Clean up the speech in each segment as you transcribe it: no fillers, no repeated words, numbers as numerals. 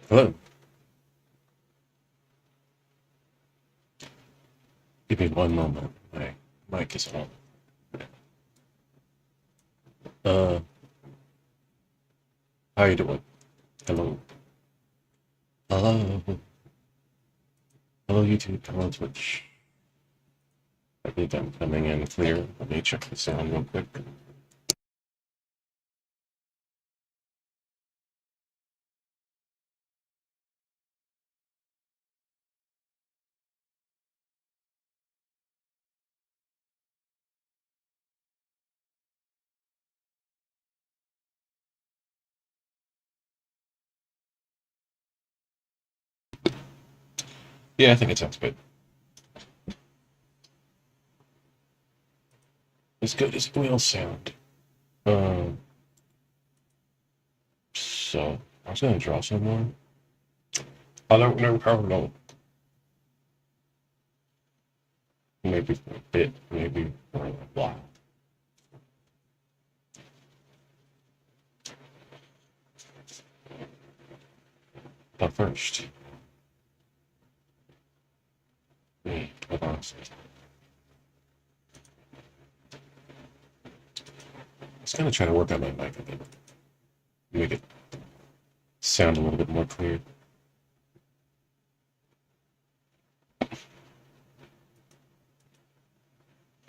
Hello. Give me one moment. My mic is on. Uh, how you doing? Hello. Hello. Hello, YouTube. Hello, Twitch. I think I'm coming in clear. Let me check the sound real quick. Yeah, I think it sounds good. As good as it will sound. Um, so I was gonna draw someone. I don't know how long. Maybe for a bit, maybe for a while. But first, hold on a second. I was gonna try to work on my mic a bit, make it sound a little bit more clear.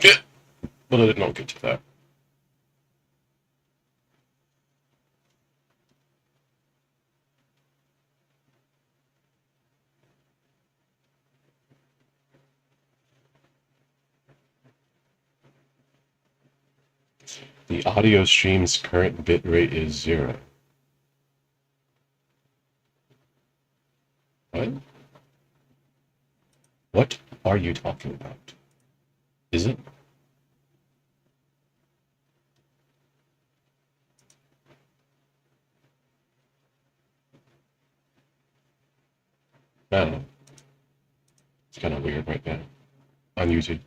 Yeah, but I did not get to that. The audio stream's current bitrate is 0. What? What are you talking about? Is it? I don't know. It's kind of weird right now on YouTube.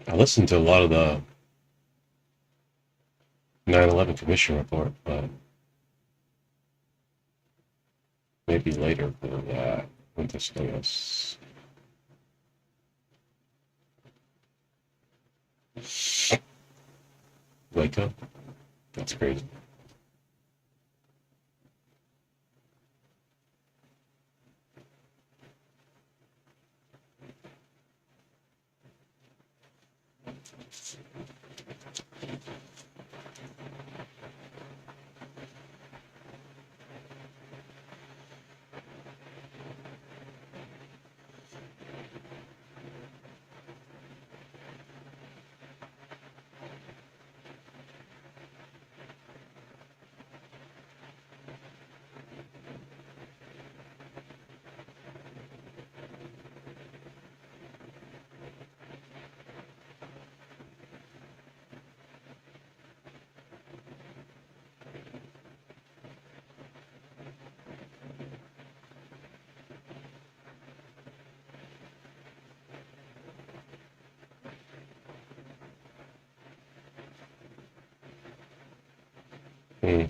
I listened to a lot of the 9/11 Commission report, but maybe later for that. When this goes. Wake up? That's crazy. Hmm.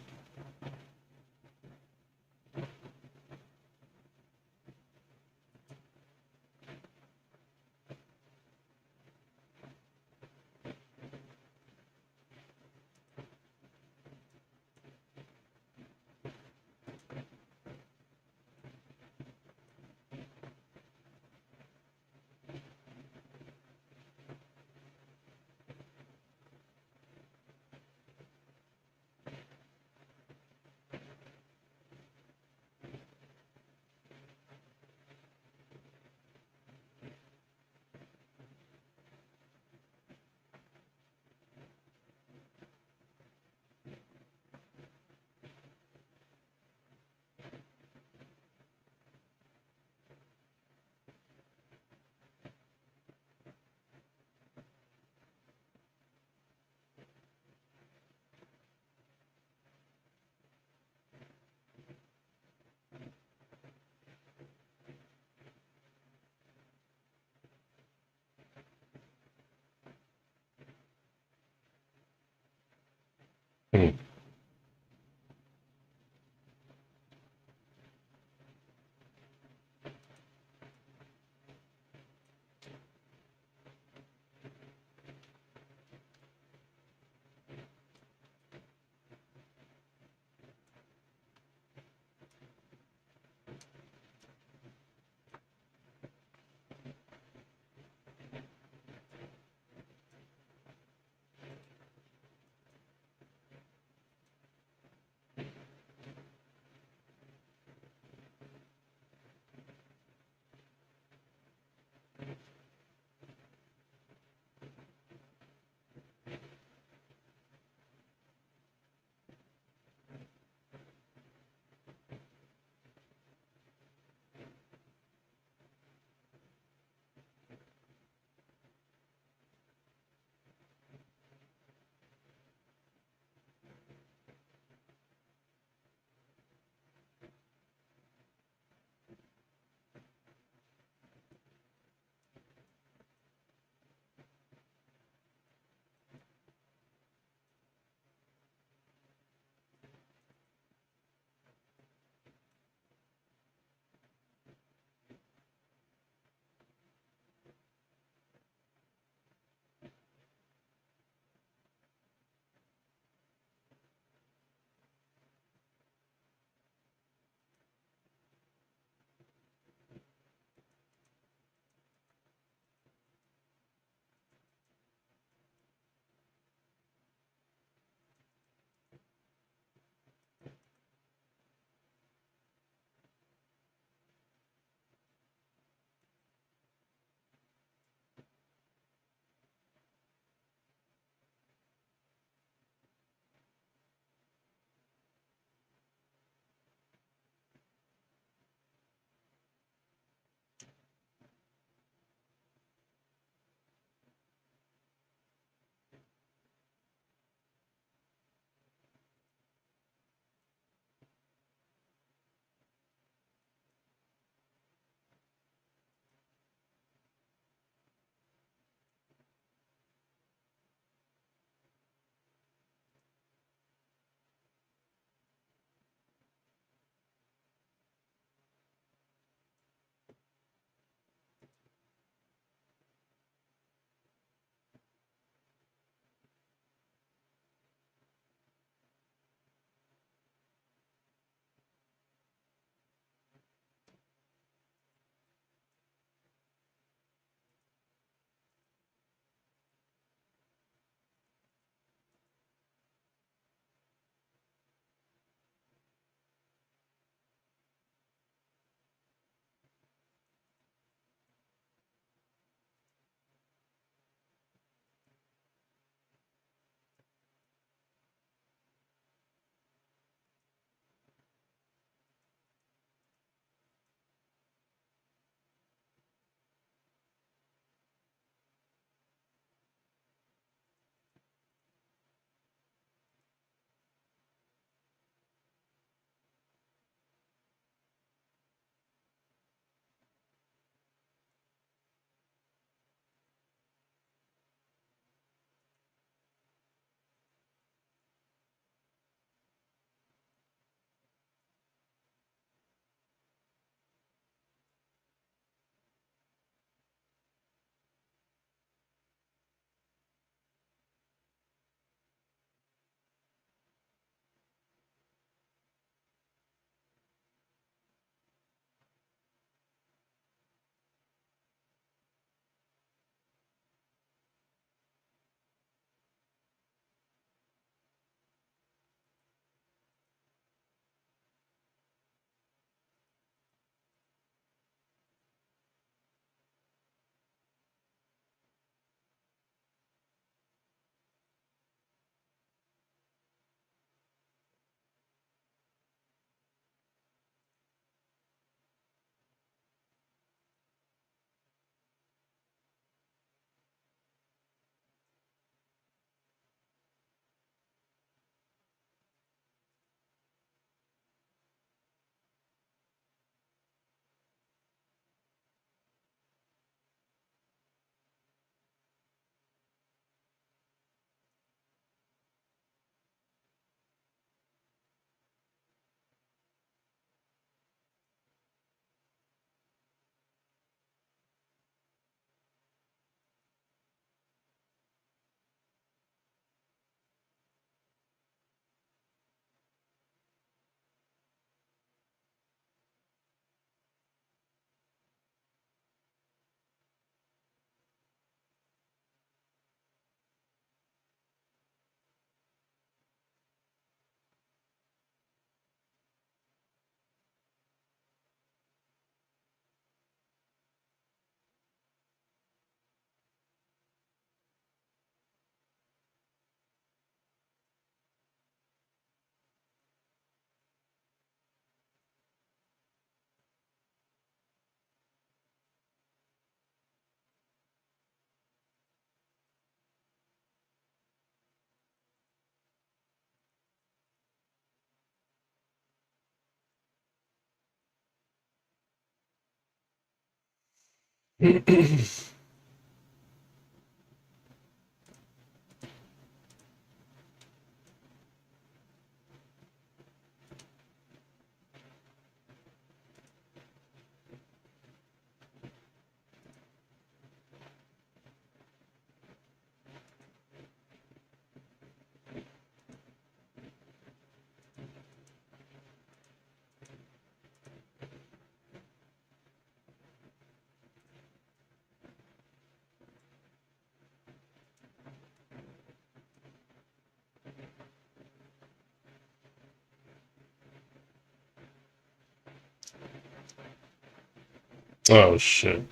Oh shit.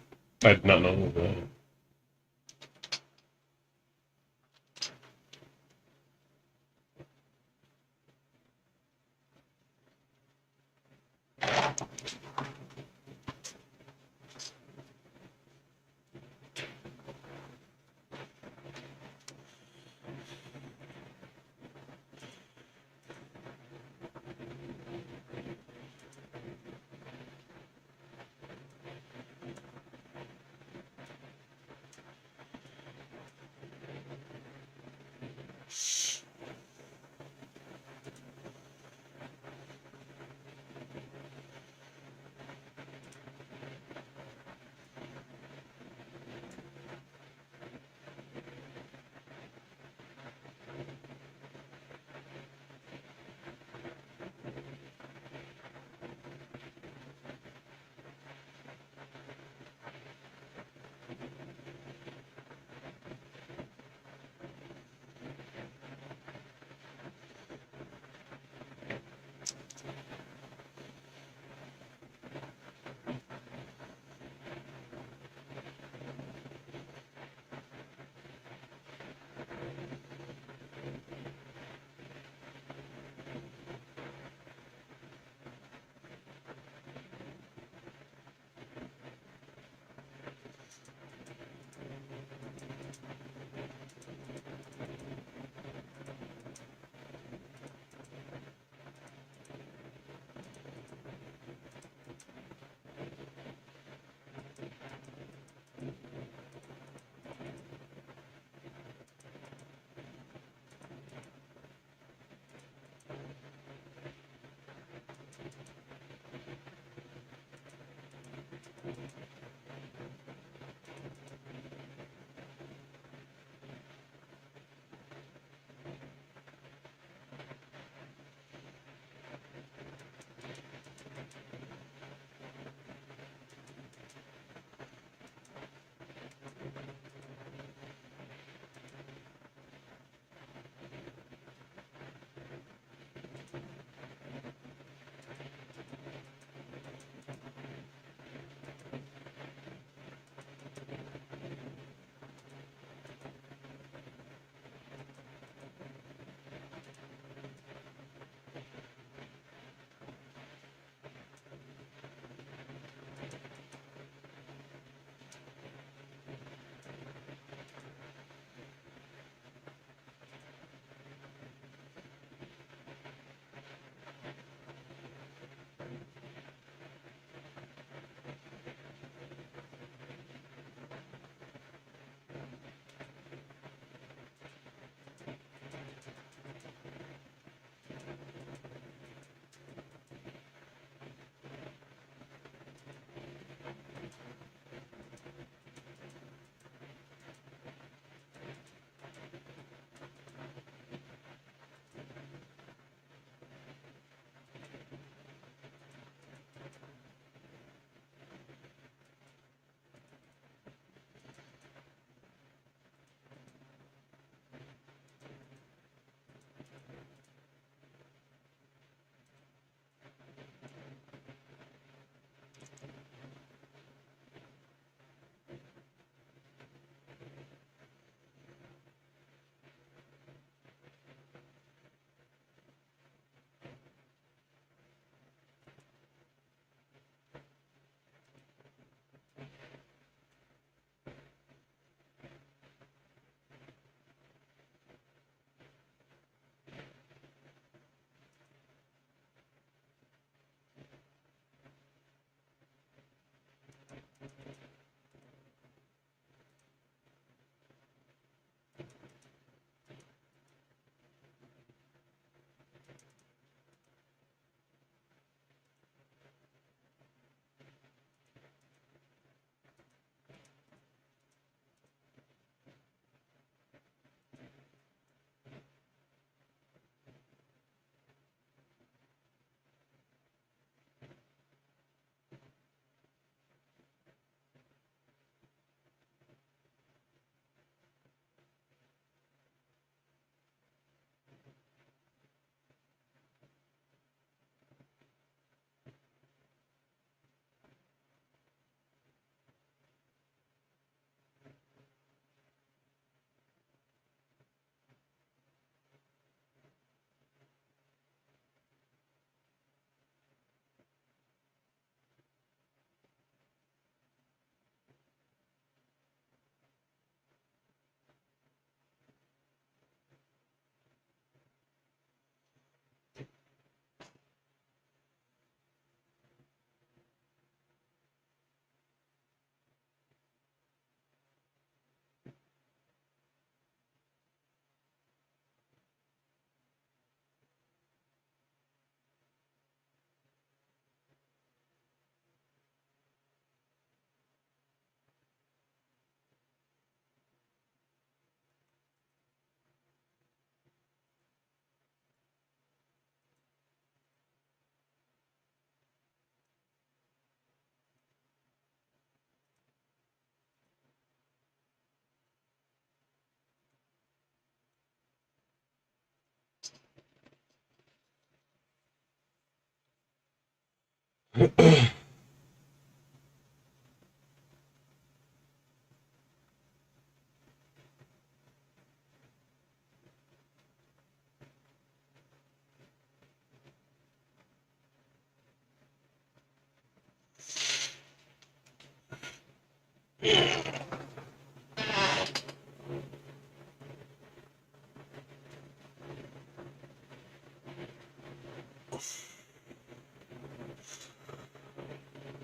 I did not know that.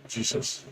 Jesus.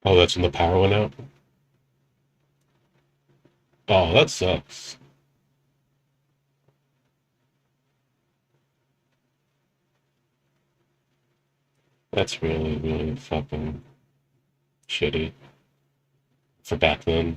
Oh, that's when the power went out? Oh, that sucks. That's really, really fucking shitty for back then.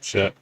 Shit.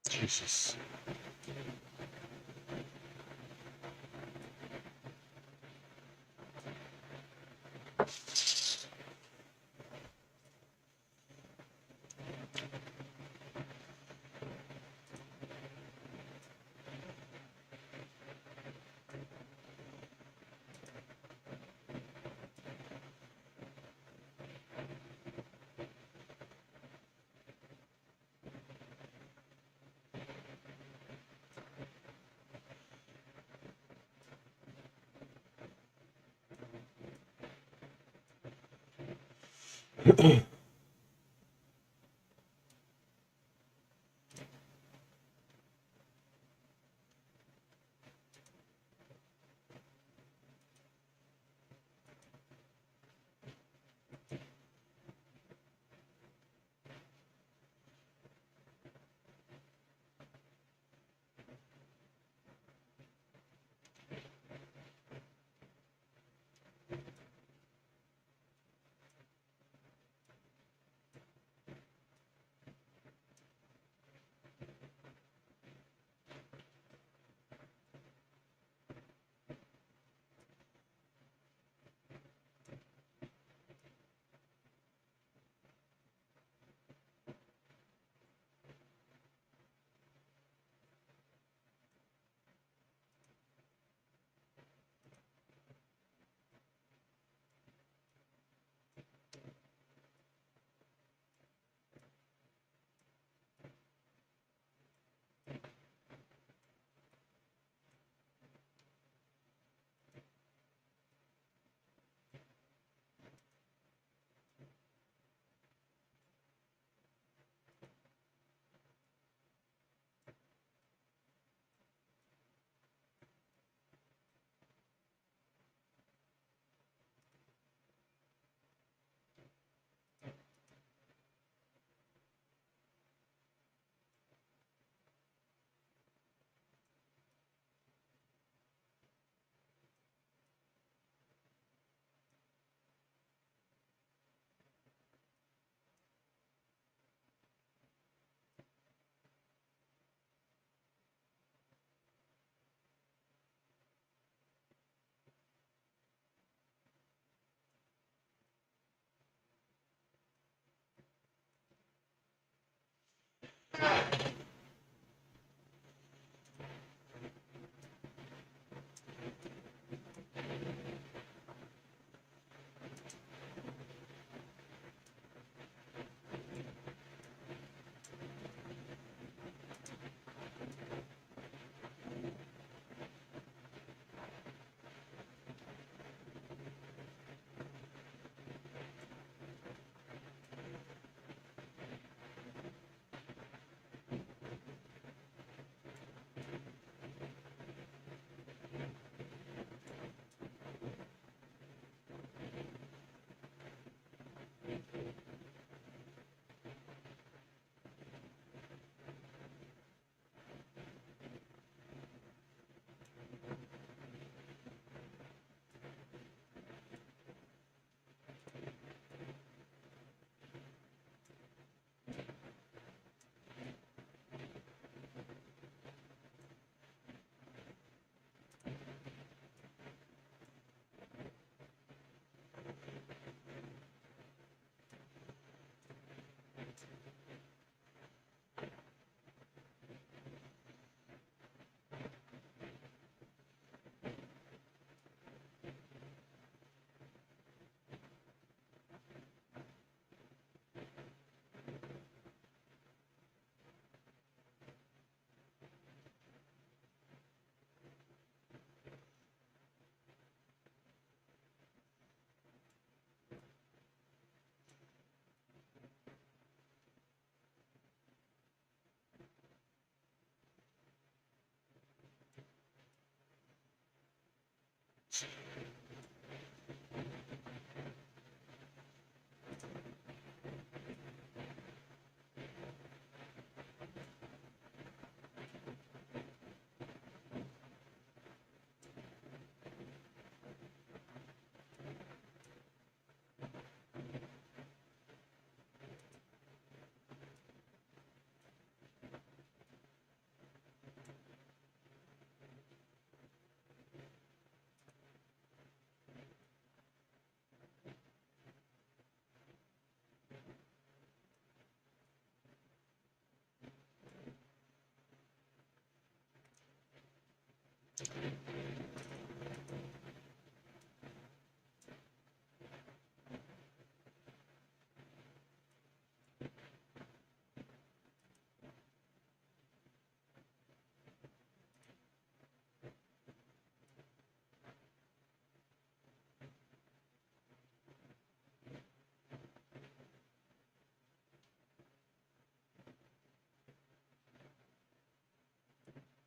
Jesus.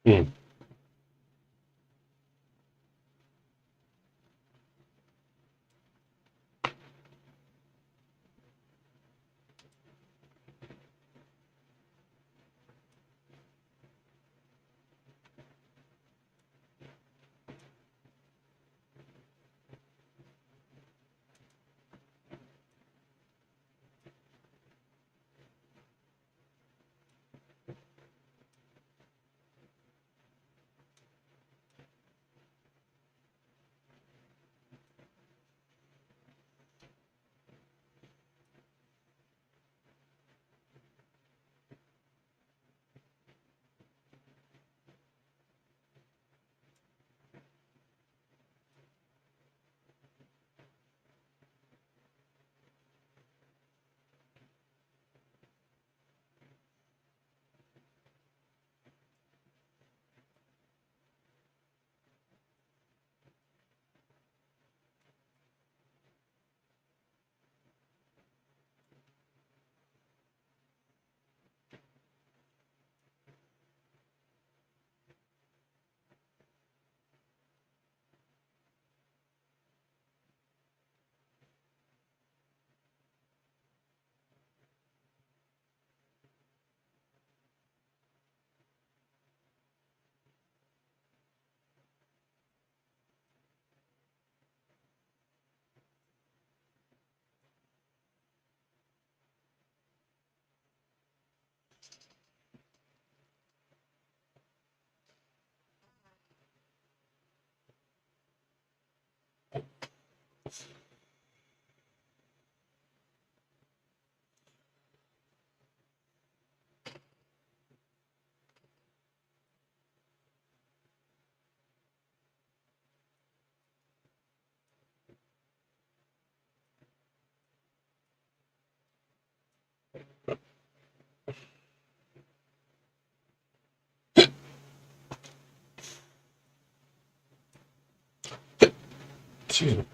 Hmm. Excuse me.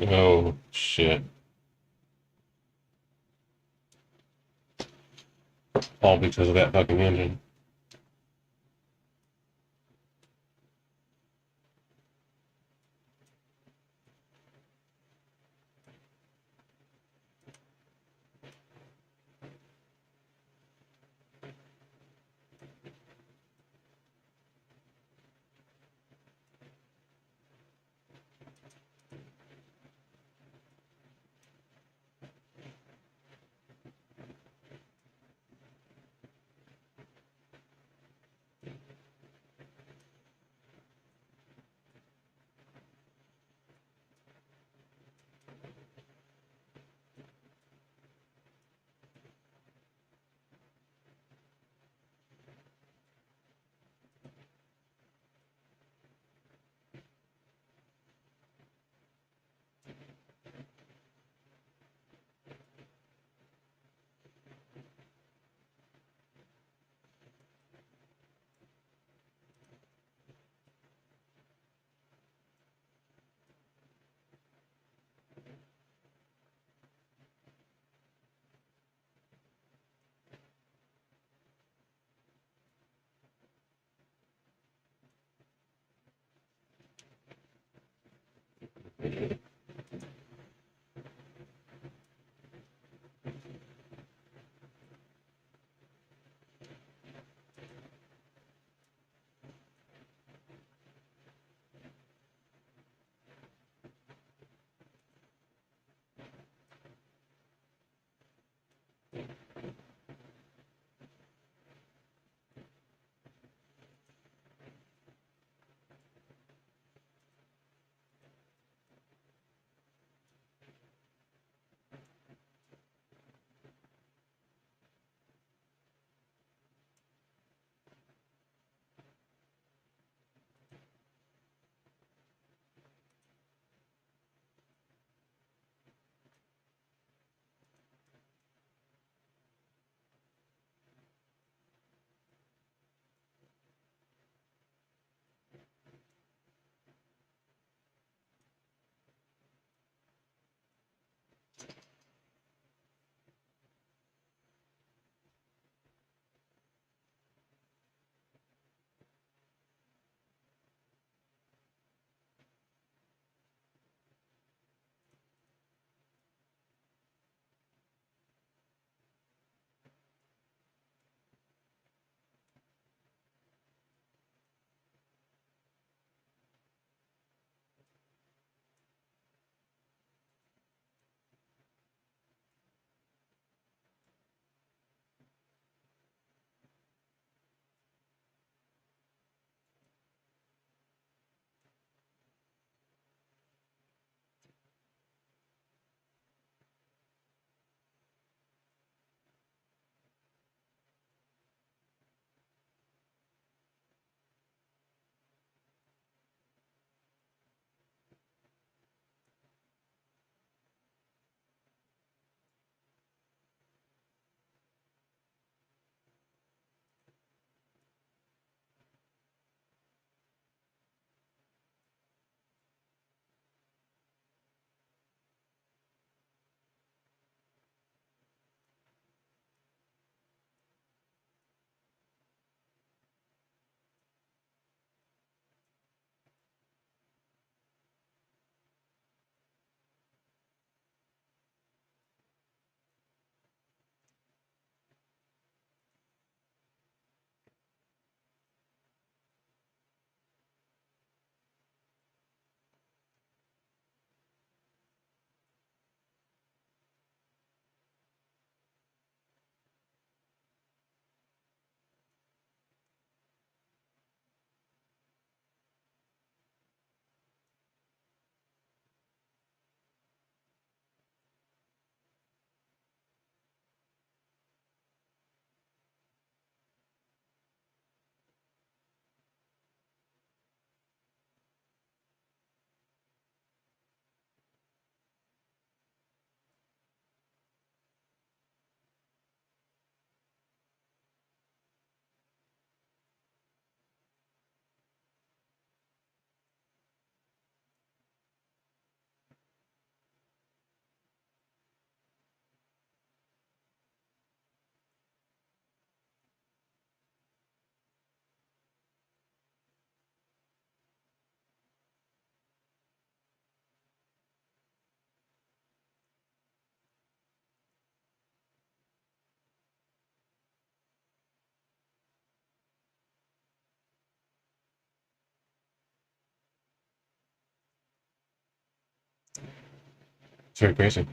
Oh, shit. All because of that fucking engine. It's very crazy.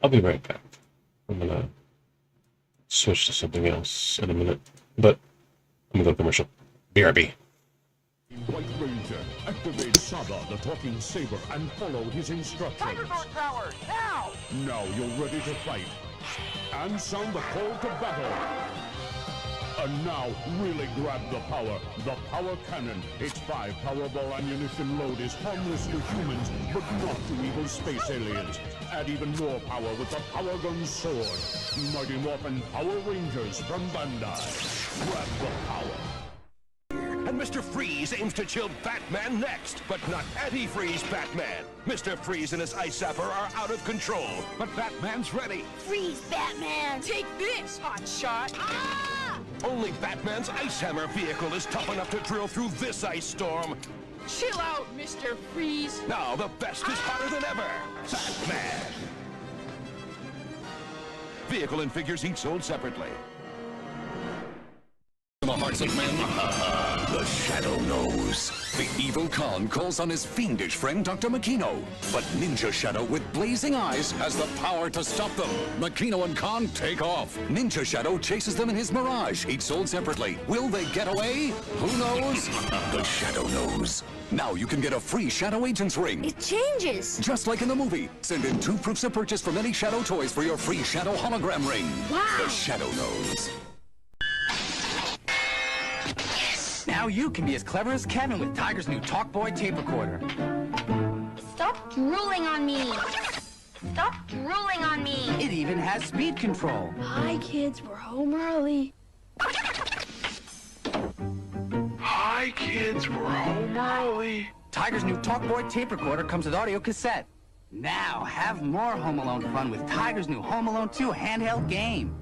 I'll be right back. I'm gonna switch to something else in a minute, but I'm gonna go commercial. BRB. White Ranger, activate Saba, the talking saber, and follow his instructions. Tiger Sword power, now! Now you're ready to fight. And sound the call to battle. And now, really grab the power. The power cannon. Its 5 Powerball ammunition load is harmless to humans, but not to evil space aliens. Add even more power with the Power Gun Sword. Mighty Morphin Power Rangers from Bandai. Grab the power. And Mr. Freeze aims to chill Batman next, but not Anti-Freeze Batman. Mr. Freeze and his Ice Zapper are out of control, but Batman's ready. Freeze, Batman! Take this, hotshot! Ah! Only Batman's Ice Hammer vehicle is tough enough to drill through this ice storm. Chill out, Mr. Freeze! Now the best is hotter than ever. Batman! Vehicle and figures each sold separately. The hearts of men, the Shadow knows. The evil Khan calls on his fiendish friend Dr. Makino. But Ninja Shadow with blazing eyes has the power to stop them. Makino and Khan take off. Ninja Shadow chases them in his Mirage, each sold separately. Will they get away? Who knows? The Shadow knows. Now you can get a free Shadow Agent's ring. It changes! Just like in the movie. Send in 2 proofs of purchase from any Shadow toys for your free Shadow hologram ring. Wow! The Shadow knows. Now you can be as clever as Kevin with Tiger's new Talkboy tape recorder. Stop drooling on me! Stop drooling on me! It even has speed control. Hi, kids, we're home early. Hi, kids, we're home early. Tiger's new Talkboy tape recorder comes with audio cassette. Now have more Home Alone fun with Tiger's new Home Alone 2 handheld game.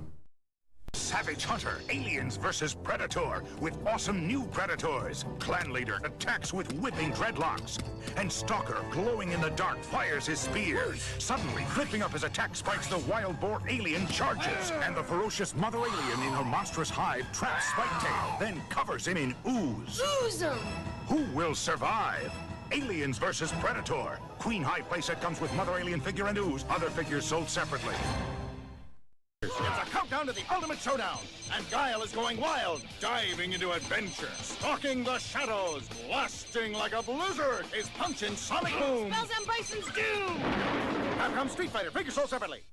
Savage Hunter, Aliens vs. Predator, with awesome new Predators. Clan Leader attacks with whipping dreadlocks. And Stalker, glowing in the dark, fires his spear. Suddenly, flipping up his attack spikes the wild boar alien charges. And the ferocious mother alien in her monstrous hive traps Spiketail, then covers him in ooze. Ooze 'em! Who will survive? Aliens vs. Predator. Queen Hive playset comes with mother alien figure and ooze. Other figures sold separately. It's a countdown to the ultimate showdown, and Guile is going wild, diving into adventure, stalking the shadows, blasting like a blizzard, his punching sonic boom. Spells on Bison's doom! Now comes Street Fighter, figure sold separately.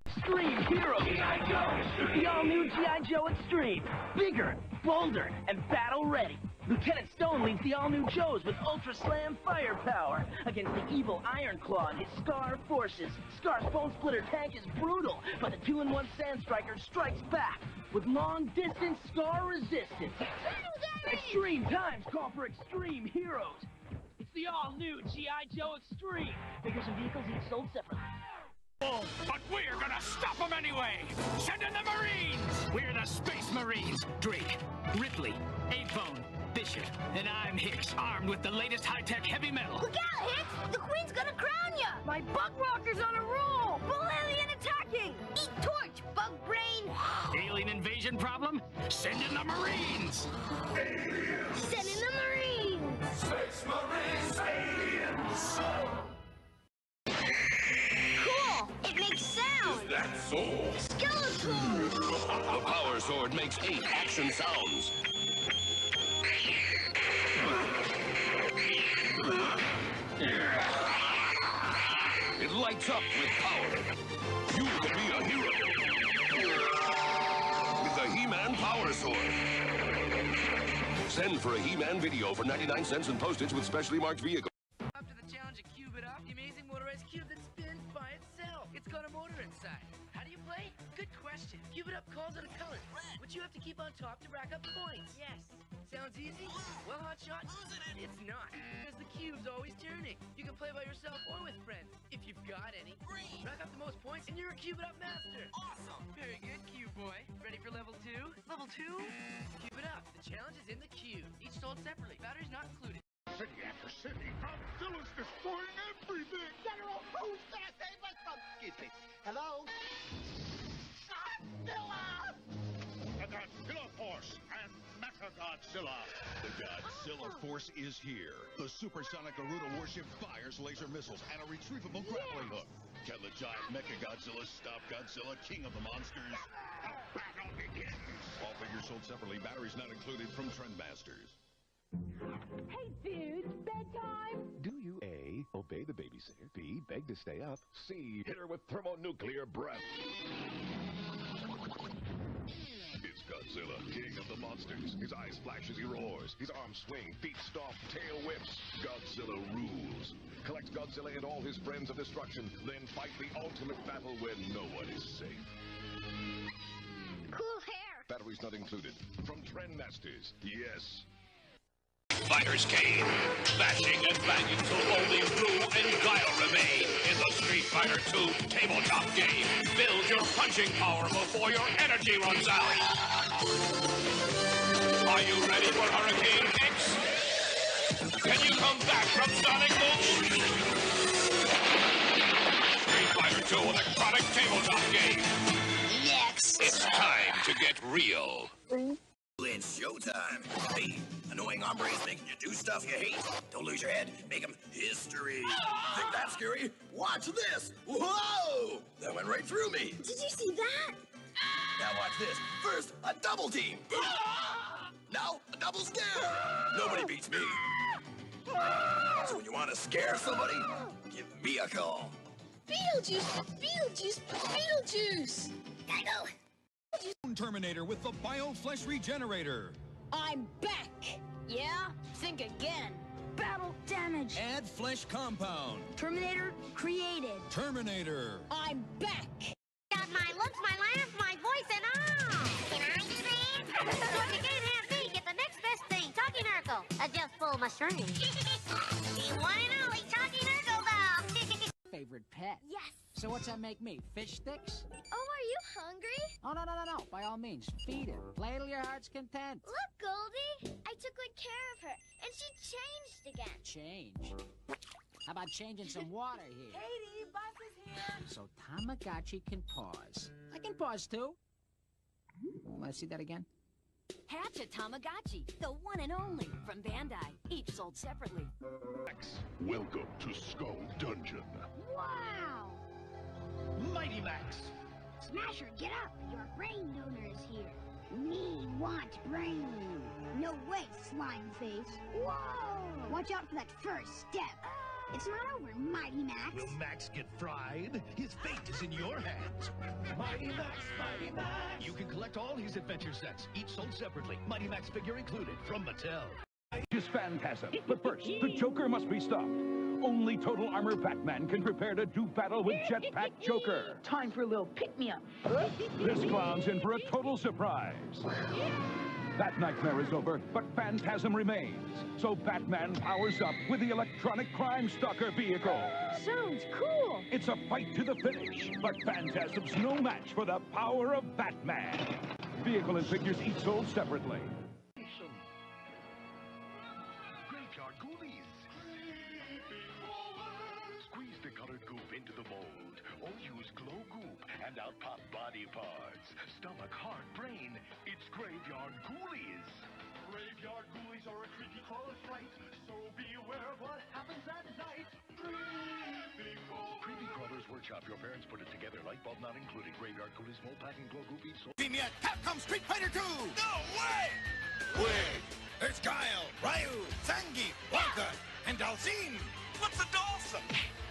Extreme Hero G.I. Joe! The all-new G.I. Joe Extreme! Bigger, bolder, and battle-ready! Lieutenant Stone leads the all-new Joes with Ultra Slam firepower against the evil Iron Claw and his Scar forces. Scar's Bone Splitter tank is brutal, but the 2-in-1 Sand Striker strikes back with long-distance Scar resistance. Extreme times call for extreme heroes. It's the all-new G.I. Joe Extreme. Figures and vehicles each sold separately. But we're gonna stop them anyway! Send in the Marines! We're the Space Marines! Drake, Ripley, A-Bone, Bishop, and I'm Hicks, armed with the latest high-tech heavy metal. Look out, Hicks! The Queen's gonna crown ya! My bug walker's on a roll! Bull alien attacking! Eat torch, bug brain! Alien invasion problem? Send in the Marines! Send in the Marines! Space Marines! Aliens! Cool! It makes sound! That soul. Skeleton! The Power Sword makes 8 action sounds. It lights up with power. You can be a hero with the He-Man Power Sword. Send for a He-Man video for 99 cents and postage with specially marked vehicle. After the challenge of Cube It Up, the amazing motorized cube that spins by itself. It's got a motor inside. How do you play? Good question. Cube It Up calls out a color, which you have to keep on top to rack up points. Yes. Sounds easy? Well, Hotshot, it's not. Because the cube's always turning. You can play by yourself or with friends, if you've got any. Rack up the most points and you're a Cube It Up master. Awesome. Very good, Cube Boy. Ready for level 2? Level 2? Cube It Up. The challenge is in the cube. Each sold separately. Batteries not included. City after city, Godzilla's destroying everything! General, who's gonna save us from... Excuse me. Hello? Godzilla! The Godzilla Force and Mecha-Godzilla. The Godzilla Force is here. The supersonic Garuda warship fires laser missiles and a retrievable grappling hook. Can the giant Mecha-Godzilla stop Godzilla, king of the monsters? The battle begins! All figures sold separately, batteries not included from Trendmasters. Hey, dudes, bedtime? Do you A, obey the babysitter, B, beg to stay up, C, hit her with thermonuclear breath? It's Godzilla, king of the monsters. His eyes flash as he roars. His arms swing, feet stomp, tail whips. Godzilla rules. Collect Godzilla and all his friends of destruction, then fight the ultimate battle where no one is safe. Cool hair. Batteries not included. From Trendmasters, yes. Fighters came, bashing and banging till only Rue and Guile remain in the Street Fighter II tabletop game. Build your punching power before your energy runs out. Are you ready for Hurricane X? Can you come back from Sonic Boom? Street Fighter II electronic tabletop game. Next. It's time to get real. It's showtime. Hey, annoying hombres making you do stuff you hate. Don't lose your head. Make them history. Think that's scary? Watch this. Whoa! That went right through me. Did you see that? Now watch this. First, a double team. Now, a double scare. Nobody beats me. So when you want to scare somebody, give me a call. Beetlejuice! Beetlejuice! Beetlejuice! Gotta go. Terminator with the Bio-Flesh Regenerator. I'm back! Yeah? Think again. Battle damage. Add flesh compound. Terminator created. Terminator. I'm back! Got my looks, my laugh, my voice, and all! Can I do that? So if you can't have me, get the next best thing, Talking Urkel. I just pulled my string. You want to know, he's Talking Urkel, though. Favorite pet? Yes. So what's that make me? Fish sticks? Oh, are you hungry? Oh, no. By all means, feed it. Play till your heart's content. Look, Goldie. I took good care of her, and she changed again. Change? How about changing some water here? Katie, Buzz is here. So Tamagotchi can pause. I can pause too. Let's see that again. Hatch a Tamagotchi, the one and only, from Bandai. Each sold separately. Welcome to Skull Dungeon. Wow! Mighty Max. Smasher, get up! Your brain donor is here. Me want brain. No way, slime face. Whoa! Watch out for that first step. It's not over, Mighty Max. Will Max get fried? His fate is in your hands. Mighty Max, Mighty Max. You can collect all his adventure sets, each sold separately. Mighty Max figure included from Mattel. Is Phantasm. But first, the Joker must be stopped. Only Total Armor Batman can prepare to do battle with Jetpack Joker. Time for a little pick-me-up. This clown's in for a total surprise. That nightmare is over, but Phantasm remains. So Batman powers up with the electronic crime stalker vehicle. Sounds cool. It's a fight to the finish, but Phantasm's no match for the power of Batman. Vehicle and figures each sold separately. Graveyard Ghoulies. Squeeze the colored goop into the mold, or use glow goop, and out pop body parts. Stomach, heart, brain. It's Graveyard Ghoulies. Graveyard Ghoulies are a creepy crawler fright, so beware of what happens at night. Creepy Crawlers Workshop. Your parents put it together. Light bulb not included. Graveyard Ghoulies, mold pack, and glow goop each sold. Yet, Capcom Street Fighter 2! No way! Wait! There's Guile, Ryu, Zangief, Wonka, and Dalsim! What's a Dalsim?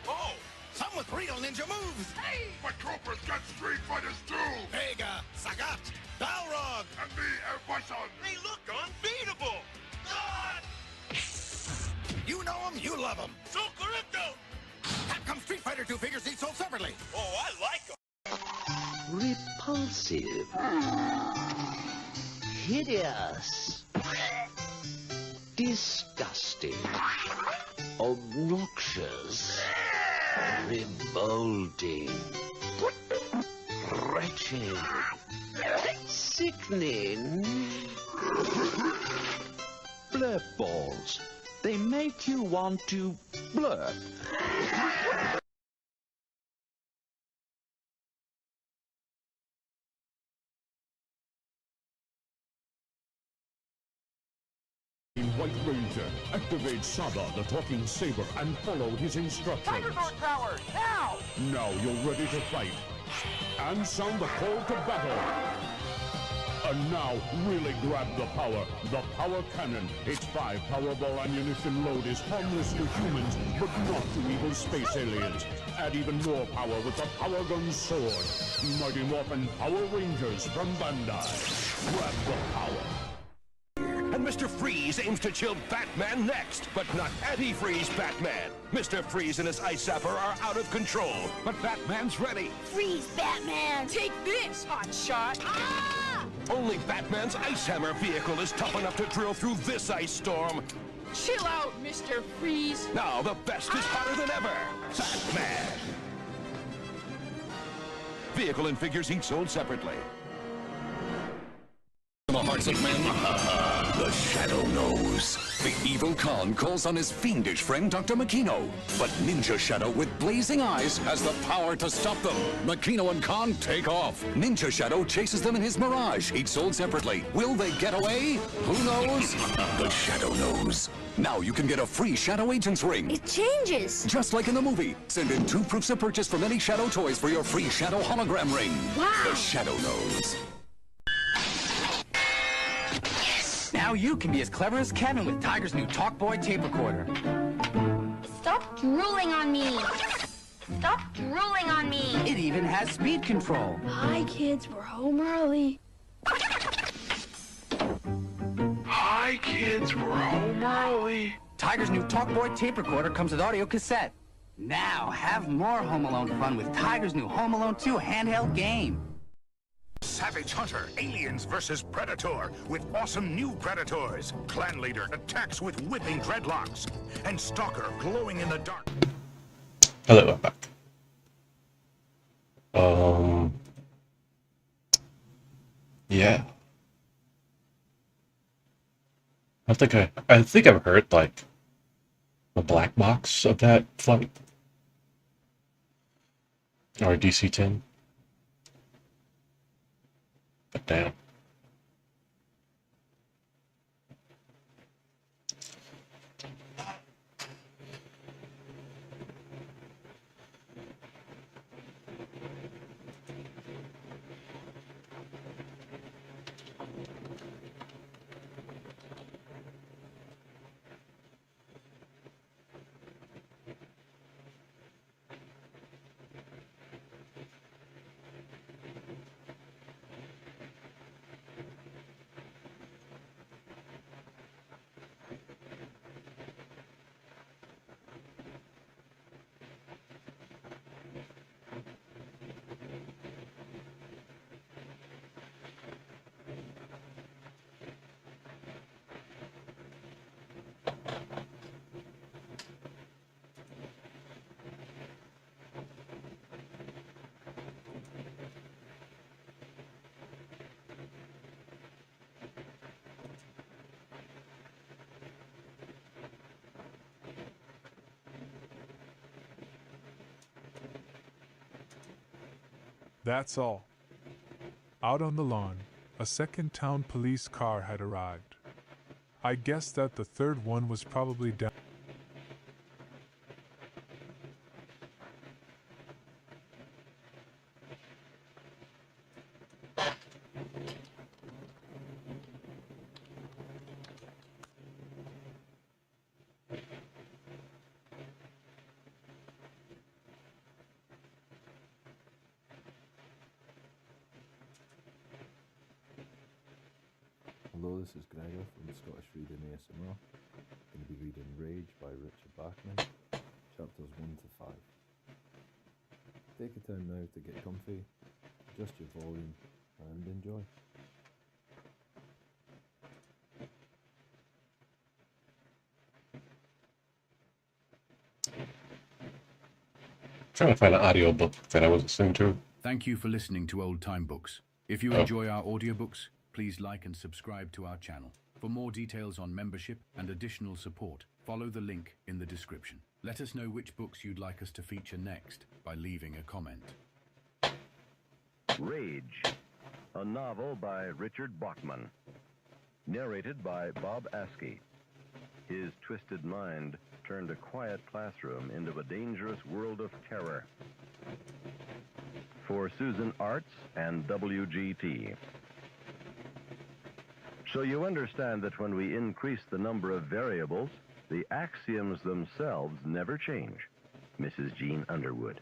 Oh, some with real ninja moves! Hey! My troopers got Street Fighters 2! Vega, Sagat, Balrog! And me, El Bison! They look unbeatable! of them. So correcto! Capcom Street Fighter 2 figures each sold separately. Oh, I like them. Repulsive. Hideous. Disgusting. Obnoxious. Revolting. Wretched. Sickening. Blurp balls. They make you want to blurp. White Ranger, activate Saba the talking saber and follow his instructions. Tiger Sword power, now! Now you're ready to fight. And sound the call to battle. And now, really grab the power. The power cannon. Its 5 Powerball ammunition load is harmless to humans, but not to evil space aliens. Add even more power with the Power Gun Sword. Mighty Morphin Power Rangers from Bandai. Grab the power. And Mr. Freeze aims to chill Batman next, but not Anti-Freeze Batman. Mr. Freeze and his Ice Zapper are out of control, but Batman's ready. Freeze, Batman! Take this, hot shot! Ah! Only Batman's Ice Hammer vehicle is tough enough to drill through this ice storm. Chill out, Mr. Freeze! Now the best is hotter than ever. Batman! Vehicle and figures each sold separately. The hearts of men, the Shadow knows. The evil Khan calls on his fiendish friend Dr. Makino. But Ninja Shadow with blazing eyes has the power to stop them. Makino and Khan take off. Ninja Shadow chases them in his Mirage, each sold separately. Will they get away? Who knows? The Shadow knows. Now you can get a free Shadow Agent's ring. It changes! Just like in the movie. Send in 2 proofs of purchase from any Shadow toys for your free Shadow hologram ring. Wow! The Shadow knows. Now you can be as clever as Kevin with Tiger's new Talk Boy tape recorder. Stop drooling on me! Stop drooling on me! It even has speed control. Hi, kids. We're home early. Hi, kids. We're home early. Tiger's new Talk Boy tape recorder comes with audio cassette. Now have more Home Alone fun with Tiger's new Home Alone 2 handheld game. Savage Hunter, Aliens vs. Predator, with awesome new Predators. Clan Leader attacks with whipping dreadlocks. And Stalker glowing in the dark. Hello, I'm back. Yeah. I think I've heard, like, the black box of that flight. Or DC-10. But damn. That's all. Out on the lawn, a second town police car had arrived. I guess that the third one was probably down. Hello, this is Gregor from Scottish Reading ASMR. I'm going to be reading Rage by Richard Bachman, chapters 1 to 5. Take your time now to get comfy, adjust your volume, and enjoy. Trying to find an audio book that I was listening to. Thank you for listening to Old Time Books. If you enjoy our audiobooks, please like and subscribe to our channel. For more details on membership and additional support, follow the link in the description. Let us know which books you'd like us to feature next by leaving a comment. Rage, a novel by Richard Bachman. Narrated by Bob Askey. His twisted mind turned a quiet classroom into a dangerous world of terror. For Susan Arts and WGT. So you understand that when we increase the number of variables, the axioms themselves never change. Mrs. Jean Underwood.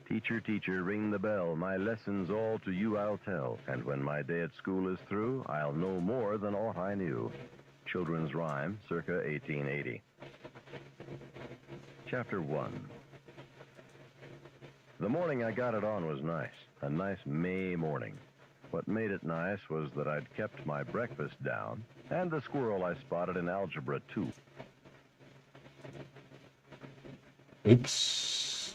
Teacher, teacher, ring the bell. My lessons all to you I'll tell. And when my day at school is through, I'll know more than aught I knew. Children's Rhyme, circa 1880. Chapter 1. The morning I got it on was nice. A nice May morning. What made it nice was that I'd kept my breakfast down, and the squirrel I spotted in Algebra 2. Oops.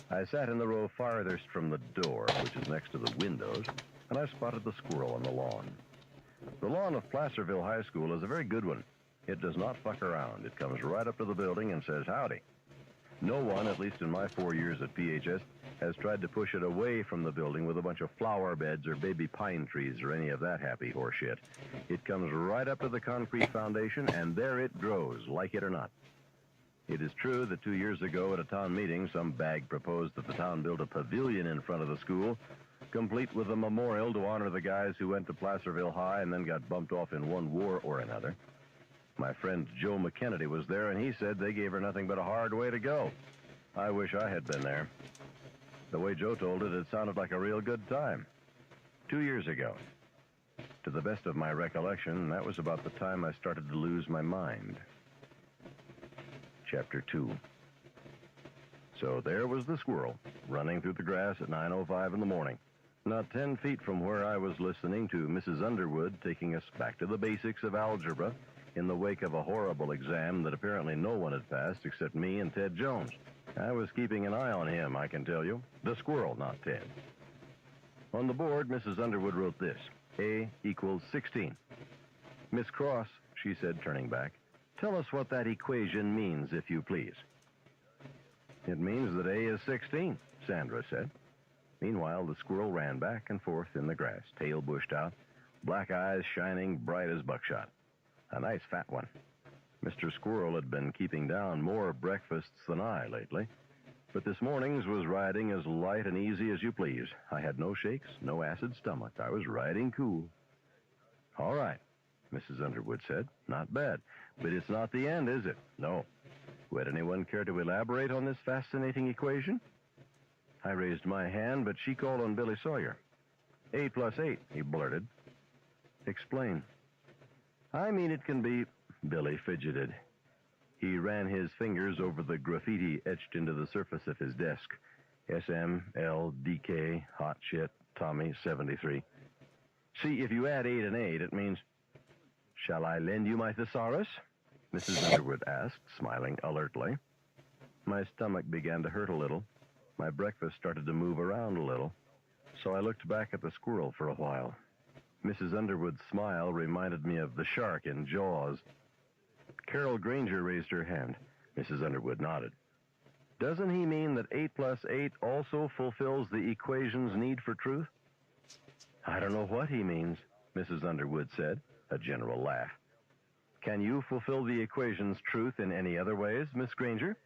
I sat in the row farthest from the door, which is next to the windows, and I spotted the squirrel on the lawn. The lawn of Placerville High School is a very good one. It does not fuck around. It comes right up to the building and says howdy. No one, at least in my 4 years at PHS, has tried to push it away from the building with a bunch of flower beds or baby pine trees or any of that happy horseshit. It comes right up to the concrete foundation, and there it grows, like it or not. It is true that 2 years ago at a town meeting, some bag proposed that the town build a pavilion in front of the school, complete with a memorial to honor the guys who went to Placerville High and then got bumped off in one war or another. My friend Joe McKennedy was there, and he said they gave her nothing but a hard way to go. I wish I had been there. The way Joe told it, it sounded like a real good time. 2 years ago. To the best of my recollection, that was about the time I started to lose my mind. Chapter 2. So there was the squirrel, running through the grass at 9:05 in the morning. Not 10 feet from where I was listening to Mrs. Underwood taking us back to the basics of algebra in the wake of a horrible exam that apparently no one had passed except me and Ted Jones. I was keeping an eye on him, I can tell you. The squirrel, not Ted. On the board, Mrs. Underwood wrote this: A equals 16. Miss Cross, she said, turning back, tell us what that equation means, if you please. It means that A is 16, Sandra said. Meanwhile, the squirrel ran back and forth in the grass, tail bushed out, black eyes shining bright as buckshot. A nice fat one. Mr. Squirrel had been keeping down more breakfasts than I lately, but this morning's was riding as light and easy as you please. I had no shakes, no acid stomach. I was riding cool. All right, Mrs. Underwood said. Not bad. But it's not the end, is it? No. Would anyone care to elaborate on this fascinating equation? I raised my hand, but she called on Billy Sawyer. 8 plus 8, he blurted. Explain. I mean, it can be... Billy fidgeted. He ran his fingers over the graffiti etched into the surface of his desk. SMLDK, hot shit, Tommy, 73. See, if you add 8 and 8, it means... Shall I lend you my thesaurus? Mrs. Underwood asked, smiling alertly. My stomach began to hurt a little. My breakfast started to move around a little. So I looked back at the squirrel for a while. Mrs. Underwood's smile reminded me of the shark in Jaws. Carol Granger raised her hand. Mrs. Underwood nodded. Doesn't he mean that 8 plus 8 also fulfills the equation's need for truth? I don't know what he means, Mrs. Underwood said, a general laugh. Can you fulfill the equation's truth in any other ways, Miss Granger?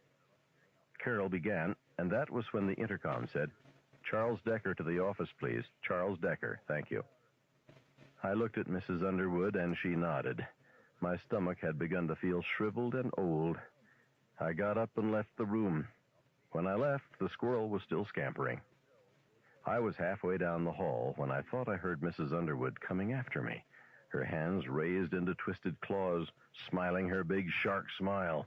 Carol began, and that was when the intercom said, Charles Decker to the office, please. Charles Decker, thank you. I looked at Mrs. Underwood, and she nodded. My stomach had begun to feel shriveled and old. I got up and left the room. When I left, the squirrel was still scampering. I was halfway down the hall when I thought I heard Mrs. Underwood coming after me. her hands raised into twisted claws, smiling her big shark smile.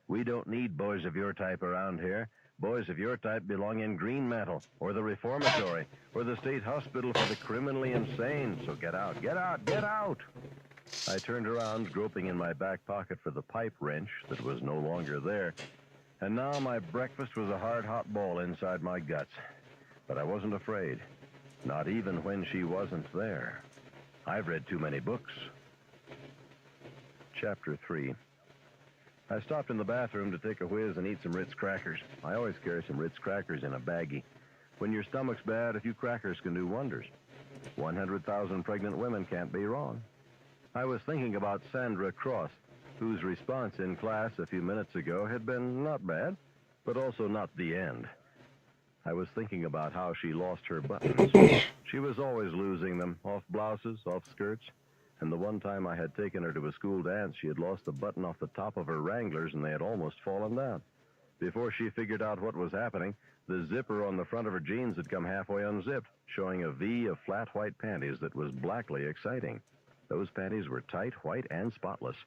"We don't need boys of your type around here. Boys of your type belong in Greenmantle, or the reformatory, or the state hospital for the criminally insane. So get out, get out, get out!" I turned around, groping in my back pocket for the pipe wrench that was no longer there. And now my breakfast was a hard, hot ball inside my guts. But I wasn't afraid, not even when she wasn't there. I've read too many books. Chapter 3. I stopped in the bathroom to take a whiz and eat some Ritz crackers. I always carry some Ritz crackers in a baggie. When your stomach's bad, a few crackers can do wonders. 100,000 pregnant women can't be wrong. I was thinking about Sandra Cross, whose response in class a few minutes ago had been not bad, but also not the end. I was thinking about how she lost her buttons. She was always losing them, off blouses, off skirts. And the one time I had taken her to a school dance, she had lost a button off the top of her Wranglers, and they had almost fallen down. Before she figured out what was happening, the zipper on the front of her jeans had come halfway unzipped, showing a V of flat white panties that was blackly exciting. Those panties were tight, white, and spotless.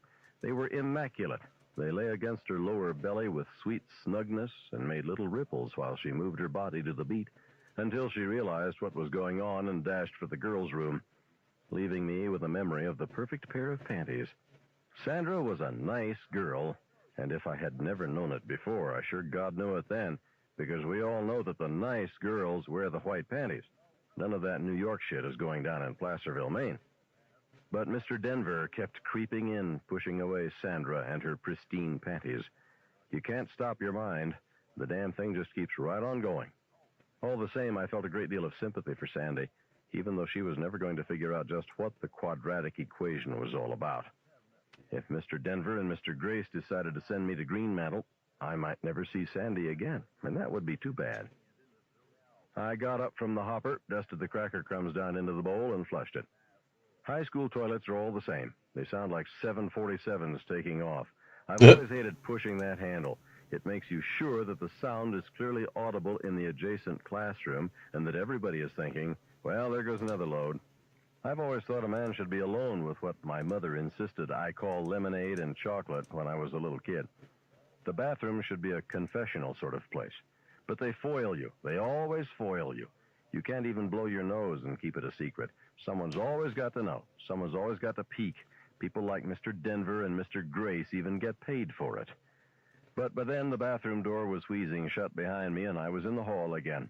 They were immaculate. They lay against her lower belly with sweet snugness and made little ripples while she moved her body to the beat, until she realized what was going on and dashed for the girls' room, leaving me with a memory of the perfect pair of panties. Sandra was a nice girl, and if I had never known it before, I sure God knew it then, because we all know that the nice girls wear the white panties. None of that New York shit is going down in Placerville, Maine. But Mr. Denver kept creeping in, pushing away Sandra and her pristine panties. You can't stop your mind. The damn thing just keeps right on going. All the same, I felt a great deal of sympathy for Sandy, even though she was never going to figure out just what the quadratic equation was all about. If Mr. Denver and Mr. Grace decided to send me to Greenmantle, I might never see Sandy again, and that would be too bad. I got up from the hopper, dusted the cracker crumbs down into the bowl, and flushed it. High school toilets are all the same. They sound like 747s taking off. I've always hated pushing that handle. It makes you sure that the sound is clearly audible in the adjacent classroom and that everybody is thinking, well, there goes another load. I've always thought a man should be alone with what my mother insisted I call lemonade and chocolate when I was a little kid. The bathroom should be a confessional sort of place. But they foil you. They always foil you. You can't even blow your nose and keep it a secret. Someone's always got to know. Someone's always got to peek. People like Mr. Denver and Mr. Grace even get paid for it. But by then the bathroom door was wheezing shut behind me and I was in the hall again.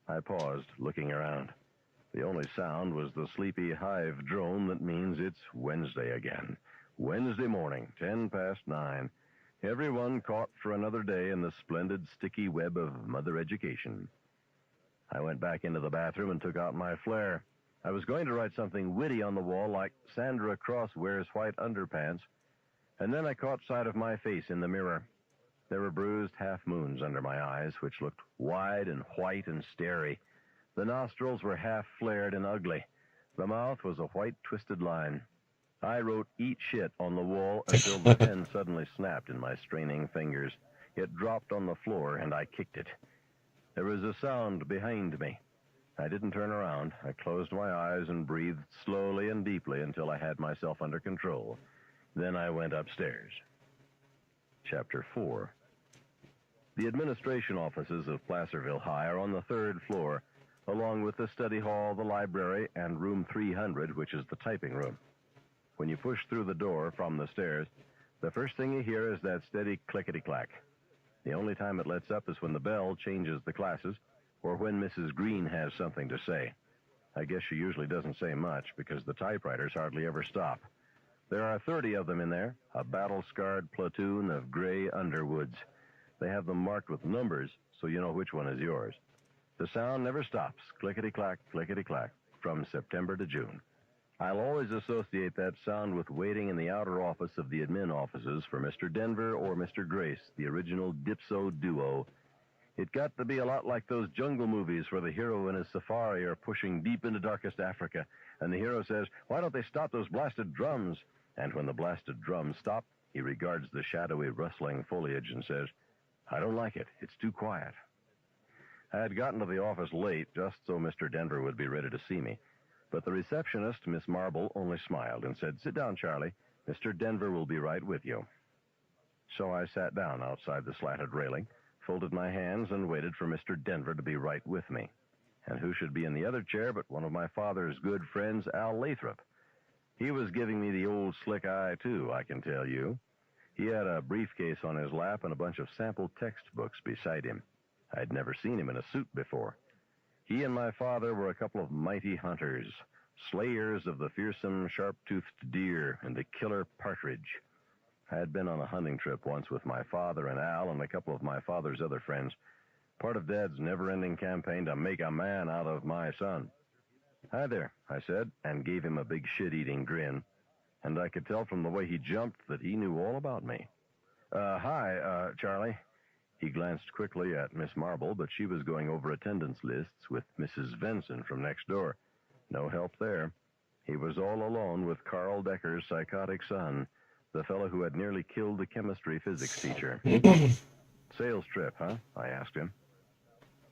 I paused, looking around. The only sound was the sleepy hive drone that means it's Wednesday again. Wednesday morning, 9:10. Everyone caught for another day in the splendid sticky web of mother education. I went back into the bathroom and took out my flare. I was going to write something witty on the wall like Sandra Cross wears white underpants, and then I caught sight of my face in the mirror. There were bruised half-moons under my eyes, which looked wide and white and starey. The nostrils were half-flared and ugly. The mouth was a white, twisted line. I wrote "eat shit" on the wall until the pen suddenly snapped in my straining fingers. It dropped on the floor, and I kicked it. There was a sound behind me. I didn't turn around. I closed my eyes and breathed slowly and deeply until I had myself under control. Then I went upstairs. Chapter 4. The administration offices of Placerville High are on the 3rd floor, along with the study hall, the library, and room 300, which is the typing room. When you push through the door from the stairs, the first thing you hear is that steady clickety-clack. The only time it lets up is when the bell changes the classes or when Mrs. Green has something to say. I guess she usually doesn't say much because the typewriters hardly ever stop. There are 30 of them in there, a battle-scarred platoon of gray Underwoods. They have them marked with numbers so you know which one is yours. The sound never stops, clickety-clack, from September to June. I'll always associate that sound with waiting in the outer office of the admin offices for Mr. Denver or Mr. Grace, the original Dipso duo. It got to be a lot like those jungle movies where the hero and his safari are pushing deep into darkest Africa, and the hero says, "Why don't they stop those blasted drums?" And when the blasted drums stop, he regards the shadowy, rustling foliage and says, "I don't like it. It's too quiet." I had gotten to the office late, just so Mr. Denver would be ready to see me. But the receptionist, Miss Marble, only smiled and said, "Sit down, Charlie. Mr. Denver will be right with you." So I sat down outside the slatted railing, folded my hands, and waited for Mr. Denver to be right with me. And who should be in the other chair but one of my father's good friends, Al Lathrop. He was giving me the old slick eye, too, I can tell you. He had a briefcase on his lap and a bunch of sample textbooks beside him. I'd never seen him in a suit before. He and my father were a couple of mighty hunters, slayers of the fearsome sharp-toothed deer and the killer partridge. I had been on a hunting trip once with my father and Al and a couple of my father's other friends, part of Dad's never-ending campaign to make a man out of my son. "Hi there," I said, and gave him a big shit-eating grin. And I could tell from the way he jumped that he knew all about me. Hi, Charlie." He glanced quickly at Miss Marble, but she was going over attendance lists with Mrs. Venson from next door. No help there. He was all alone with Carl Decker's psychotic son, the fellow who had nearly killed the chemistry-physics teacher. "Sales trip, huh?" I asked him.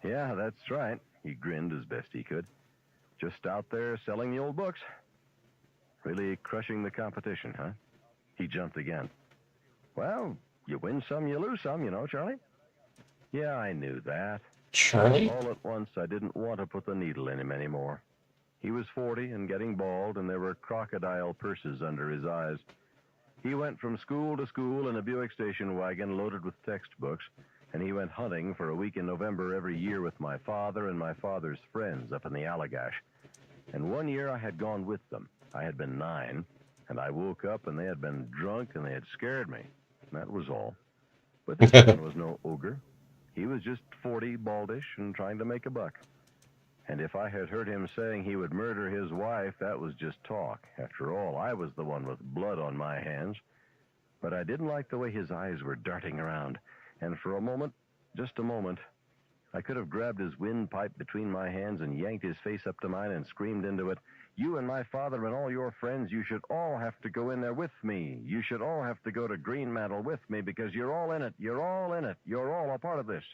"Yeah, that's right." He grinned as best he could. "Just out there selling the old books. Really crushing the competition, huh?" He jumped again. "Well, you win some, you lose some, you know, Charlie." "Yeah, I knew that." Charlie? All at once, I didn't want to put the needle in him anymore. He was 40 and getting bald, and there were crocodile purses under his eyes. He went from school to school in a Buick station wagon loaded with textbooks, and he went hunting for a week in November every year with my father and my father's friends up in the Allagash. And one year I had gone with them. I had been 9, and I woke up and they had been drunk and they had scared me. That was all. But this man was no ogre. He was just 40, baldish, and trying to make a buck. And if I had heard him saying he would murder his wife, that was just talk. After all, I was the one with blood on my hands. But I didn't like the way his eyes were darting around. And for a moment, just a moment, I could have grabbed his windpipe between my hands and yanked his face up to mine and screamed into it, "You and my father and all your friends, you should all have to go in there with me. You should all have to go to Greenmantle with me because you're all in it. You're all in it. You're all a part of this."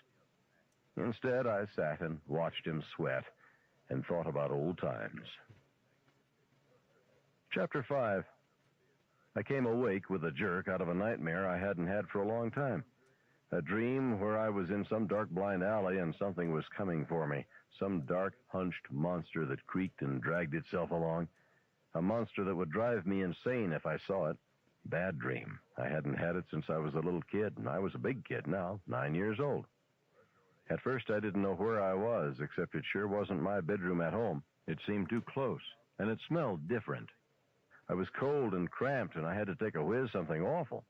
Instead, I sat and watched him sweat and thought about old times. Chapter 5. I came awake with a jerk out of a nightmare I hadn't had for a long time. A dream where I was in some dark blind alley and something was coming for me. Some dark, hunched monster that creaked and dragged itself along. A monster that would drive me insane if I saw it. Bad dream. I hadn't had it since I was a little kid, and I was a big kid now, 9 years old. At first I didn't know where I was, except it sure wasn't my bedroom at home. It seemed too close, and it smelled different. I was cold and cramped, and I had to take a whiz, something awful.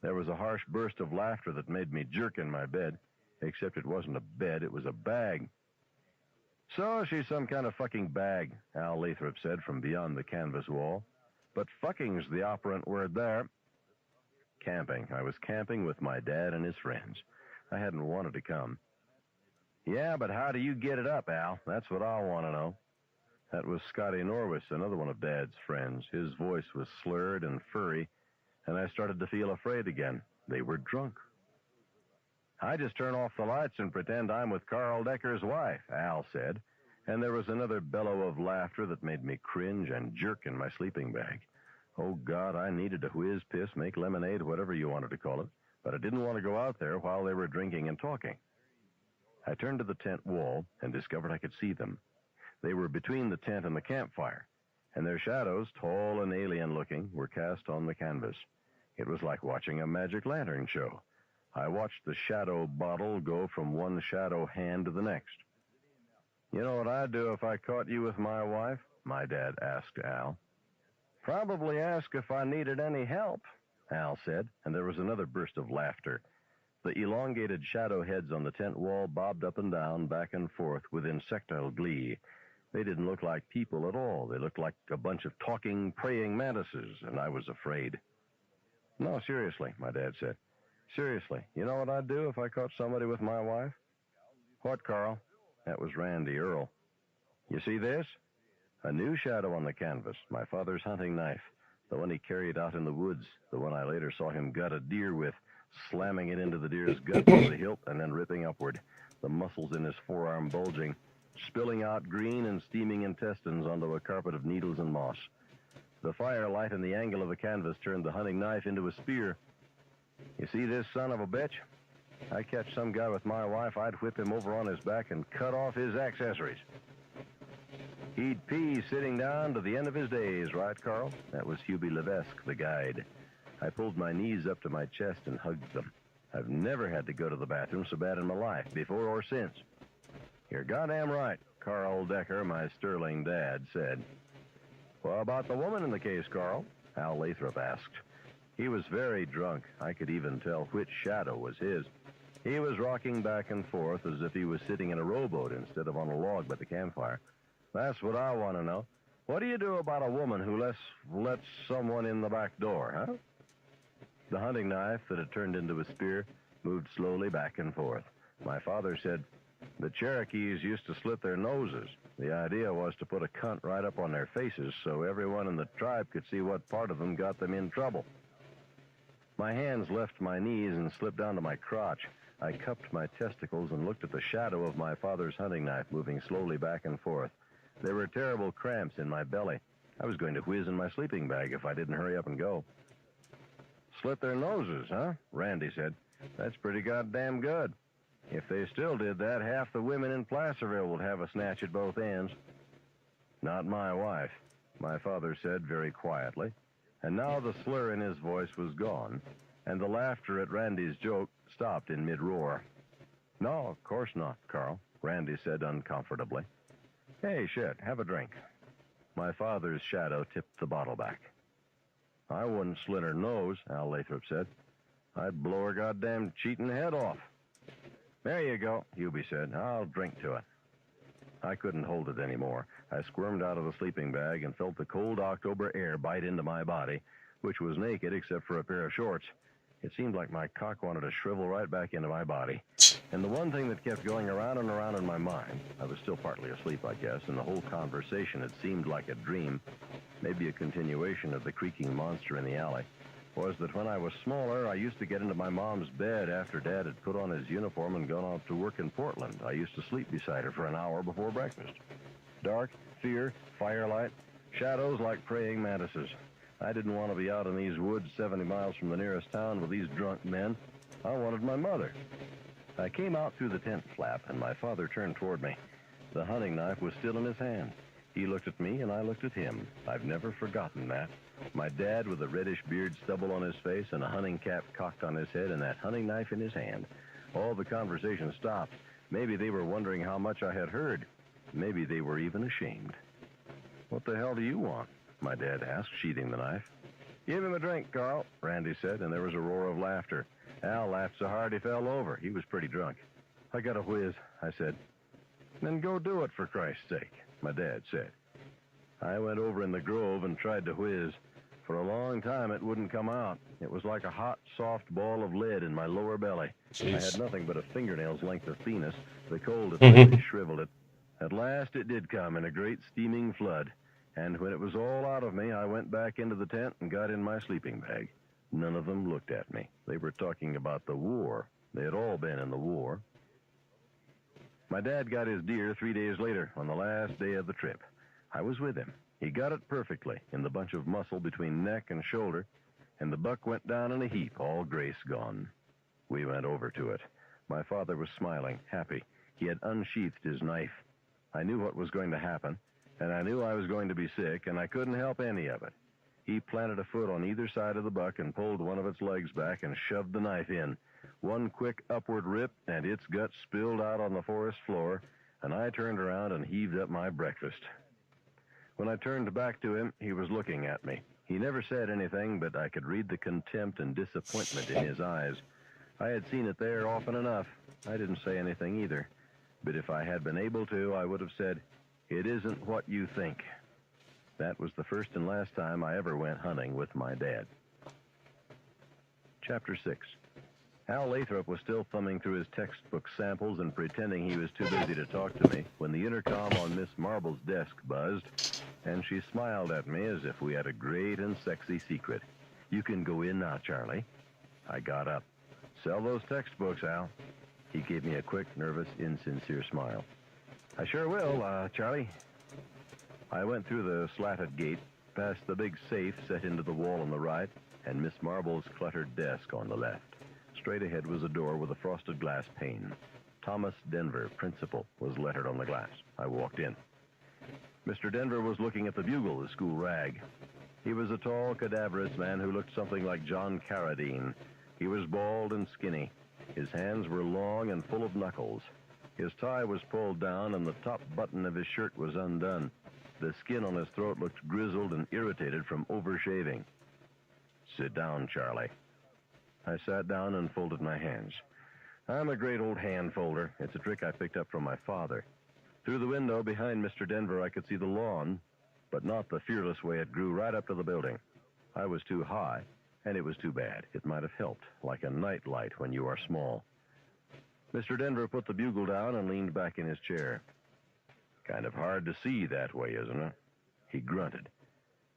There was a harsh burst of laughter that made me jerk in my bed, except it wasn't a bed, it was a bag. "So she's some kind of fucking bag," Al Lathrop said from beyond the canvas wall. "But fucking's the operant word there." Camping. I was camping with my dad and his friends. I hadn't wanted to come. "Yeah, but how do you get it up, Al? That's what I want to know." That was Scotty Norwis, another one of Dad's friends. His voice was slurred and furry, and I started to feel afraid again. They were drunk. "I just turn off the lights and pretend I'm with Carl Decker's wife," Al said, and there was another bellow of laughter that made me cringe and jerk in my sleeping bag. Oh, God, I needed to whiz, piss, make lemonade, whatever you wanted to call it, but I didn't want to go out there while they were drinking and talking. I turned to the tent wall and discovered I could see them. They were between the tent and the campfire, and their shadows, tall and alien-looking, were cast on the canvas. It was like watching a magic lantern show. I watched the shadow bottle go from one shadow hand to the next. "You know what I'd do if I caught you with my wife?" my dad asked Al. "Probably ask if I needed any help," Al said, and there was another burst of laughter. The elongated shadow heads on the tent wall bobbed up and down, back and forth, with insectile glee. They didn't look like people at all. They looked like a bunch of talking, praying mantises, and I was afraid. "No, seriously," my dad said. "Seriously, you know what I'd do if I caught somebody with my wife?" "What, Carl?" That was Randy Earl. "You see this?" A new shadow on the canvas, my father's hunting knife, the one he carried out in the woods, the one I later saw him gut a deer with, slamming it into the deer's gut with the hilt and then ripping upward, the muscles in his forearm bulging. spilling out green and steaming intestines onto a carpet of needles and moss. The firelight and the angle of the canvas turned the hunting knife into a spear. You see this son of a bitch? I catch some guy with my wife, I'd whip him over on his back and cut off his accessories. He'd pee sitting down to the end of his days, right, Carl? That was Hubie Levesque, the guide. I pulled my knees up to my chest and hugged them. I've never had to go to the bathroom so bad in my life, before or since. You're goddamn right, Carl Decker, my sterling dad, said. Well, about the woman in the case, Carl? Al Lathrop asked. He was very drunk. I could even tell which shadow was his. He was rocking back and forth as if he was sitting in a rowboat instead of on a log by the campfire. That's what I want to know. What do you do about a woman who lets someone in the back door, huh? The hunting knife that had turned into a spear moved slowly back and forth. My father said, the Cherokees used to slit their noses. The idea was to put a cunt right up on their faces so everyone in the tribe could see what part of them got them in trouble. My hands left my knees and slipped down to my crotch. I cupped my testicles and looked at the shadow of my father's hunting knife moving slowly back and forth. There were terrible cramps in my belly. I was going to whiz in my sleeping bag if I didn't hurry up and go. Slit their noses, huh? Randy said. That's pretty goddamn good. If they still did that, half the women in Placerville would have a snatch at both ends. Not my wife, my father said very quietly. And now the slur in his voice was gone, and the laughter at Randy's joke stopped in mid-roar. No, of course not, Carl, Randy said uncomfortably. Hey, shit, have a drink. My father's shadow tipped the bottle back. I wouldn't slit her nose, Al Lathrop said. I'd blow her goddamn cheating head off. There you go, Hubie said. I'll drink to it. I couldn't hold it anymore. I squirmed out of the sleeping bag and felt the cold October air bite into my body, which was naked except for a pair of shorts. It seemed like my cock wanted to shrivel right back into my body. And the one thing that kept going around and around in my mind, I was still partly asleep, I guess, and the whole conversation had seemed like a dream, maybe a continuation of the creaking monster in the alley, was that when I was smaller, I used to get into my mom's bed after Dad had put on his uniform and gone off to work in Portland. I used to sleep beside her for an hour before breakfast. Dark, fear, firelight, shadows like praying mantises. I didn't want to be out in these woods 70 miles from the nearest town with these drunk men. I wanted my mother. I came out through the tent flap, and my father turned toward me. The hunting knife was still in his hand. He looked at me, and I looked at him. I've never forgotten that. My dad with a reddish beard stubble on his face and a hunting cap cocked on his head and that hunting knife in his hand. All the conversation stopped. Maybe they were wondering how much I had heard. Maybe they were even ashamed. What the hell do you want? My dad asked, sheathing the knife. Give him a drink, Carl, Randy said, and there was a roar of laughter. Al laughed so hard he fell over. He was pretty drunk. I got a whiz, I said. Then go do it, for Christ's sake, my dad said. I went over in the grove and tried to whiz. For a long time, it wouldn't come out. It was like a hot, soft ball of lead in my lower belly. Jeez. I had nothing but a fingernail's length of penis. The cold had really shriveled it. At last, it did come in a great steaming flood. And when it was all out of me, I went back into the tent and got in my sleeping bag. None of them looked at me. They were talking about the war. They had all been in the war. My dad got his deer 3 days later, on the last day of the trip. I was with him. He got it perfectly, in the bunch of muscle between neck and shoulder, and the buck went down in a heap, all grace gone. We went over to it. My father was smiling, happy. He had unsheathed his knife. I knew what was going to happen, and I knew I was going to be sick, and I couldn't help any of it. He planted a foot on either side of the buck and pulled one of its legs back and shoved the knife in. One quick upward rip, and its guts spilled out on the forest floor, and I turned around and heaved up my breakfast. When I turned back to him, he was looking at me. He never said anything, but I could read the contempt and disappointment in his eyes. I had seen it there often enough. I didn't say anything either. But if I had been able to, I would have said, "It isn't what you think." That was the first and last time I ever went hunting with my dad. Chapter 6. Al Lathrop was still thumbing through his textbook samples and pretending he was too busy to talk to me when the intercom on Miss Marble's desk buzzed, and she smiled at me as if we had a great and sexy secret. "You can go in now, Charlie." I got up. "Sell those textbooks, Al." He gave me a quick, nervous, insincere smile. I sure will, Charlie. I went through the slatted gate, past the big safe set into the wall on the right, and Miss Marble's cluttered desk on the left. Straight ahead was a door with a frosted glass pane. Thomas Denver, principal, was lettered on the glass. I walked in. Mr. Denver was looking at the Bugle, the school rag. He was a tall, cadaverous man who looked something like John Carradine. He was bald and skinny. His hands were long and full of knuckles. His tie was pulled down and the top button of his shirt was undone. The skin on his throat looked grizzled and irritated from overshaving. "Sit down, Charlie." I sat down and folded my hands. I'm a great old hand folder. It's a trick I picked up from my father. Through the window behind Mr. Denver, I could see the lawn, but not the fearless way it grew right up to the building. I was too high, and it was too bad. It might have helped, like a night light when you are small. Mr. Denver put the Bugle down and leaned back in his chair. "Kind of hard to see that way, isn't it?" He grunted.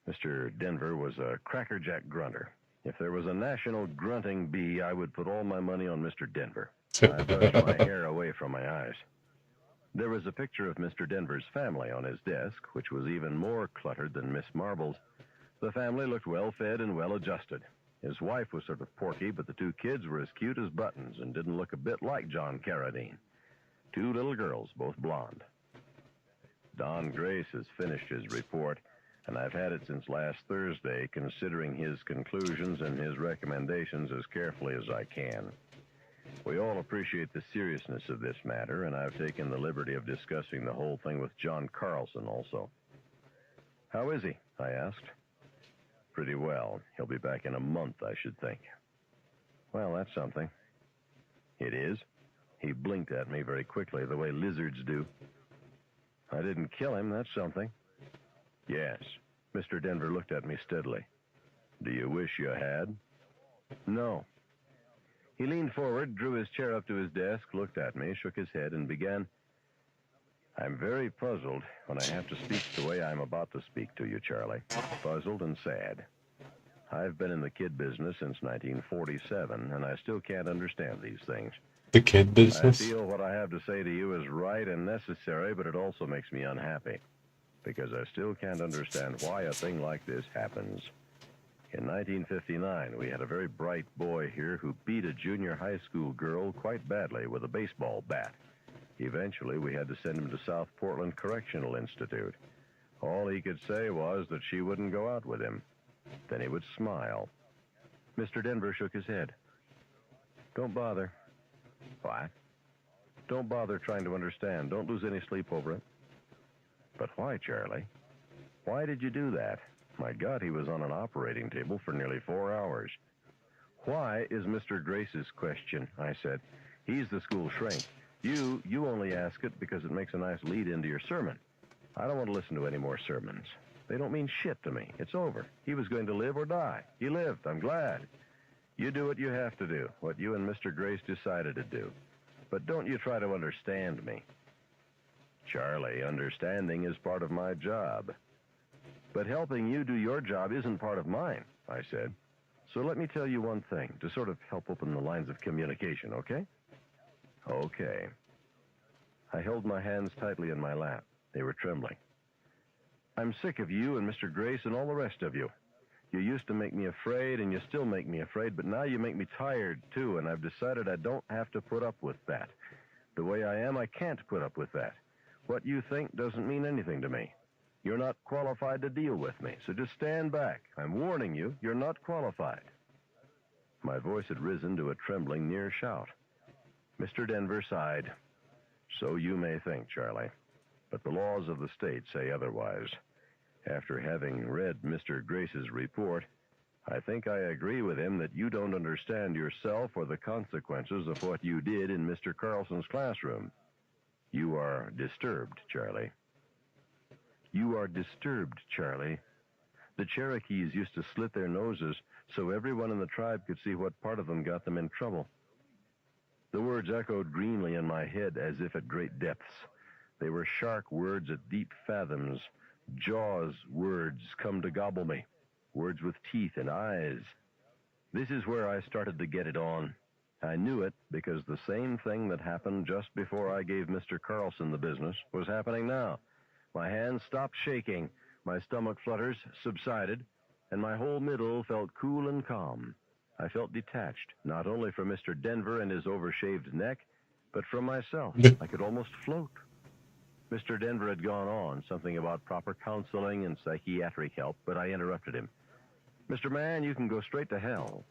Mr. Denver was a crackerjack grunter. If there was a national grunting bee, I would put all my money on Mr. Denver. I brushed my hair away from my eyes. There was a picture of Mr. Denver's family on his desk, which was even more cluttered than Miss Marble's. The family looked well-fed and well-adjusted. His wife was sort of porky, but the two kids were as cute as buttons and didn't look a bit like John Carradine. Two little girls, both blonde. Don Grace has finished his report, and I've had it since last Thursday, considering his conclusions and his recommendations as carefully as I can. We all appreciate the seriousness of this matter, and I've taken the liberty of discussing the whole thing with John Carlson also. "How is he?" I asked. "Pretty well. He'll be back in a month, I should think." "Well, that's something." "It is?" He blinked at me very quickly, the way lizards do. "I didn't kill him, that's something." "Yes." Mr. Denver looked at me steadily. "Do you wish you had?" "No." He leaned forward, drew his chair up to his desk, looked at me, shook his head, and began, "I'm very puzzled when I have to speak the way I'm about to speak to you, Charlie. Puzzled and sad. I've been in the kid business since 1947, and I still can't understand these things. The kid business? I feel what I have to say to you is right and necessary, but it also makes me unhappy, because I still can't understand why a thing like this happens. In 1959, we had a very bright boy here who beat a junior high school girl quite badly with a baseball bat. Eventually, we had to send him to South Portland Correctional Institute. All he could say was that she wouldn't go out with him. Then he would smile." Mr. Denver shook his head. "Don't bother." "What?" "Don't bother trying to understand. Don't lose any sleep over it." "But why, Charlie? Why did you do that? My God, he was on an operating table for nearly 4 hours." "Why is Mr. Grace's question," I said. "He's the school shrink. You only ask it because it makes a nice lead into your sermon. I don't want to listen to any more sermons. They don't mean shit to me. It's over. He was going to live or die. He lived. I'm glad. You do what you have to do, what you and Mr. Grace decided to do. But don't you try to understand me." "Charlie, understanding is part of my job." "But helping you do your job isn't part of mine," I said. "So let me tell you one thing, to sort of help open the lines of communication, okay?" "Okay." I held my hands tightly in my lap. They were trembling. "I'm sick of you and Mr. Grace and all the rest of you. You used to make me afraid, and you still make me afraid, but now you make me tired, too, and I've decided I don't have to put up with that. The way I am, I can't put up with that. What you think doesn't mean anything to me. You're not qualified to deal with me, so just stand back. I'm warning you, you're not qualified." My voice had risen to a trembling near shout. Mr. Denver sighed. "So you may think, Charlie, but the laws of the state say otherwise. After having read Mr. Grace's report, I think I agree with him that you don't understand yourself or the consequences of what you did in Mr. Carlson's classroom. You are disturbed, Charlie. You are disturbed, Charlie. The Cherokees used to slit their noses so everyone in the tribe could see what part of them got them in trouble." The words echoed greenly in my head as if at great depths. They were shark words at deep fathoms. Jaws words come to gobble me. Words with teeth and eyes. This is where I started to get it on. I knew it because the same thing that happened just before I gave Mr. Carlson the business was happening now. My hands stopped shaking, my stomach flutters subsided, and my whole middle felt cool and calm. I felt detached, not only from Mr. Denver and his overshaved neck, but from myself. I could almost float. Mr. Denver had gone on, something about proper counseling and psychiatric help, but I interrupted him. Mr. Man, you can go straight to hell.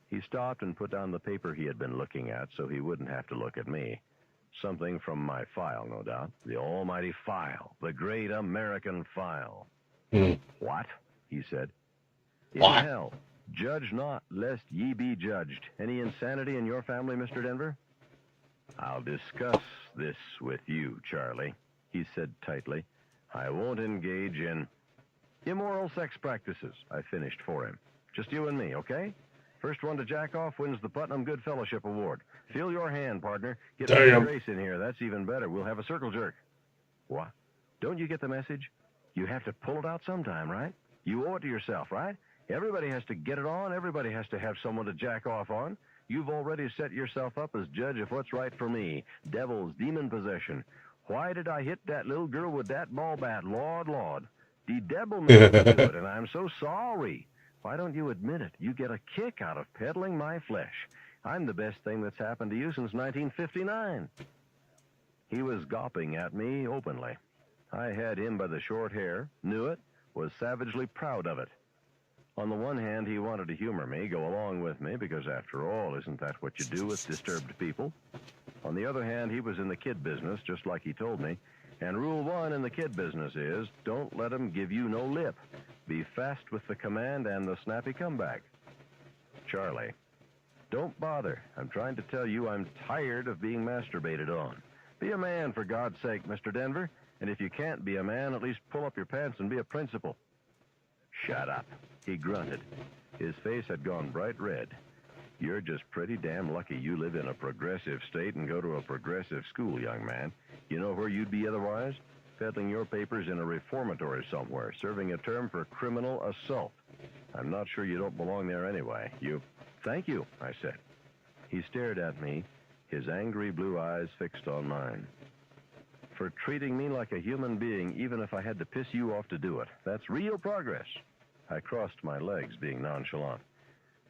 He stopped and put down the paper he had been looking at so he wouldn't have to look at me. Something from my file, no doubt. The almighty file. The great American file. What? He said. In hell. Judge not, lest ye be judged. Any insanity in your family, Mr. Denver? I'll discuss this with you, Charlie, he said tightly. I won't engage in immoral sex practices, I finished for him. Just you and me, okay? First one to jack off wins the Putnam Good Fellowship Award. Feel your hand, partner. Get Mr. Grace in here. That's even better. We'll have a circle jerk. What? Don't you get the message? You have to pull it out sometime, right? You owe it to yourself, right? Everybody has to get it on. Everybody has to have someone to jack off on. You've already set yourself up as judge of what's right for me. Devil's demon possession. Why did I hit that little girl with that ball bat? Lord, Lord. The devil made me do it, and I'm so sorry. Why don't you admit it? You get a kick out of peddling my flesh. I'm the best thing that's happened to you since 1959. He was gawping at me openly. I had him by the short hair, knew it, was savagely proud of it. On the one hand, he wanted to humor me, go along with me, because after all, isn't that what you do with disturbed people? On the other hand, he was in the kid business, just like he told me, and rule one in the kid business is, don't let him give you no lip. Be fast with the command and the snappy comeback. Charlie, don't bother. I'm trying to tell you I'm tired of being masturbated on. Be a man, for God's sake, Mr. Denver, and if you can't be a man, at least pull up your pants and be a principal. Shut up, he grunted. His face had gone bright red. You're just pretty damn lucky you live in a progressive state and go to a progressive school, young man. You know where you'd be otherwise? Peddling your papers in a reformatory somewhere, serving a term for criminal assault. I'm not sure you don't belong there anyway. Thank you, I said. He stared at me, his angry blue eyes fixed on mine. For treating me like a human being, even if I had to piss you off to do it. That's real progress. I crossed my legs, being nonchalant.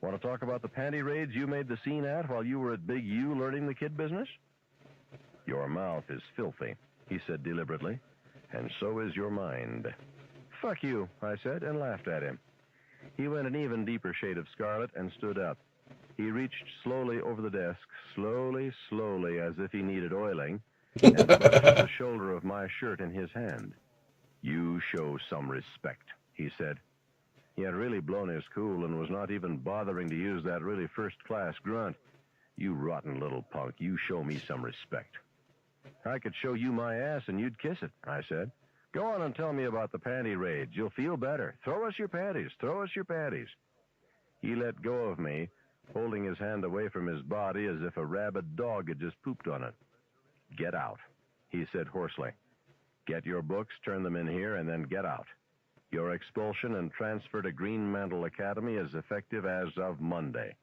Want to talk about the panty raids you made the scene at while you were at Big U learning the kid business? Your mouth is filthy, he said deliberately, and so is your mind. Fuck you, I said, and laughed at him. He went an even deeper shade of scarlet and stood up. He reached slowly over the desk, slowly, as if he needed oiling, and clutched the shoulder of my shirt in his hand. You show some respect, he said. He had really blown his cool and was not even bothering to use that really first-class grunt. You rotten little punk, you show me some respect. I could show you my ass and you'd kiss it, I said. Go on and tell me about the panty raids. You'll feel better. Throw us your panties. Throw us your panties. He let go of me, holding his hand away from his body as if a rabid dog had just pooped on it. Get out, he said hoarsely. Get your books, turn them in here, and then get out. Your expulsion and transfer to Green Mantle Academy is effective as of Monday.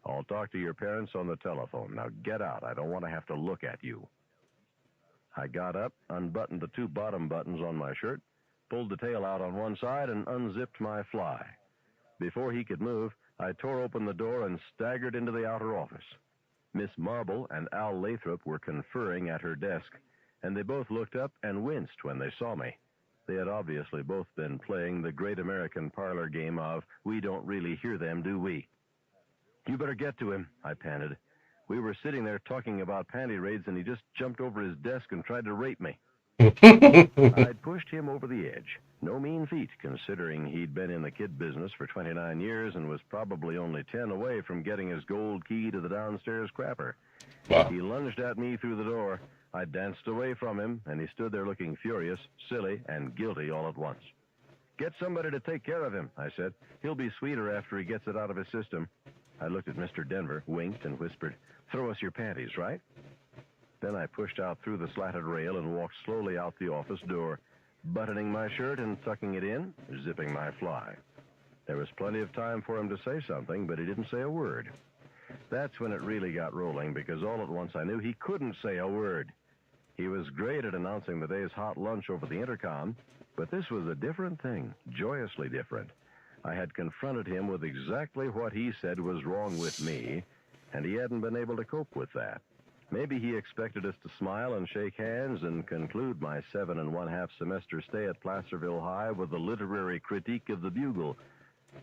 I'll talk to your parents on the telephone. Now get out. I don't want to have to look at you. I got up, unbuttoned the two bottom buttons on my shirt, pulled the tail out on one side, and unzipped my fly. Before he could move, I tore open the door and staggered into the outer office. Miss Marble and Al Lathrop were conferring at her desk, and they both looked up and winced when they saw me. They had obviously both been playing the great American parlor game of, we don't really hear them, do we? You better get to him, I panted. We were sitting there talking about panty raids, and he just jumped over his desk and tried to rape me. I'd pushed him over the edge. No mean feat, considering he'd been in the kid business for 29 years and was probably only 10 away from getting his gold key to the downstairs crapper. Wow. He lunged at me through the door. I danced away from him, and he stood there looking furious, silly, and guilty all at once. Get somebody to take care of him, I said. He'll be sweeter after he gets it out of his system. I looked at Mr. Denver, winked, and whispered, throw us your panties, right? Then I pushed out through the slatted rail and walked slowly out the office door, buttoning my shirt and tucking it in, zipping my fly. There was plenty of time for him to say something, but he didn't say a word. That's when it really got rolling, because all at once I knew he couldn't say a word. He was great at announcing the day's hot lunch over the intercom, but this was a different thing, joyously different. I had confronted him with exactly what he said was wrong with me, and he hadn't been able to cope with that. Maybe he expected us to smile and shake hands and conclude my 7 1/2 semester stay at Placerville High with a literary critique of the Bugle.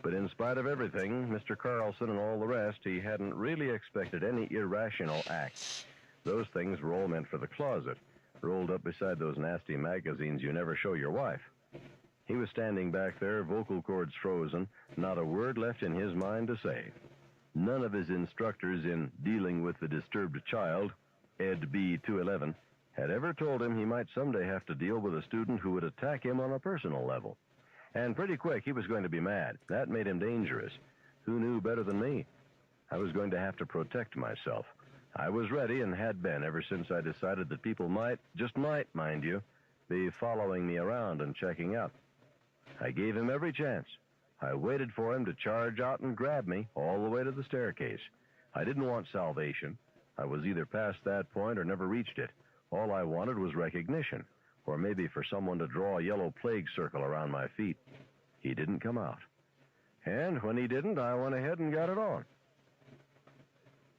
But in spite of everything, Mr. Carlson and all the rest, he hadn't really expected any irrational acts. Those things were all meant for the closet, rolled up beside those nasty magazines you never show your wife. He was standing back there, vocal cords frozen, not a word left in his mind to say. None of his instructors in dealing with the disturbed child, Ed B. 211, had ever told him he might someday have to deal with a student who would attack him on a personal level. And pretty quick, he was going to be mad. That made him dangerous. Who knew better than me? I was going to have to protect myself. I was ready and had been ever since I decided that people might, just might, mind you, be following me around and checking out. I gave him every chance. I waited for him to charge out and grab me all the way to the staircase. I didn't want salvation. I was either past that point or never reached it. All I wanted was recognition, or maybe for someone to draw a yellow plague circle around my feet. He didn't come out. And when he didn't, I went ahead and got it on.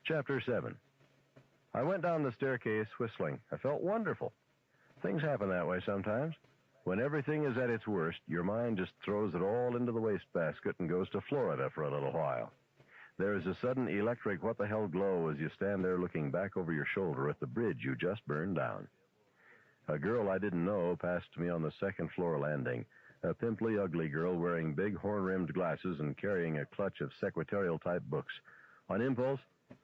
Chapter 7. I went down the staircase whistling. I felt wonderful. Things happen that way sometimes. When everything is at its worst, your mind just throws it all into the wastebasket and goes to Florida for a little while. There is a sudden electric what-the-hell glow as you stand there looking back over your shoulder at the bridge you just burned down. A girl I didn't know passed me on the second-floor landing, a pimply, ugly girl wearing big horn-rimmed glasses and carrying a clutch of secretarial-type books. On impulse,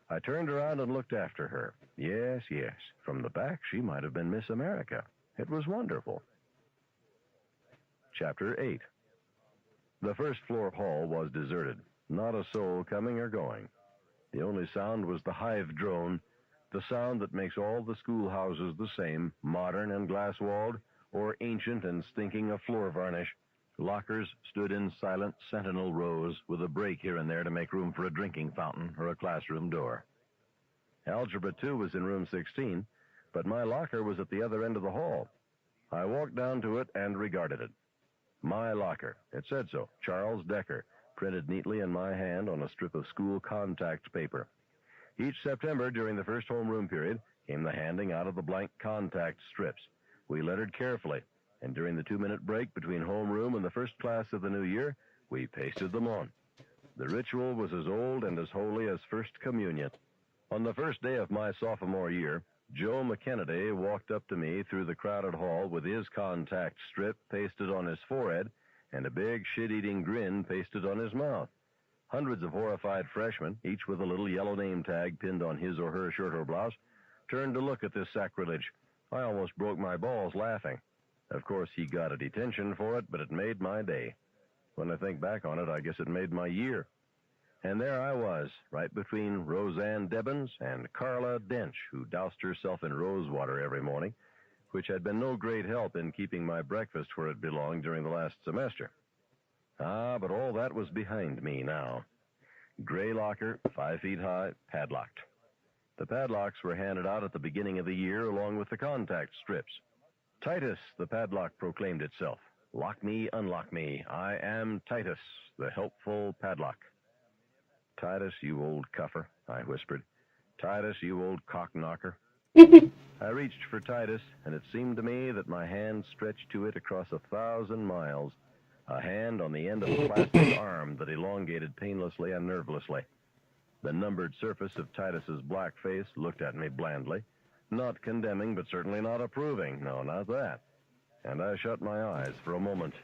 I turned around and looked after her. Yes, yes, from the back she might have been Miss America. It was wonderful. Chapter 8. The first-floor hall was deserted. Not a soul coming or going. The only sound was the hive drone, the sound that makes all the schoolhouses the same, modern and glass-walled, or ancient and stinking of floor varnish. Lockers stood in silent sentinel rows with a break here and there to make room for a drinking fountain or a classroom door. Algebra 2 was in room 16, but my locker was at the other end of the hall. I walked down to it and regarded it. My locker. It said so. Charles Decker, printed neatly in my hand on a strip of school contact paper. Each September during the first homeroom period came the handing out of the blank contact strips. We lettered carefully, and during the 2-minute break between homeroom and the first class of the new year, we pasted them on. The ritual was as old and as holy as First Communion. On the first day of my sophomore year, Joe McKennedy walked up to me through the crowded hall with his contact strip pasted on his forehead and a big shit-eating grin pasted on his mouth. Hundreds of horrified freshmen, each with a little yellow name tag pinned on his or her shirt or blouse, turned to look at this sacrilege. I almost broke my balls laughing. Of course, he got a detention for it, but it made my day. When I think back on it, I guess it made my year. And there I was, right between Roseanne Debbins and Carla Dench, who doused herself in rose water every morning, which had been no great help in keeping my breakfast where it belonged during the last semester. Ah, but all that was behind me now. Gray locker, 5 feet high, padlocked. The padlocks were handed out at the beginning of the year along with the contact strips. Titus, the padlock proclaimed itself. Lock me, unlock me. I am Titus, the helpful padlock. Titus, you old cuffer, I whispered. Titus, you old cock-knocker. I reached for Titus, and it seemed to me that my hand stretched to it across 1,000 miles, a hand on the end of a plastic arm that elongated painlessly and nervelessly. The numbered surface of Titus's black face looked at me blandly, not condemning, but certainly not approving. No, not that. And I shut my eyes for a moment.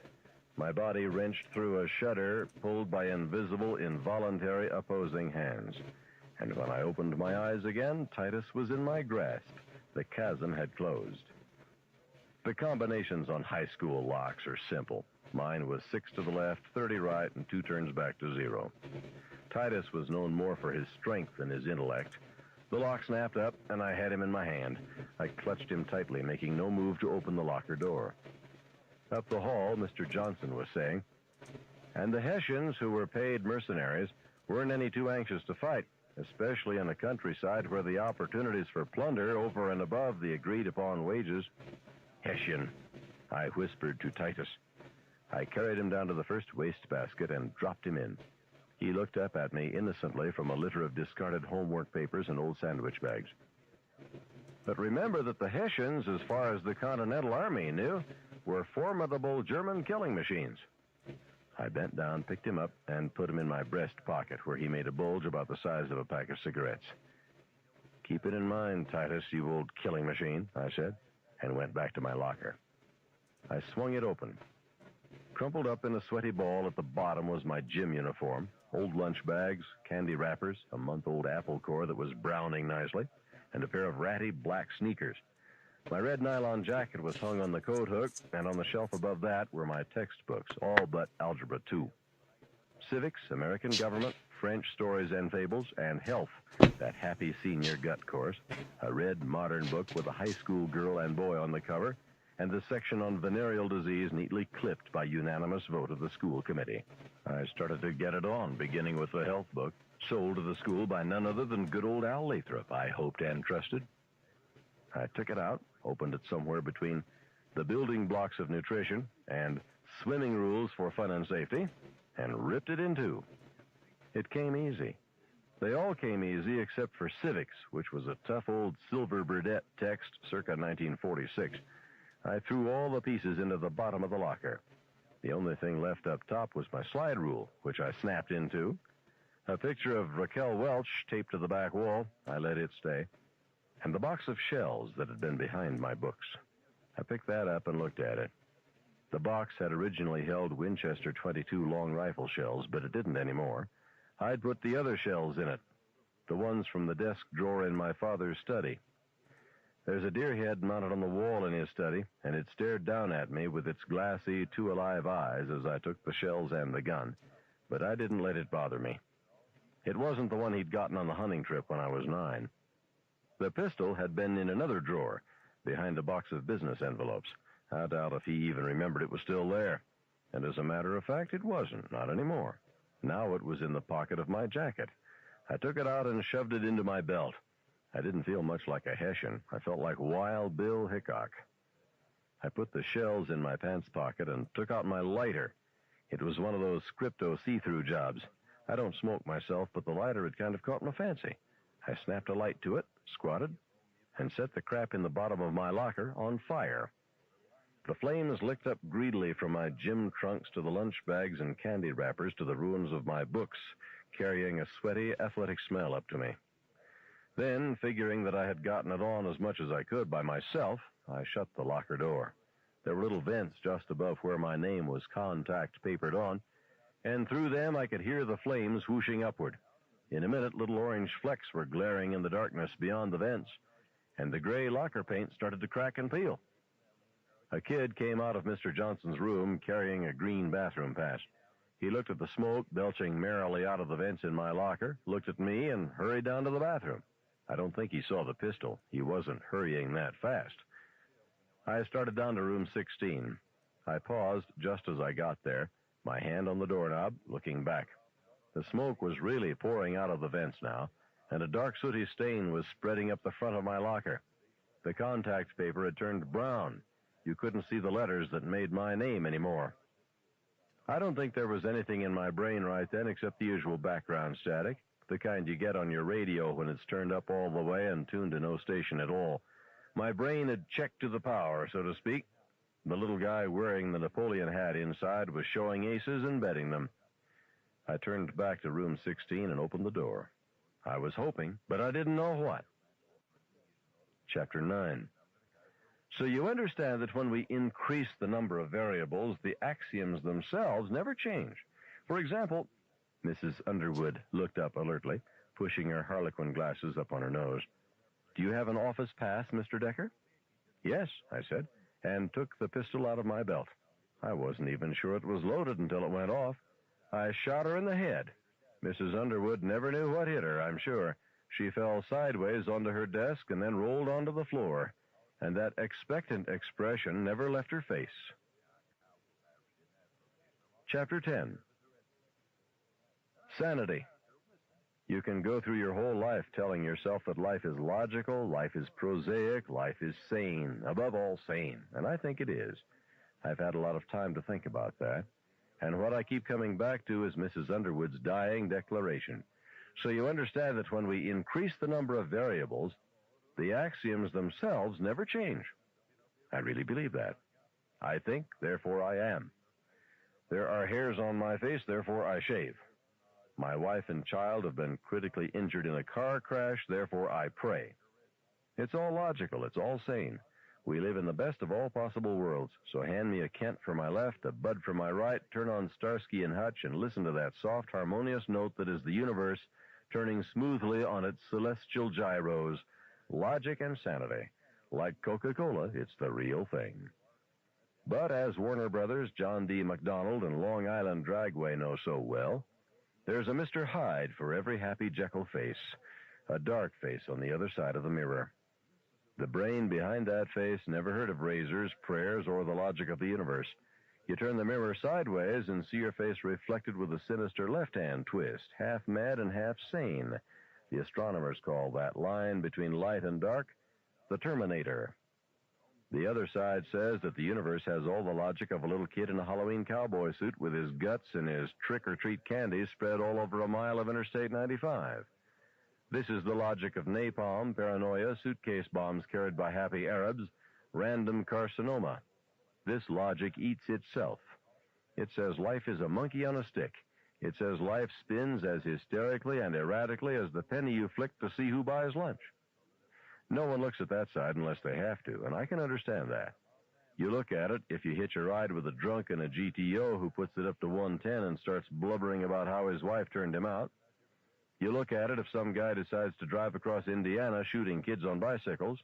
My body wrenched through a shudder pulled by invisible, involuntary opposing hands. And when I opened my eyes again, Titus was in my grasp. The chasm had closed. The combinations on high school locks are simple. Mine was 6 to the left, 30 right, and 2 turns back to 0. Titus was known more for his strength than his intellect. The lock snapped up, and I had him in my hand. I clutched him tightly, making no move to open the locker door. Up the hall, Mr. Johnson was saying, and the Hessians, who were paid mercenaries, weren't any too anxious to fight. especially in the countryside where the opportunities for plunder over and above the agreed-upon wages. Hessian, I whispered to Titus. I carried him down to the first wastebasket and dropped him in. He looked up at me innocently from a litter of discarded homework papers and old sandwich bags. But remember that the Hessians, as far as the Continental Army knew, were formidable German killing machines. I bent down, picked him up, and put him in my breast pocket, where he made a bulge about the size of a pack of cigarettes. Keep it in mind, Titus, you old killing machine, I said, and went back to my locker. I swung it open. Crumpled up in a sweaty ball at the bottom was my gym uniform, old lunch bags, candy wrappers, a month-old apple core that was browning nicely, and a pair of ratty black sneakers. My red nylon jacket was hung on the coat hook, and on the shelf above that were my textbooks, all but Algebra 2. Civics, American Government, French Stories and Fables, and Health, that happy senior gut course, a red modern book with a high school girl and boy on the cover, and the section on venereal disease neatly clipped by unanimous vote of the school committee. I started to get it on, beginning with the health book, sold to the school by none other than good old Al Lathrop, I hoped and trusted. I took it out, opened it somewhere between the building blocks of nutrition and swimming rules for fun and safety, and ripped it in two. It came easy. They all came easy except for civics, which was a tough old silver burdette text circa 1946. I threw all the pieces into the bottom of the locker. The only thing left up top was my slide rule, which I snapped into. A picture of Raquel Welch taped to the back wall. I let it stay. And the box of shells that had been behind my books. I picked that up and looked at it. The box had originally held Winchester .22 long rifle shells, but it didn't anymore. I'd put the other shells in it, the ones from the desk drawer in my father's study. There's a deer head mounted on the wall in his study, and it stared down at me with its glassy, too alive eyes as I took the shells and the gun, but I didn't let it bother me. It wasn't the one he'd gotten on the hunting trip when I was 9. The pistol had been in another drawer, behind a box of business envelopes. I doubt if he even remembered it was still there. And as a matter of fact, it wasn't, not anymore. Now it was in the pocket of my jacket. I took it out and shoved it into my belt. I didn't feel much like a Hessian. I felt like Wild Bill Hickok. I put the shells in my pants pocket and took out my lighter. It was one of those crypto see-through jobs. I don't smoke myself, but the lighter had kind of caught my fancy. I snapped a light to it, squatted, and set the crap in the bottom of my locker on fire. The flames licked up greedily from my gym trunks to the lunch bags and candy wrappers to the ruins of my books, carrying a sweaty, athletic smell up to me. Then, figuring that I had gotten it on as much as I could by myself, I shut the locker door. There were little vents just above where my name was contact papered on, and through them I could hear the flames whooshing upward. In a minute, little orange flecks were glaring in the darkness beyond the vents, and the gray locker paint started to crack and peel. A kid came out of Mr. Johnson's room carrying a green bathroom pass. He looked at the smoke belching merrily out of the vents in my locker, looked at me, and hurried down to the bathroom. I don't think he saw the pistol. He wasn't hurrying that fast. I started down to room 16. I paused just as I got there, my hand on the doorknob, looking back. The smoke was really pouring out of the vents now, and a dark sooty stain was spreading up the front of my locker. The contact paper had turned brown. You couldn't see the letters that made my name anymore. I don't think there was anything in my brain right then except the usual background static, the kind you get on your radio when it's turned up all the way and tuned to no station at all. My brain had checked to the power, so to speak. The little guy wearing the Napoleon hat inside was showing aces and betting them. I turned back to room 16 and opened the door. I was hoping, but I didn't know what. Chapter 9. So you understand that when we increase the number of variables, the axioms themselves never change. For example, Mrs. Underwood looked up alertly, pushing her harlequin glasses up on her nose. Do you have an office pass, Mr. Decker? Yes, I said, and took the pistol out of my belt. I wasn't even sure it was loaded until it went off. I shot her in the head. Mrs. Underwood never knew what hit her, I'm sure. She fell sideways onto her desk and then rolled onto the floor, and that expectant expression never left her face. Chapter 10. Sanity. You can go through your whole life telling yourself that life is logical, life is prosaic, life is sane, above all sane, and I think it is. I've had a lot of time to think about that. And what I keep coming back to is Mrs. Underwood's dying declaration. So you understand that when we increase the number of variables, the axioms themselves never change. I really believe that. I think, therefore I am. There are hairs on my face, therefore I shave. My wife and child have been critically injured in a car crash, therefore I pray. It's all logical, it's all sane. We live in the best of all possible worlds, so hand me a Kent for my left, a Bud for my right, turn on Starsky and Hutch, and listen to that soft, harmonious note that is the universe turning smoothly on its celestial gyros. Logic and sanity. Like Coca-Cola, it's the real thing. But as Warner Brothers, John D. MacDonald, and Long Island Dragway know so well, there's a Mr. Hyde for every happy Jekyll face, a dark face on the other side of the mirror. The brain behind that face never heard of razors, prayers, or the logic of the universe. You turn the mirror sideways and see your face reflected with a sinister left-hand twist, half mad and half sane. The astronomers call that line between light and dark the Terminator. The other side says that the universe has all the logic of a little kid in a Halloween cowboy suit with his guts and his trick-or-treat candies spread all over a mile of Interstate 95. This is the logic of napalm, paranoia, suitcase bombs carried by happy Arabs, random carcinoma. This logic eats itself. It says life is a monkey on a stick. It says life spins as hysterically and erratically as the penny you flick to see who buys lunch. No one looks at that side unless they have to, and I can understand that. You look at it if you hitch a ride with a drunk in a GTO who puts it up to 110 and starts blubbering about how his wife turned him out. You look at it if some guy decides to drive across Indiana shooting kids on bicycles.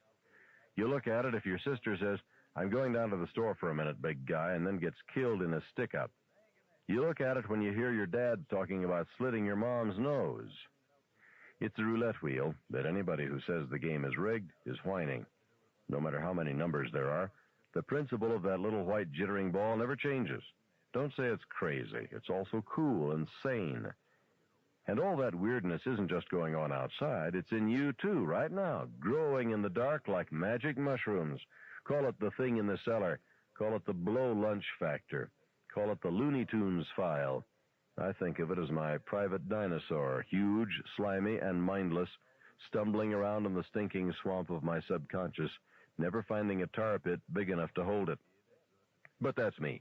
You look at it if your sister says, "I'm going down to the store for a minute, big guy," and then gets killed in a stick-up. You look at it when you hear your dad talking about slitting your mom's nose. It's a roulette wheel that anybody who says the game is rigged is whining. No matter how many numbers there are, the principle of that little white jittering ball never changes. Don't say it's crazy. It's also cool and sane. And all that weirdness isn't just going on outside. It's in you, too, right now, growing in the dark like magic mushrooms. Call it the thing in the cellar. Call it the blow lunch factor. Call it the Looney Tunes file. I think of it as my private dinosaur, huge, slimy, and mindless, stumbling around in the stinking swamp of my subconscious, never finding a tar pit big enough to hold it. But that's me.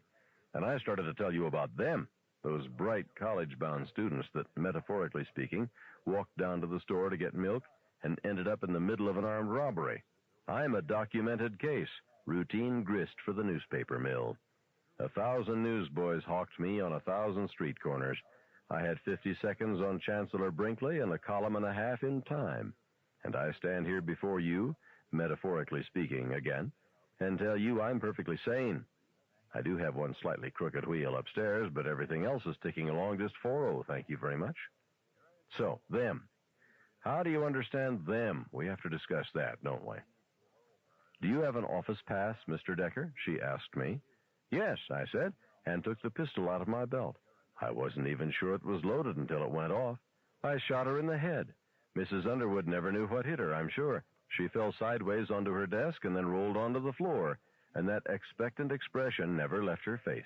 And I started to tell you about them, those bright college-bound students that, metaphorically speaking, walked down to the store to get milk and ended up in the middle of an armed robbery. I'm a documented case, routine grist for the newspaper mill. 1,000 newsboys hawked me on 1,000 street corners. I had 50 seconds on Chancellor Brinkley and a column and a half in Time. And I stand here before you, metaphorically speaking again, and tell you I'm perfectly sane. I do have one slightly crooked wheel upstairs, but everything else is ticking along just 4-0, thank you very much. So, them. How do you understand them? We have to discuss that, don't we? Do you have an office pass, Mr. Decker? She asked me. Yes, I said, and took the pistol out of my belt. I wasn't even sure it was loaded until it went off. I shot her in the head. Mrs. Underwood never knew what hit her, I'm sure. She fell sideways onto her desk and then rolled onto the floor, and that expectant expression never left her face.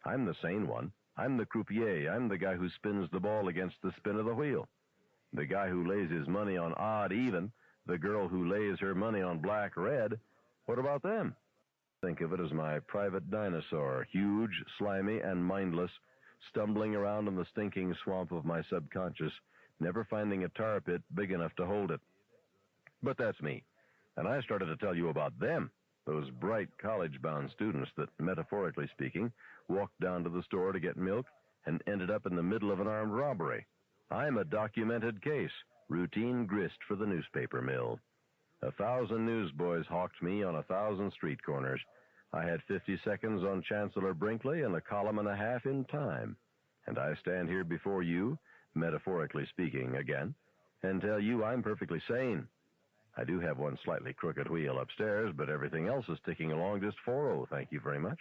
I'm the sane one. I'm the croupier. I'm the guy who spins the ball against the spin of the wheel. The guy who lays his money on odd-even. The girl who lays her money on black-red. What about them? Think of it as my private dinosaur, huge, slimy, and mindless, stumbling around in the stinking swamp of my subconscious, never finding a tar pit big enough to hold it. But that's me. And I started to tell you about them, those bright college-bound students that, metaphorically speaking, walked down to the store to get milk and ended up in the middle of an armed robbery. I'm a documented case, routine grist for the newspaper mill. 1,000 newsboys hawked me on 1,000 street corners. I had 50 seconds on Chancellor Brinkley and a column and a half in Time. And I stand here before you, metaphorically speaking again, and tell you I'm perfectly sane. I do have one slightly crooked wheel upstairs, but everything else is ticking along just 4-0, thank you very much.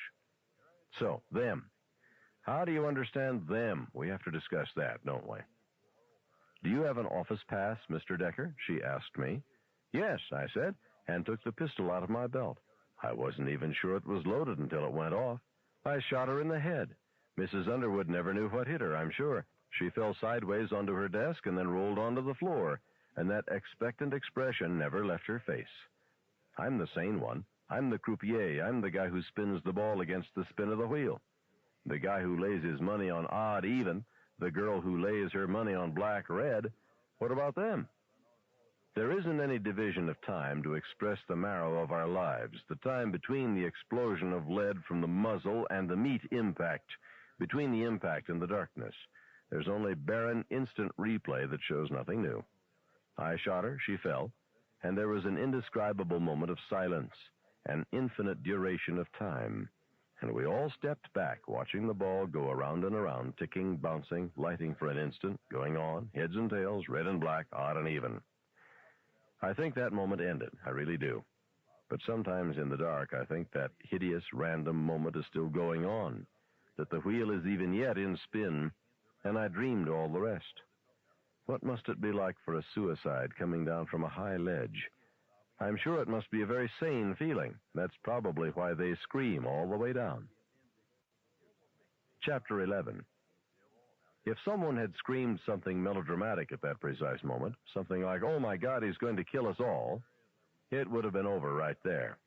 So, them. How do you understand them? We have to discuss that, don't we? "Do you have an office pass, Mr. Decker?" she asked me. "Yes," I said, and took the pistol out of my belt. I wasn't even sure it was loaded until it went off. I shot her in the head. Mrs. Underwood never knew what hit her, I'm sure. She fell sideways onto her desk and then rolled onto the floor, and that expectant expression never left her face. I'm the sane one. I'm the croupier. I'm the guy who spins the ball against the spin of the wheel. The guy who lays his money on odd even, the girl who lays her money on black red. What about them? There isn't any division of time to express the marrow of our lives, the time between the explosion of lead from the muzzle and the meat impact, between the impact and the darkness. There's only barren instant replay that shows nothing new. I shot her, she fell, and there was an indescribable moment of silence, an infinite duration of time. And we all stepped back, watching the ball go around and around, ticking, bouncing, lighting for an instant, going on, heads and tails, red and black, odd and even. I think that moment ended, I really do. But sometimes in the dark, I think that hideous, random moment is still going on, that the wheel is even yet in spin, and I dreamed all the rest. What must it be like for a suicide coming down from a high ledge? I'm sure it must be a very sane feeling. That's probably why they scream all the way down. Chapter 11. If someone had screamed something melodramatic at that precise moment, something like, "Oh my God, he's going to kill us all," it would have been over right there.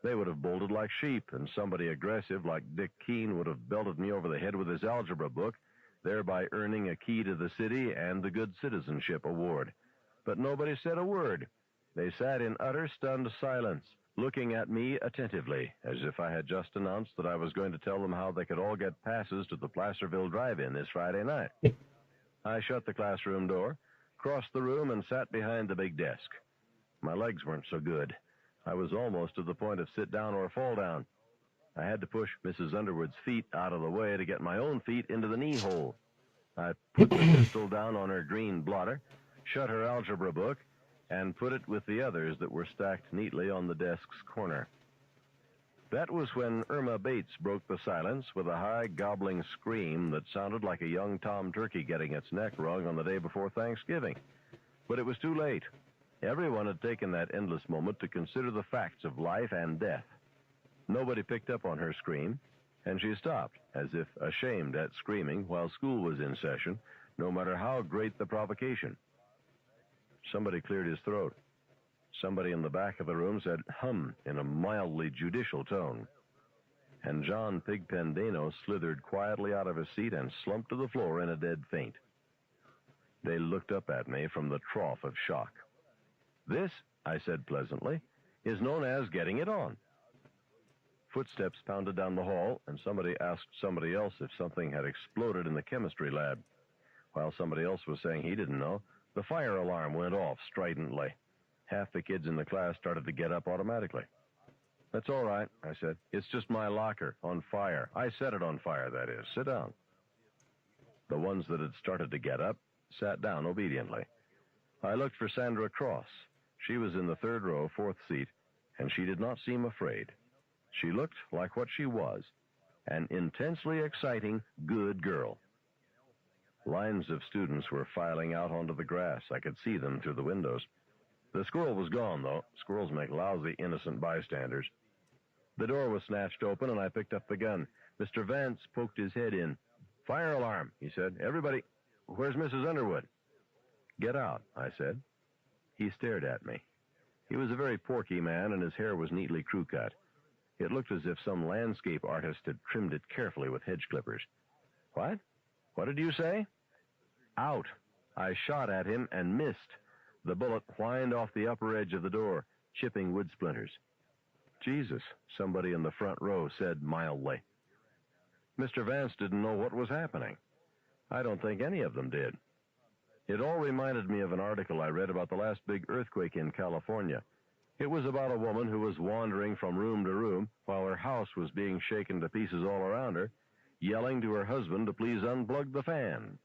They would have bolted like sheep, and somebody aggressive like Dick Keene would have belted me over the head with his algebra book, thereby earning a key to the city and the Good Citizenship Award. But nobody said a word. They sat in utter stunned silence, looking at me attentively, as if I had just announced that I was going to tell them how they could all get passes to the Placerville Drive-In this Friday night. I shut the classroom door, crossed the room, and sat behind the big desk. My legs weren't so good. I was almost to the point of sit down or fall down. I had to push Mrs. Underwood's feet out of the way to get my own feet into the knee hole. I put the pistol down on her green blotter, shut her algebra book, and put it with the others that were stacked neatly on the desk's corner. That was when Irma Bates broke the silence with a high, gobbling scream that sounded like a young tom turkey getting its neck wrung on the day before Thanksgiving. But it was too late. Everyone had taken that endless moment to consider the facts of life and death. Nobody picked up on her scream, and she stopped, as if ashamed at screaming while school was in session, no matter how great the provocation. Somebody cleared his throat. Somebody in the back of the room said "hum" in a mildly judicial tone. And John Pigpen Dano slithered quietly out of his seat and slumped to the floor in a dead faint. They looked up at me from the trough of shock. "This," I said pleasantly, "is known as getting it on." Footsteps pounded down the hall, and somebody asked somebody else if something had exploded in the chemistry lab. While somebody else was saying he didn't know, the fire alarm went off stridently. Half the kids in the class started to get up automatically. "That's all right," I said. "It's just my locker on fire. I set it on fire, that is. Sit down." The ones that had started to get up sat down obediently. I looked for Sandra Cross. She was in the third row, fourth seat, and she did not seem afraid. She looked like what she was, an intensely exciting, good girl. Lines of students were filing out onto the grass. I could see them through the windows. The squirrel was gone, though. Squirrels make lousy, innocent bystanders. The door was snatched open, and I picked up the gun. Mr. Vance poked his head in. "Fire alarm," he said. "Everybody, where's Mrs. Underwood?" "Get out," I said. He stared at me. He was a very porky man, and his hair was neatly crew-cut. It looked as if some landscape artist had trimmed it carefully with hedge clippers. "What? What did you say?" "Out." I shot at him and missed. The bullet whined off the upper edge of the door, chipping wood splinters. "Jesus," somebody in the front row said mildly. Mr. Vance didn't know what was happening. I don't think any of them did. It all reminded me of an article I read about the last big earthquake in California. It was about a woman who was wandering from room to room while her house was being shaken to pieces all around her, yelling to her husband to please unplug the fan.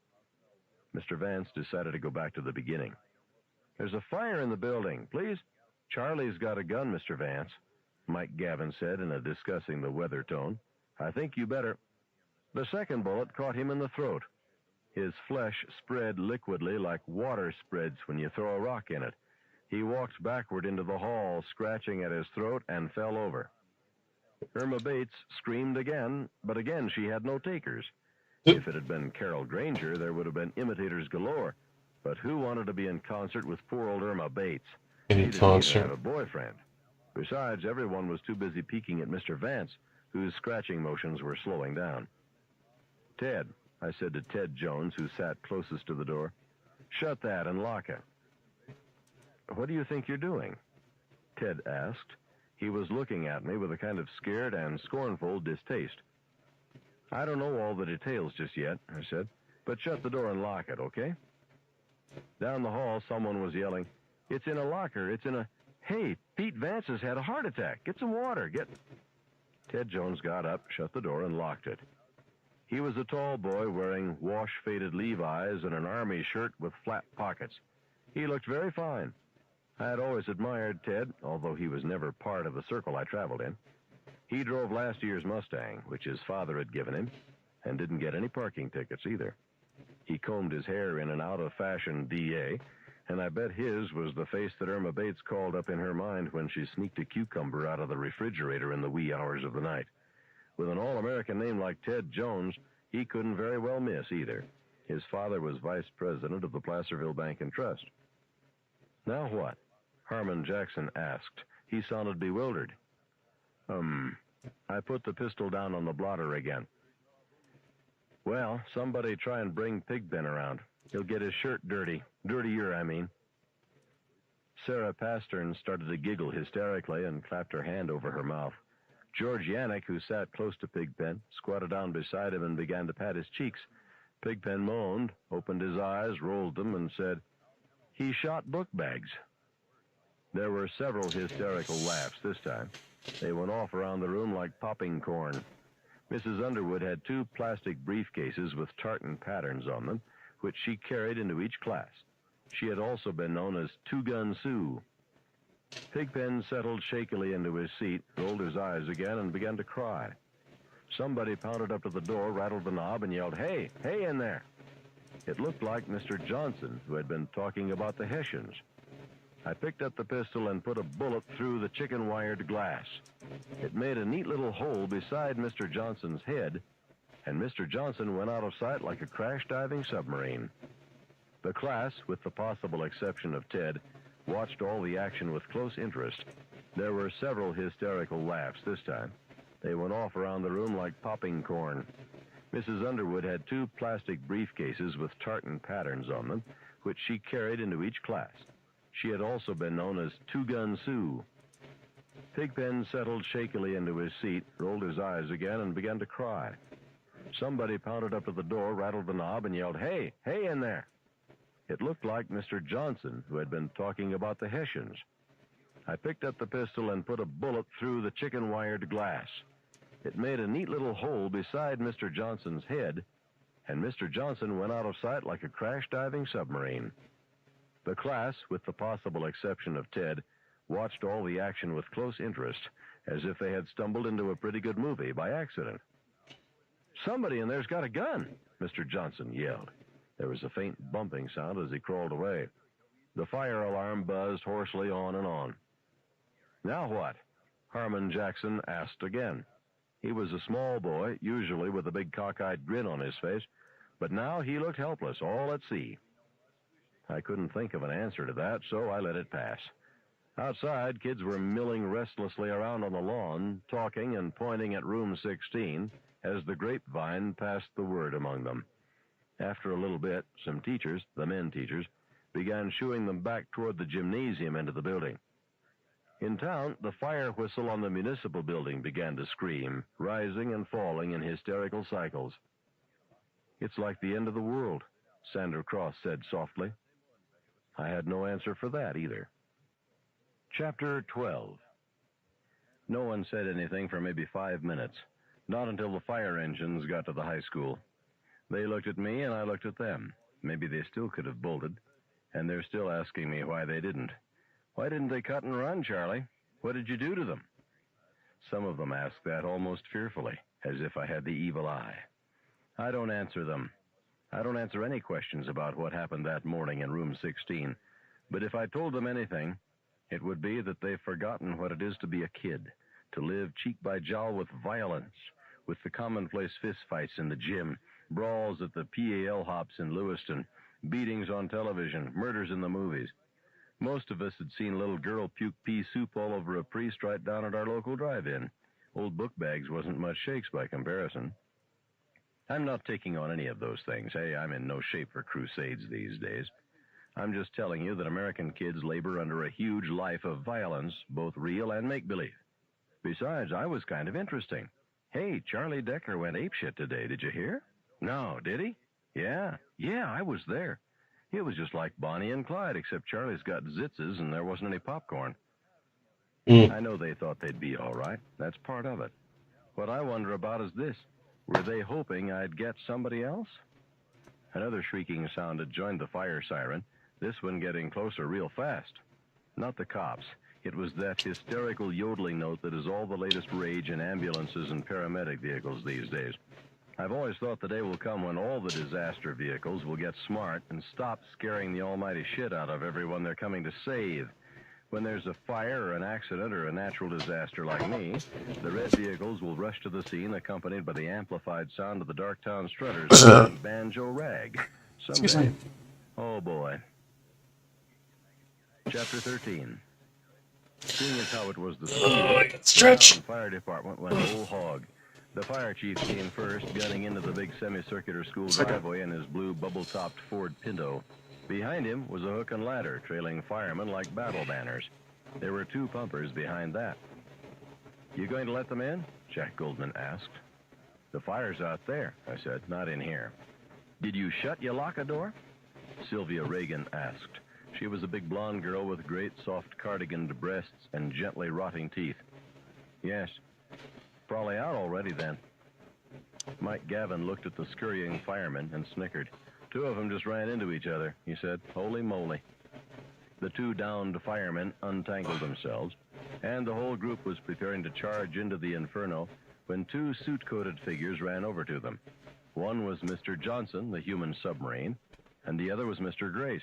Mr. Vance decided to go back to the beginning. "There's a fire in the building. Please?" "Charlie's got a gun, Mr. Vance," Mike Gavin said in a discussing the weather tone. "I think you better." The second bullet caught him in the throat. His flesh spread liquidly like water spreads when you throw a rock in it. He walked backward into the hall, scratching at his throat, and fell over. Irma Bates screamed again, but again she had no takers. If it had been Carol Granger, there would have been imitators galore. But who wanted to be in concert with poor old Irma Bates? She didn't even have a boyfriend. Besides, everyone was too busy peeking at Mr. Vance, whose scratching motions were slowing down. "Ted," I said to Ted Jones, who sat closest to the door, "shut that and lock it." "What do you think you're doing?" Ted asked. He was looking at me with a kind of scared and scornful distaste. "I don't know all the details just yet," I said, "but shut the door and lock it, okay?" Down the hall, someone was yelling, "It's in a locker, it's in a... Hey, Pete Vance has had a heart attack. Get some water, get..." Ted Jones got up, shut the door, and locked it. He was a tall boy wearing wash-faded Levi's and an army shirt with flat pockets. He looked very fine. I had always admired Ted, although he was never part of the circle I traveled in. He drove last year's Mustang, which his father had given him, and didn't get any parking tickets either. He combed his hair in an out-of-fashion DA, and I bet his was the face that Irma Bates called up in her mind when she sneaked a cucumber out of the refrigerator in the wee hours of the night. With an all-American name like Ted Jones, he couldn't very well miss either. His father was vice president of the Placerville Bank and Trust. "Now what?" Harmon Jackson asked. He sounded bewildered. I put the pistol down on the blotter again. "Well, somebody try and bring Pigpen around. He'll get his shirt dirty. Dirtier, I mean." Sarah Pastern started to giggle hysterically and clapped her hand over her mouth. George Yannick, who sat close to Pigpen, squatted down beside him and began to pat his cheeks. Pigpen moaned, opened his eyes, rolled them, and said, "He shot book bags." There were several hysterical laughs this time. They went off around the room like popping corn. Mrs. Underwood had 2 plastic briefcases with tartan patterns on them, which she carried into each class. She had also been known as Two-Gun Sue. Pigpen settled shakily into his seat, rolled his eyes again, and began to cry. Somebody pounded up to the door, rattled the knob, and yelled, "Hey, hey in there!" It looked like Mr. Johnson, who had been talking about the Hessians. I picked up the pistol and put a bullet through the chicken-wired glass. It made a neat little hole beside Mr. Johnson's head, and Mr. Johnson went out of sight like a crash-diving submarine. The class, with the possible exception of Ted, watched all the action with close interest. There were several hysterical laughs this time. They went off around the room like popping corn. Mrs. Underwood had 2 plastic briefcases with tartan patterns on them, which she carried into each class. She had also been known as Two-Gun Sue. Pigpen settled shakily into his seat, rolled his eyes again, and began to cry. Somebody pounded up to the door, rattled the knob, and yelled, "Hey, hey in there!" It looked like Mr. Johnson, who had been talking about the Hessians. I picked up the pistol and put a bullet through the chicken-wired glass. It made a neat little hole beside Mr. Johnson's head, and Mr. Johnson went out of sight like a crash-diving submarine. The class, with the possible exception of Ted, watched all the action with close interest, as if they had stumbled into a pretty good movie by accident. "Somebody in there's got a gun," Mr. Johnson yelled. There was a faint bumping sound as he crawled away. The fire alarm buzzed hoarsely on and on. "Now what?" Harmon Jackson asked again. He was a small boy, usually with a big cockeyed grin on his face, but now he looked helpless, all at sea. I couldn't think of an answer to that, so I let it pass. Outside, kids were milling restlessly around on the lawn, talking and pointing at room 16 as the grapevine passed the word among them. After a little bit, some teachers, the men teachers, began shooing them back toward the gymnasium end of the building. In town, the fire whistle on the municipal building began to scream, rising and falling in hysterical cycles. "It's like the end of the world," Sandra Cross said softly. I had no answer for that either. Chapter 12. No one said anything for maybe 5 minutes, not until the fire engines got to the high school. They looked at me and I looked at them. Maybe they still could have bolted, and they're still asking me why they didn't. "Why didn't they cut and run, Charlie? What did you do to them?" Some of them asked that almost fearfully, as if I had the evil eye. I don't answer them. I don't answer any questions about what happened that morning in room 16, but if I told them anything, it would be that they've forgotten what it is to be a kid, to live cheek by jowl with violence, with the commonplace fistfights in the gym, brawls at the PAL hops in Lewiston, beatings on television, murders in the movies. Most of us had seen a little girl puke pea soup all over a priest right down at our local drive-in. Old book bags wasn't much shakes by comparison. I'm not taking on any of those things. Hey, I'm in no shape for crusades these days. I'm just telling you that American kids labor under a huge life of violence, both real and make-believe. Besides, I was kind of interesting. Hey, Charlie Decker went apeshit today, did you hear? No, did he? Yeah, I was there. It was just like Bonnie and Clyde, except Charlie's got zitzes and there wasn't any popcorn. I know they thought they'd be all right. That's part of it. What I wonder about is this. Were they hoping I'd get somebody else? Another shrieking sound had joined the fire siren, this one getting closer real fast. Not the cops. It was that hysterical yodeling note that is all the latest rage in ambulances and paramedic vehicles these days. I've always thought the day will come when all the disaster vehicles will get smart and stop scaring the almighty shit out of everyone they're coming to save. When there's a fire or an accident or a natural disaster like me, the red vehicles will rush to the scene accompanied by the amplified sound of the Darktown Strutters and Banjo Rag. Someday. Oh boy. Chapter 13. Seeing as how it was the fire department went whole hog. The fire chief came first, gunning into the big semicircular school driveway in his blue bubble-topped Ford Pinto. Behind him was a hook and ladder, trailing firemen like battle banners. There were 2 pumpers behind that. You going to let them in? Jack Goldman asked. The fire's out there, I said, not in here. Did you shut your locker door? Sylvia Reagan asked. She was a big blonde girl with great soft cardiganed breasts and gently rotting teeth. Yes. Probably out already then. Mike Gavin looked at the scurrying firemen and snickered. 2 of them just ran into each other, he said. Holy moly. The 2 downed firemen untangled themselves, and the whole group was preparing to charge into the inferno when 2 suit-coated figures ran over to them. One was Mr. Johnson, the human submarine, and the other was Mr. Grace.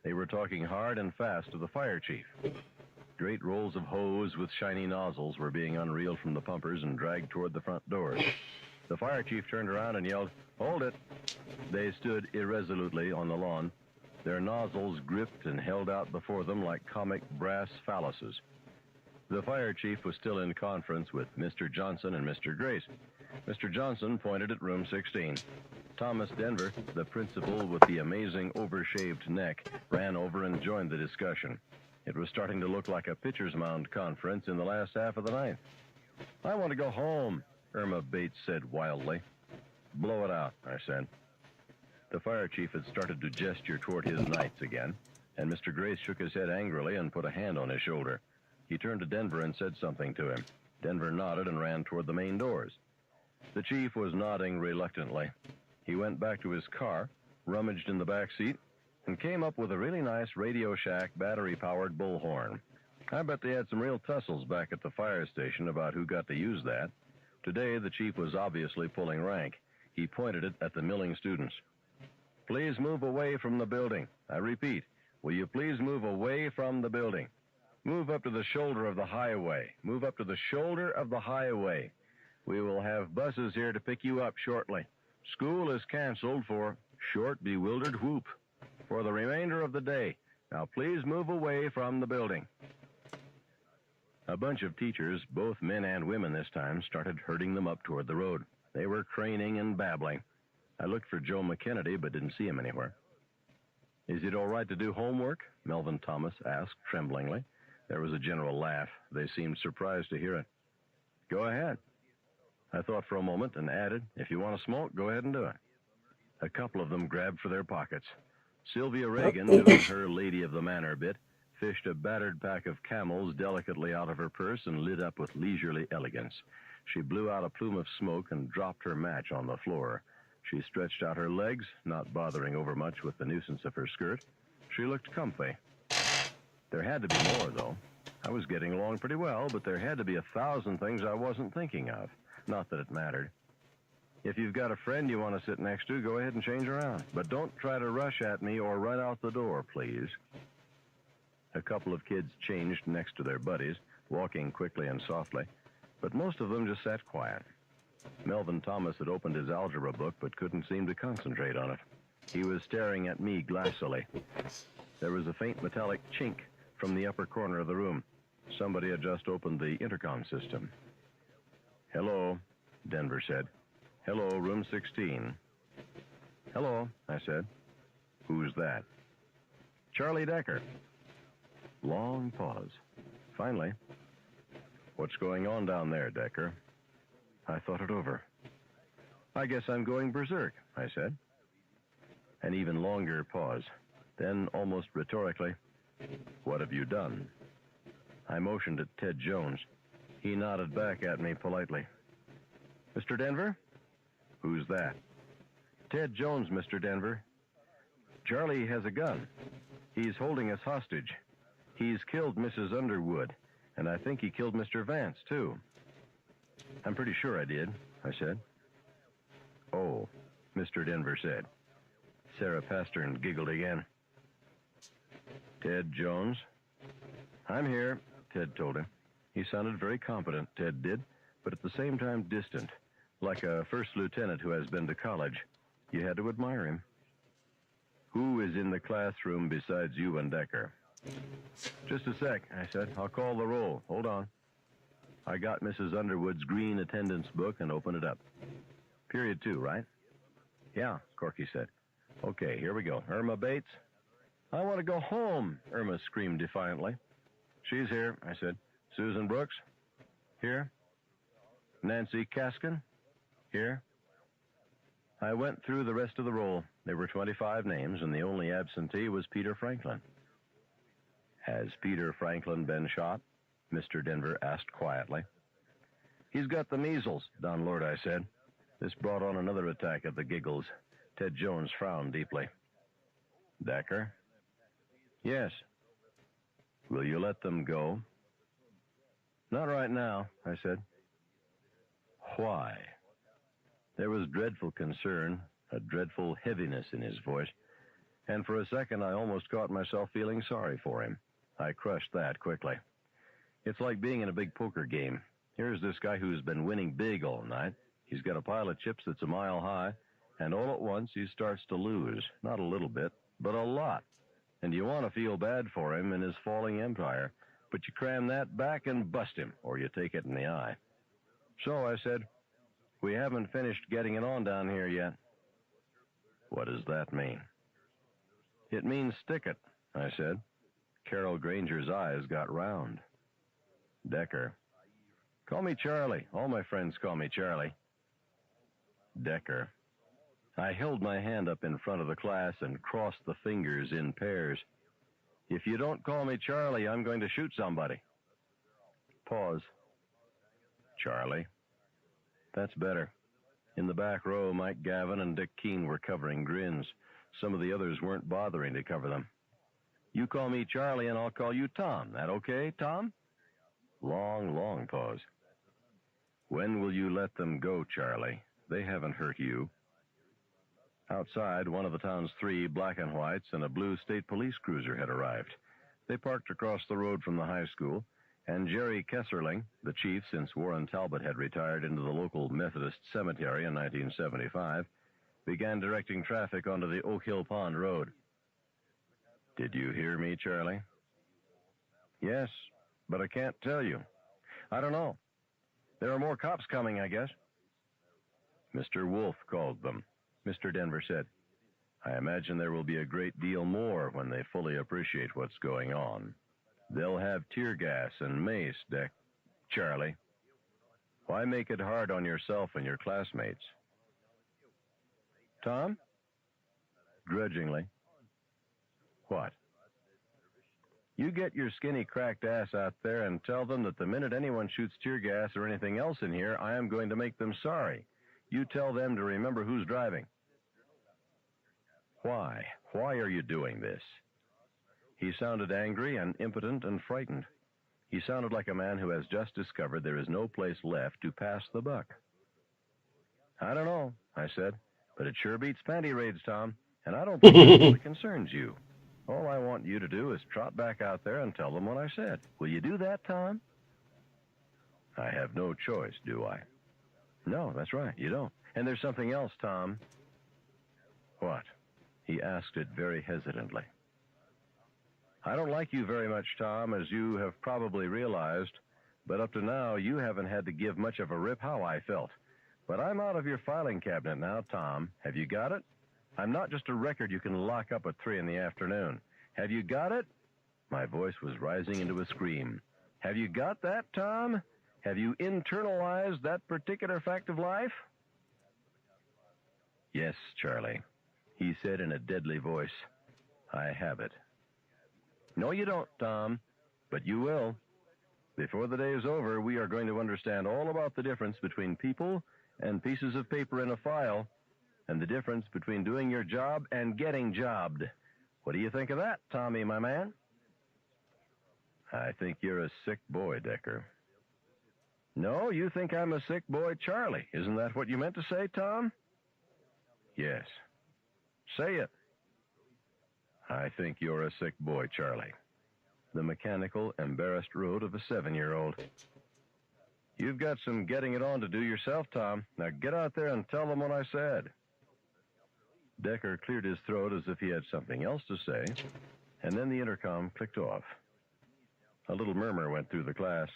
They were talking hard and fast to the fire chief. Great rolls of hose with shiny nozzles were being unreeled from the pumpers and dragged toward the front doors. The fire chief turned around and yelled, "Hold it!" They stood irresolutely on the lawn, their nozzles gripped and held out before them like comic brass phalluses. The fire chief was still in conference with Mr. Johnson and Mr. Grace. Mr. Johnson pointed at room 16. Thomas Denver, the principal with the amazing overshaved neck, ran over and joined the discussion. It was starting to look like a pitcher's mound conference in the last half of the ninth. "I want to go home," Irma Bates said wildly. "Blow it out," I said. The fire chief had started to gesture toward his knights again, and Mr. Grace shook his head angrily and put a hand on his shoulder. He turned to Denver and said something to him. Denver nodded and ran toward the main doors. The chief was nodding reluctantly. He went back to his car, rummaged in the back seat, and came up with a really nice Radio Shack battery-powered bullhorn. I bet they had some real tussles back at the fire station about who got to use that. Today, the chief was obviously pulling rank. He pointed it at the milling students. "Please move away from the building. I repeat, will you please move away from the building? Move up to the shoulder of the highway. Move up to the shoulder of the highway. We will have buses here to pick you up shortly. School is canceled for short, bewildered whoop for the remainder of the day. Now please move away from the building." A bunch of teachers, both men and women this time, started herding them up toward the road. They were craning and babbling. I looked for Joe McKennedy, but didn't see him anywhere. "Is it all right to do homework?" Melvin Thomas asked tremblingly. There was a general laugh. They seemed surprised to hear it. "Go ahead." I thought for a moment and added, "If you want to smoke, go ahead and do it." A couple of them grabbed for their pockets. Sylvia Reagan, doing her lady of the manor bit, fished a battered pack of Camels delicately out of her purse and lit up with leisurely elegance. She blew out a plume of smoke and dropped her match on the floor. She stretched out her legs, not bothering overmuch with the nuisance of her skirt. She looked comfy. There had to be more, though. I was getting along pretty well, but there had to be 1,000 things I wasn't thinking of. Not that it mattered. If you've got a friend you want to sit next to, go ahead and change around. But don't try to rush at me or run out the door, please. A couple of kids changed next to their buddies, walking quickly and softly, but most of them just sat quiet. Melvin Thomas had opened his algebra book but couldn't seem to concentrate on it. He was staring at me glassily. There was a faint metallic chink from the upper corner of the room. Somebody had just opened the intercom system. "Hello," Denver said. "Hello, room 16. "Hello," I said. "Who's that?" "Charlie Decker." Long pause. Finally, "What's going on down there, Decker?" I thought it over. "I guess I'm going berserk," I said. An even longer pause. Then, almost rhetorically, "What have you done?" I motioned at Ted Jones. He nodded back at me politely. "Mr. Denver?" "Who's that?" "Ted Jones, Mr. Denver. Charlie has a gun. He's holding us hostage. He's killed Mrs. Underwood, and I think he killed Mr. Vance, too." "I'm pretty sure I did," I said. "Oh," Mr. Denver said. Sarah Pastern giggled again. "Ted Jones?" "I'm here," Ted told him. He sounded very competent, Ted did, but at the same time distant, like a first lieutenant who has been to college. You had to admire him. "Who is in the classroom besides you and Decker?" "Just a sec," I said. "I'll call the roll. Hold on." I got Mrs. Underwood's green attendance book and opened it up. "Period 2, right?" "Yeah," Corky said. "Okay, here we go. Irma Bates?" "I want to go home," Irma screamed defiantly. "She's here," I said. "Susan Brooks?" "Here." "Nancy Kaskin?" "Here." I went through the rest of the roll. There were 25 names, and the only absentee was Peter Franklin. "Has Peter Franklin been shot?" Mr. Denver asked quietly. "He's got the measles," Don Lordi said. This brought on another attack of the giggles. Ted Jones frowned deeply. "Decker?" "Yes." "Will you let them go?" "Not right now," I said. "Why?" There was dreadful concern, a dreadful heaviness in his voice, and for a second I almost caught myself feeling sorry for him. I crushed that quickly. It's like being in a big poker game. Here's this guy who's been winning big all night. He's got a pile of chips that's a mile high, and all at once he starts to lose. Not a little bit, but a lot. And you want to feel bad for him and his falling empire, but you cram that back and bust him, or you take it in the eye. So I said, "We haven't finished getting it on down here yet." "What does that mean?" "It means stick it," I said. Carol Granger's eyes got round. "Decker." "Call me Charlie. All my friends call me Charlie." "Decker." I held my hand up in front of the class and crossed the fingers in pairs. "If you don't call me Charlie, I'm going to shoot somebody." Pause. "Charlie." That's better. In the back row, Mike Gavin and Dick Keene were covering grins. Some of the others weren't bothering to cover them. "You call me Charlie and I'll call you Tom. That okay, Tom?" Long, long pause. "When will you let them go, Charlie? They haven't hurt you." Outside, one of the town's 3 black and whites and a blue state police cruiser had arrived. They parked across the road from the high school, and Jerry Kesserling, the chief since Warren Talbot had retired into the local Methodist cemetery in 1975, began directing traffic onto the Oak Hill Pond Road. "Did you hear me, Charlie?" "Yes, but I can't tell you. I don't know. There are more cops coming, I guess." "Mr. Wolf called them," Mr. Denver said. "I imagine there will be a great deal more when they fully appreciate what's going on. They'll have tear gas and mace, Charlie. Why make it hard on yourself and your classmates?" "Tom?" Grudgingly. "What?" "You get your skinny, cracked ass out there and tell them that the minute anyone shoots tear gas or anything else in here, I am going to make them sorry. You tell them to remember who's driving." "Why? Why are you doing this?" He sounded angry and impotent and frightened. He sounded like a man who has just discovered there is no place left to pass the buck. I don't know, I said, but it sure beats panty raids, Tom, and I don't think that really concerns you. All I want you to do is trot back out there and tell them what I said. Will you do that, Tom? I have no choice, do I? No, that's right, you don't. And there's something else, Tom. What? He asked it very hesitantly. I don't like you very much, Tom, as you have probably realized, but up to now you haven't had to give much of a rip how I felt. But I'm out of your filing cabinet now, Tom. Have you got it? I'm not just a record you can lock up at 3 in the afternoon. Have you got it? My voice was rising into a scream. Have you got that, Tom? Have you internalized that particular fact of life? Yes, Charlie, he said in a deadly voice. I have it. No, you don't, Tom, but you will. Before the day is over, we are going to understand all about the difference between people and pieces of paper in a file, and the difference between doing your job and getting jobbed. What do you think of that, Tommy, my man? I think you're a sick boy, Decker. No, you think I'm a sick boy, Charlie. Isn't that what you meant to say, Tom? Yes. Say it. I think you're a sick boy, Charlie. The mechanical, embarrassed road of a 7-year-old. You've got some getting it on to do yourself, Tom. Now get out there and tell them what I said. Decker cleared his throat as if he had something else to say, and then the intercom clicked off. A little murmur went through the class.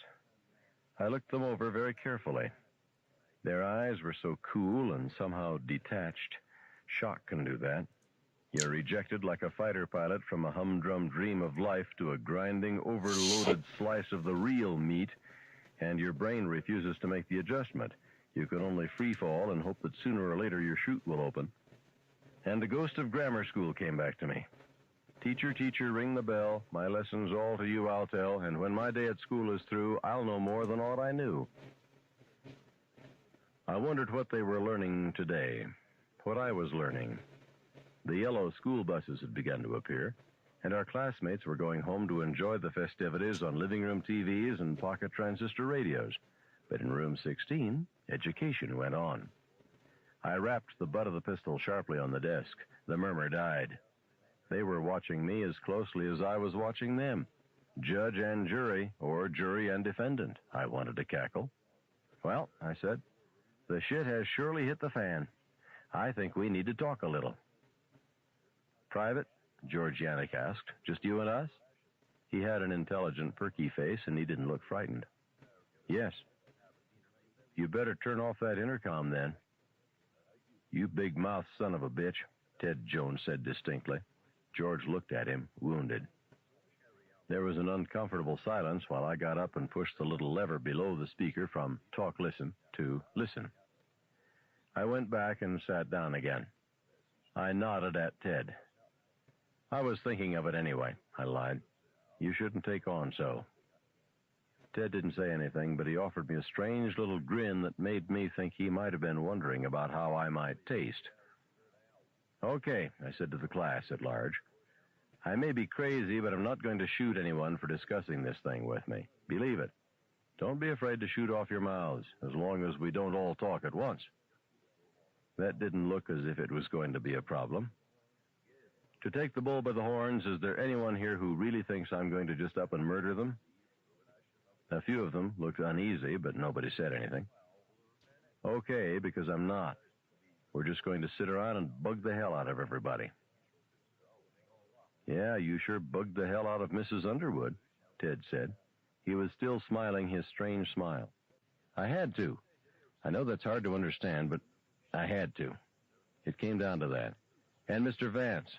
I looked them over very carefully. Their eyes were so cool and somehow detached. Shock can do that. You're rejected like a fighter pilot from a humdrum dream of life to a grinding, overloaded slice of the real meat, and your brain refuses to make the adjustment. You can only free fall and hope that sooner or later your chute will open. And the ghost of grammar school came back to me. Teacher, teacher, ring the bell. My lessons all to you I'll tell, and when my day at school is through, I'll know more than aught I knew. I wondered what they were learning today, what I was learning. The yellow school buses had begun to appear, and our classmates were going home to enjoy the festivities on living room TVs and pocket transistor radios. But in room 16, education went on. I rapped the butt of the pistol sharply on the desk. The murmur died. They were watching me as closely as I was watching them. Judge and jury, or jury and defendant, I wanted to cackle. Well, I said, the shit has surely hit the fan. I think we need to talk a little. Private? George Yannick asked. Just you and us? He had an intelligent, perky face, and he didn't look frightened. Yes. You better turn off that intercom, then. You big-mouthed son of a bitch, Ted Jones said distinctly. George looked at him, wounded. There was an uncomfortable silence while I got up and pushed the little lever below the speaker from talk listen to listen. I went back and sat down again. I nodded at Ted. I was thinking of it anyway, I lied. You shouldn't take on so. Ted didn't say anything, but he offered me a strange little grin that made me think he might have been wondering about how I might taste. Okay, I said to the class at large. I may be crazy, but I'm not going to shoot anyone for discussing this thing with me. Believe it. Don't be afraid to shoot off your mouths, as long as we don't all talk at once. That didn't look as if it was going to be a problem. To take the bull by the horns, is there anyone here who really thinks I'm going to just up and murder them? A few of them looked uneasy, but nobody said anything. Okay, because I'm not. We're just going to sit around and bug the hell out of everybody. Yeah, you sure bugged the hell out of Mrs. Underwood, Ted said. He was still smiling his strange smile. I had to. I know that's hard to understand, but I had to. It came down to that. And Mr. Vance.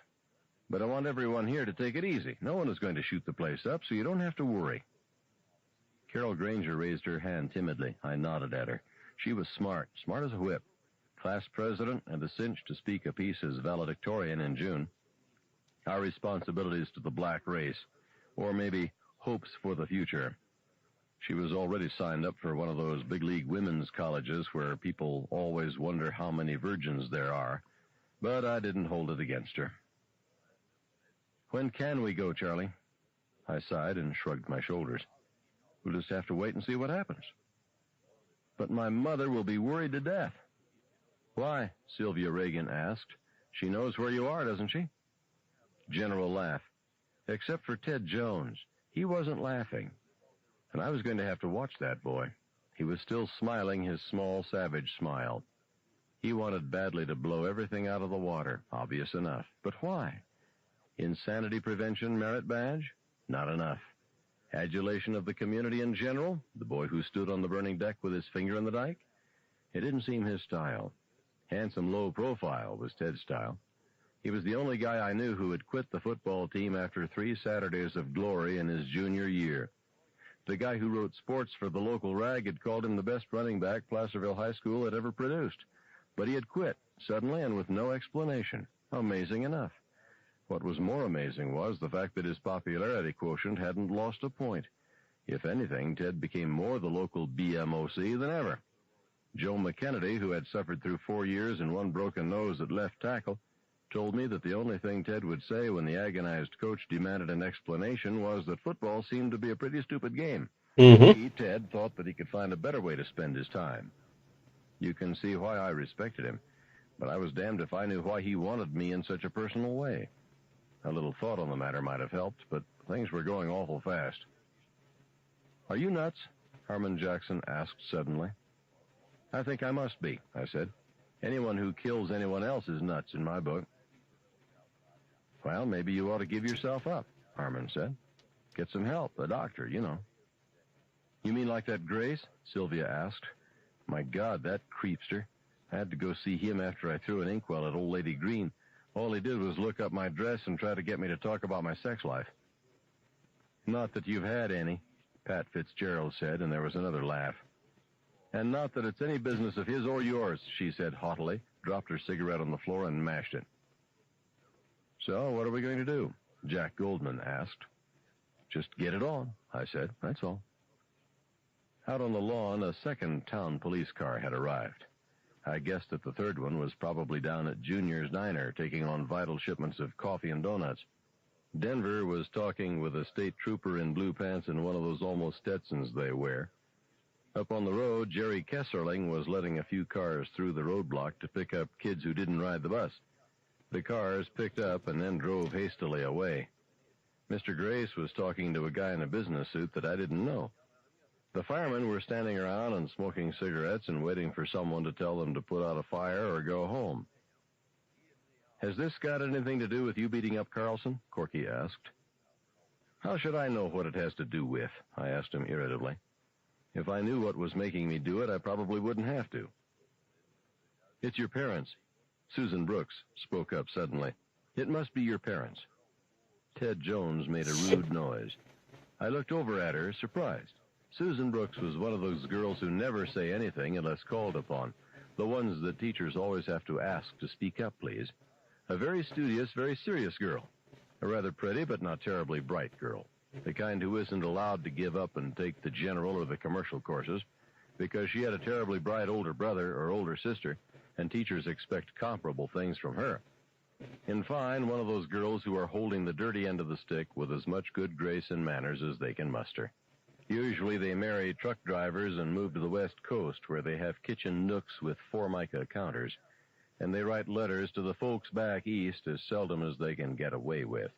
But I want everyone here to take it easy. No one is going to shoot the place up, so you don't have to worry. Carol Granger raised her hand timidly. I nodded at her. She was smart as a whip. Class president and a cinch to speak a piece as valedictorian in June. Our responsibilities to the black race, or maybe hopes for the future. She was already signed up for one of those big league women's colleges where people always wonder how many virgins there are, but I didn't hold it against her. When can we go, Charlie? I sighed and shrugged my shoulders. We'll just have to wait and see what happens. But my mother will be worried to death. Why? Sylvia Reagan asked. She knows where you are, doesn't she? General laugh. Except for Ted Jones. He wasn't laughing. And I was going to have to watch that boy. He was still smiling his small, savage smile. He wanted badly to blow everything out of the water, obvious enough. But why? Insanity prevention merit badge? Not enough. Adulation of the community in general? The boy who stood on the burning deck with his finger in the dike? It didn't seem his style. Handsome, low profile was Ted's style. He was the only guy I knew who had quit the football team after 3 Saturdays of glory in his junior year. The guy who wrote sports for the local rag had called him the best running back Placerville High School had ever produced. But he had quit, suddenly and with no explanation. Amazing enough. What was more amazing was the fact that his popularity quotient hadn't lost a point. If anything, Ted became more the local BMOC than ever. Joe McKennedy, who had suffered through 4 years and 1 broken nose at left tackle, told me that the only thing Ted would say when the agonized coach demanded an explanation was that football seemed to be a pretty stupid game. He, Ted, thought that he could find a better way to spend his time. You can see why I respected him, but I was damned if I knew why he wanted me in such a personal way. A little thought on the matter might have helped, but things were going awful fast. Are you nuts? Harmon Jackson asked suddenly. I think I must be, I said. Anyone who kills anyone else is nuts in my book. Well, maybe you ought to give yourself up, Harmon said. Get some help, a doctor, you know. You mean like that Grace? Sylvia asked. My God, that creepster. I had to go see him after I threw an inkwell at old Lady Green. All he did was look up my dress and try to get me to talk about my sex life. Not that you've had any, Pat Fitzgerald said, and there was another laugh. And not that it's any business of his or yours, she said haughtily, dropped her cigarette on the floor and mashed it. So, what are we going to do? Jack Goldman asked. Just get it on, I said, that's all. Out on the lawn, a second town police car had arrived. I guessed that the third one was probably down at Junior's Diner, taking on vital shipments of coffee and donuts. Denver was talking with a state trooper in blue pants and one of those almost Stetsons they wear. Up on the road, Jerry Kesserling was letting a few cars through the roadblock to pick up kids who didn't ride the bus. The cars picked up and then drove hastily away. Mr. Grace was talking to a guy in a business suit that I didn't know. The firemen were standing around and smoking cigarettes and waiting for someone to tell them to put out a fire or go home. Has this got anything to do with you beating up Carlson? Corky asked. How should I know what it has to do with? I asked him irritably. If I knew what was making me do it, I probably wouldn't have to. It's your parents. Susan Brooks spoke up suddenly. It must be your parents. Ted Jones made a rude noise. I looked over at her, surprised. Susan Brooks was one of those girls who never say anything unless called upon, the ones that teachers always have to ask to speak up, please. A very studious, very serious girl. A rather pretty but not terribly bright girl. The kind who isn't allowed to give up and take the general or the commercial courses because she had a terribly bright older brother or older sister, and teachers expect comparable things from her. In fine, one of those girls who are holding the dirty end of the stick with as much good grace and manners as they can muster. Usually they marry truck drivers and move to the West Coast where they have kitchen nooks with Formica counters, and they write letters to the folks back east as seldom as they can get away with.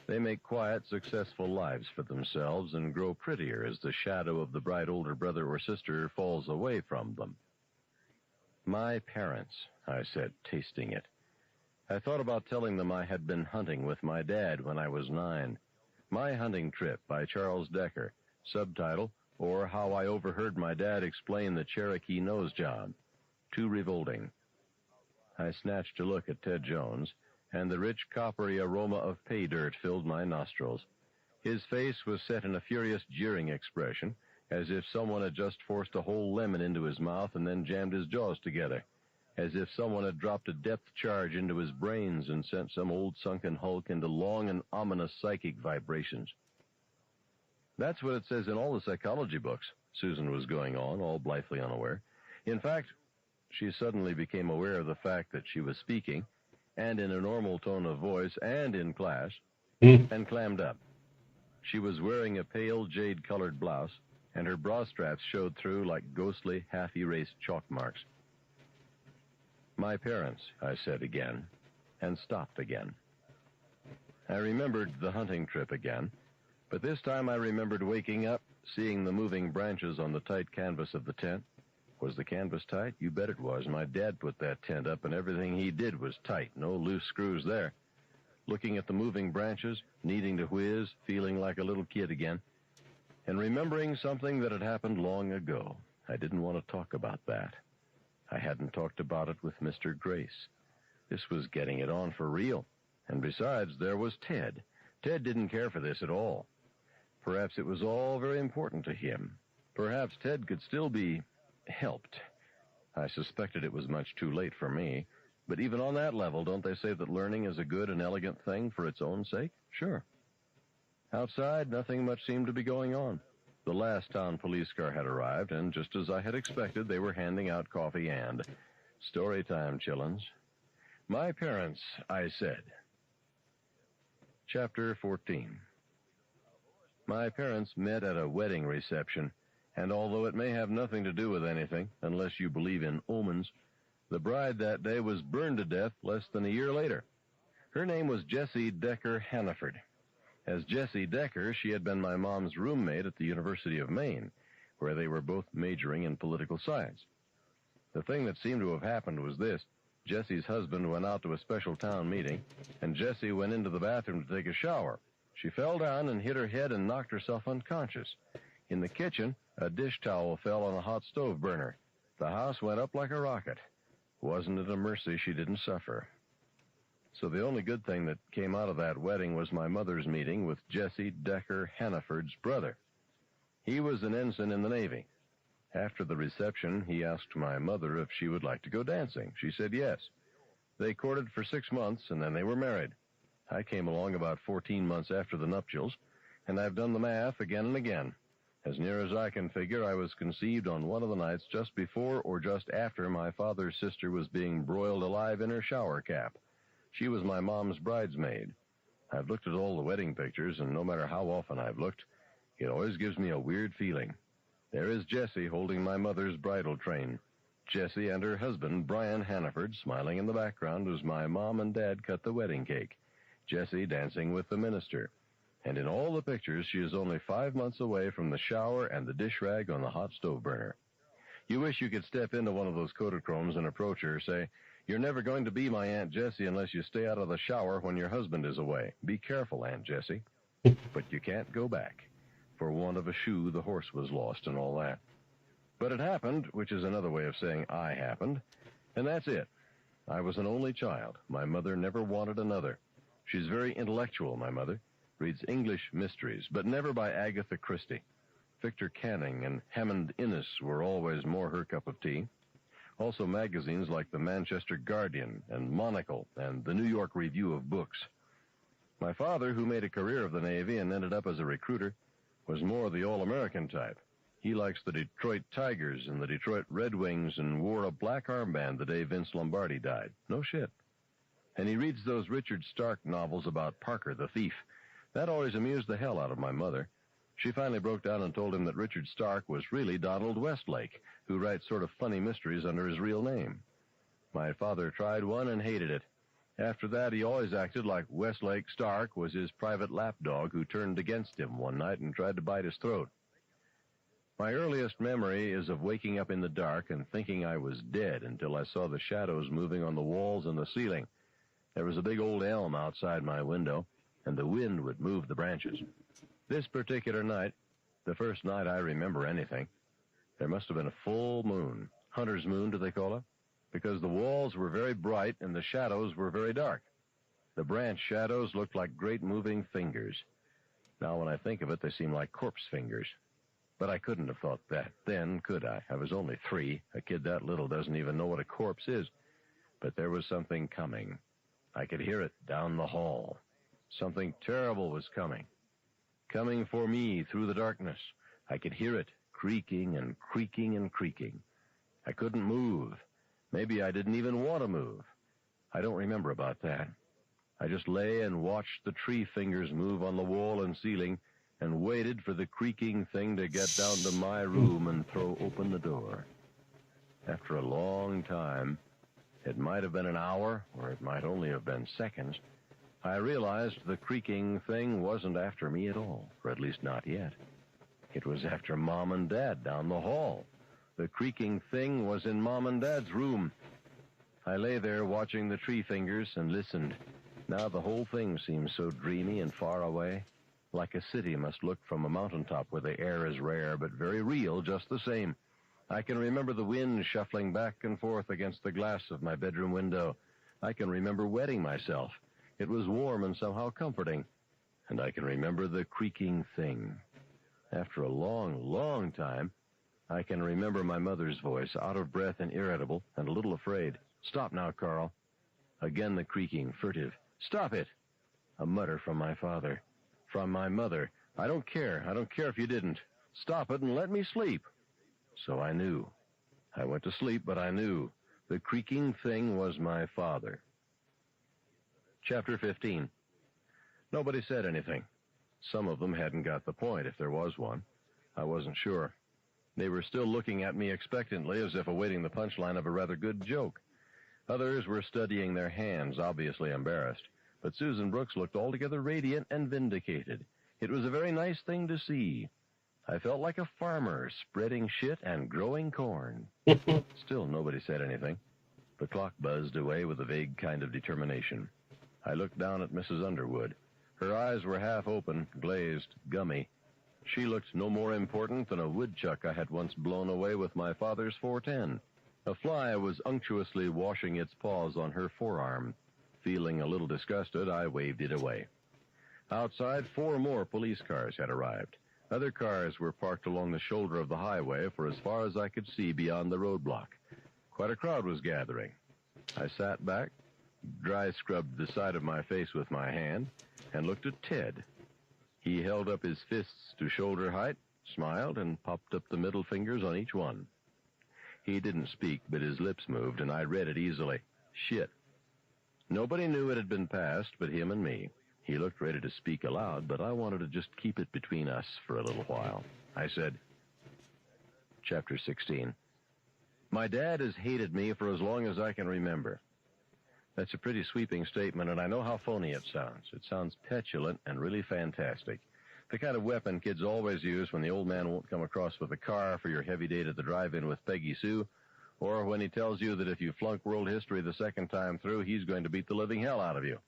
They make quiet, successful lives for themselves and grow prettier as the shadow of the bright older brother or sister falls away from them. My parents, I said, tasting it. I thought about telling them I had been hunting with my dad when I was 9. My Hunting Trip by Charles Decker, subtitle, or How I Overheard My Dad Explain the Cherokee Nose Job. Too revolting. I snatched a look at Ted Jones, and the rich coppery aroma of pay dirt filled my nostrils. His face was set in a furious jeering expression, as if someone had just forced a whole lemon into his mouth and then jammed his jaws together, as if someone had dropped a depth charge into his brains and sent some old sunken hulk into long and ominous psychic vibrations. That's what it says in all the psychology books, Susan was going on, all blithely unaware. In fact, she suddenly became aware of the fact that she was speaking, and in a normal tone of voice, and in class, and clammed up. She was wearing a pale jade-colored blouse, and her bra straps showed through like ghostly, half-erased chalk marks. My parents, I said again, and stopped again. I remembered the hunting trip again, but this time I remembered waking up, seeing the moving branches on the tight canvas of the tent. Was the canvas tight? You bet it was. My dad put that tent up, and everything he did was tight. No loose screws there. Looking at the moving branches, needing to whiz, feeling like a little kid again, and remembering something that had happened long ago. I didn't want to talk about that. I hadn't talked about it with Mr. Grace. This was getting it on for real. And besides, there was Ted. Ted didn't care for this at all. Perhaps it was all very important to him. Perhaps Ted could still be helped. I suspected it was much too late for me. But even on that level, don't they say that learning is a good and elegant thing for its own sake? Sure. Outside, nothing much seemed to be going on. The last town police car had arrived, and just as I had expected, they were handing out coffee and story time, chillins. My parents, I said. Chapter 14. My parents met at a wedding reception, and although it may have nothing to do with anything, unless you believe in omens, the bride that day was burned to death less than a year later. Her name was Jessie Decker Hannaford. As Jessie Decker, she had been my mom's roommate at the University of Maine, where they were both majoring in political science. The thing that seemed to have happened was this. Jessie's husband went out to a special town meeting, and Jessie went into the bathroom to take a shower. She fell down and hit her head and knocked herself unconscious. In the kitchen, a dish towel fell on a hot stove burner. The house went up like a rocket. Wasn't it a mercy she didn't suffer? So the only good thing that came out of that wedding was my mother's meeting with Jessie Decker Hannaford's brother. He was an ensign in the Navy. After the reception, he asked my mother if she would like to go dancing. She said yes. They courted for 6 months, and then they were married. I came along about 14 months after the nuptials, and I've done the math again and again. As near as I can figure, I was conceived on one of the nights just before or just after my father's sister was being broiled alive in her shower cap. She was my mom's bridesmaid. I've looked at all the wedding pictures, and no matter how often I've looked, it always gives me a weird feeling. There is Jessie holding my mother's bridal train. Jessie and her husband, Brian Hannaford, smiling in the background as my mom and dad cut the wedding cake. Jessie dancing with the minister. And in all the pictures, she is only 5 months away from the shower and the dish rag on the hot stove burner. You wish you could step into one of those Kodachromes and approach her, say, "You're never going to be my Aunt Jessie unless you stay out of the shower when your husband is away. Be careful, Aunt Jessie." But you can't go back. For want of a shoe, the horse was lost and all that. But it happened, which is another way of saying I happened, and that's it. I was an only child. My mother never wanted another. She's very intellectual, my mother. Reads English mysteries, but never by Agatha Christie. Victor Canning and Hammond Innes were always more her cup of tea. Also magazines like the Manchester Guardian and Monocle and the New York Review of Books. My father, who made a career of the Navy and ended up as a recruiter, was more the all-American type. He likes the Detroit Tigers and the Detroit Red Wings and wore a black armband the day Vince Lombardi died. No shit. And he reads those Richard Stark novels about Parker the Thief. That always amused the hell out of my mother. She finally broke down and told him that Richard Stark was really Donald Westlake, who writes sort of funny mysteries under his real name. My father tried one and hated it. After that, he always acted like Westlake Stark was his private lapdog who turned against him one night and tried to bite his throat. My earliest memory is of waking up in the dark and thinking I was dead until I saw the shadows moving on the walls and the ceiling. There was a big old elm outside my window, and the wind would move the branches. This particular night, the first night I remember anything, there must have been a full moon. Hunter's moon, do they call it? Because the walls were very bright and the shadows were very dark. The branch shadows looked like great moving fingers. Now when I think of it, they seem like corpse fingers. But I couldn't have thought that then, could I? I was only 3. A kid that little doesn't even know what a corpse is. But there was something coming. I could hear it down the hall. Something terrible was coming. Coming for me through the darkness. I could hear it creaking and creaking and creaking. I couldn't move. Maybe I didn't even want to move. I don't remember about that. I just lay and watched the tree fingers move on the wall and ceiling and waited for the creaking thing to get down to my room and throw open the door. After a long time, It might have been an hour, or it might only have been seconds. I realized the creaking thing wasn't after me at all, or at least not yet. It was after Mom and Dad down the hall. The creaking thing was in Mom and Dad's room. I lay there watching the tree fingers and listened. Now the whole thing seems so dreamy and far away, like a city must look from a mountaintop where the air is rare but very real just the same. I can remember the wind shuffling back and forth against the glass of my bedroom window. I can remember wetting myself. It was warm and somehow comforting. And I can remember the creaking thing. After a long, long time, I can remember my mother's voice, out of breath and irritable and a little afraid. "Stop now, Carl." Again the creaking, furtive. "Stop it." A mutter from my father. From my mother. "I don't care. I don't care if you didn't. Stop it and let me sleep." So I knew. I went to sleep, but I knew. The creaking thing was my father. Chapter 15. Nobody said anything. Some of them hadn't got the point, if there was one. I wasn't sure. They were still looking at me expectantly, as if awaiting the punchline of a rather good joke. Others were studying their hands, obviously embarrassed. But Susan Brooks looked altogether radiant and vindicated. It was a very nice thing to see. I felt like a farmer spreading shit and growing corn. Still, nobody said anything. The clock buzzed away with a vague kind of determination. I looked down at Mrs. Underwood. Her eyes were half open, glazed, gummy. She looked no more important than a woodchuck I had once blown away with my father's 410. A fly was unctuously washing its paws on her forearm. Feeling a little disgusted, I waved it away. Outside, 4 more police cars had arrived. Other cars were parked along the shoulder of the highway for as far as I could see beyond the roadblock. Quite a crowd was gathering. I sat back, dry scrubbed the side of my face with my hand, and looked at Ted. He held up his fists to shoulder height, smiled, and popped up the middle fingers on each one. He didn't speak, but his lips moved, and I read it easily. Shit. Nobody knew it had been passed but him and me. He looked ready to speak aloud, but I wanted to just keep it between us for a little while. I said, Chapter 16. My dad has hated me for as long as I can remember. That's a pretty sweeping statement, and I know how phony it sounds. It sounds petulant and really fantastic. The kind of weapon kids always use when the old man won't come across with a car for your heavy date at the drive-in with Peggy Sue, or when he tells you that if you flunk world history the second time through, he's going to beat the living hell out of you.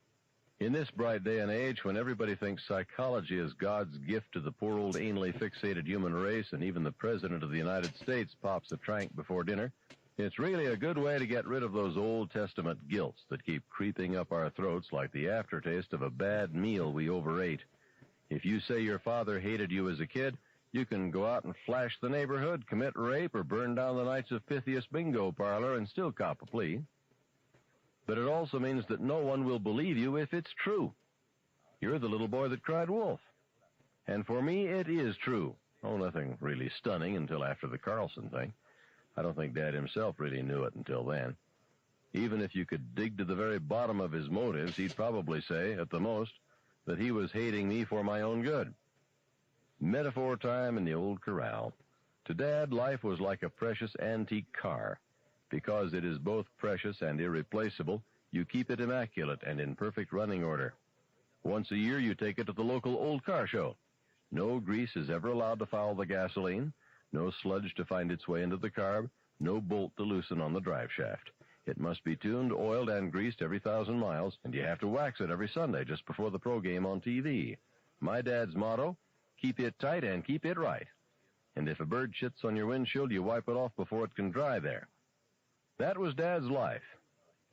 In this bright day and age, when everybody thinks psychology is God's gift to the poor old anally fixated human race, and even the President of the United States pops a trank before dinner, it's really a good way to get rid of those Old Testament guilts that keep creeping up our throats like the aftertaste of a bad meal we overate. If you say your father hated you as a kid, you can go out and flash the neighborhood, commit rape, or burn down the Knights of Pythias bingo parlor and still cop a plea. But it also means that no one will believe you if it's true. You're the little boy that cried wolf. And for me, it is true. Oh, nothing really stunning until after the Carlson thing. I don't think Dad himself really knew it until then. Even if you could dig to the very bottom of his motives, he'd probably say, at the most, that he was hating me for my own good. Metaphor time in the old corral. To Dad, life was like a precious antique car. Because it is both precious and irreplaceable, you keep it immaculate and in perfect running order. Once a year, you take it to the local old car show. No grease is ever allowed to foul the gasoline, no sludge to find its way into the carb, no bolt to loosen on the drive shaft. It must be tuned, oiled, and greased every 1,000 miles, and you have to wax it every Sunday just before the pro game on TV. My dad's motto, keep it tight and keep it right. And if a bird shits on your windshield, you wipe it off before it can dry there. That was Dad's life,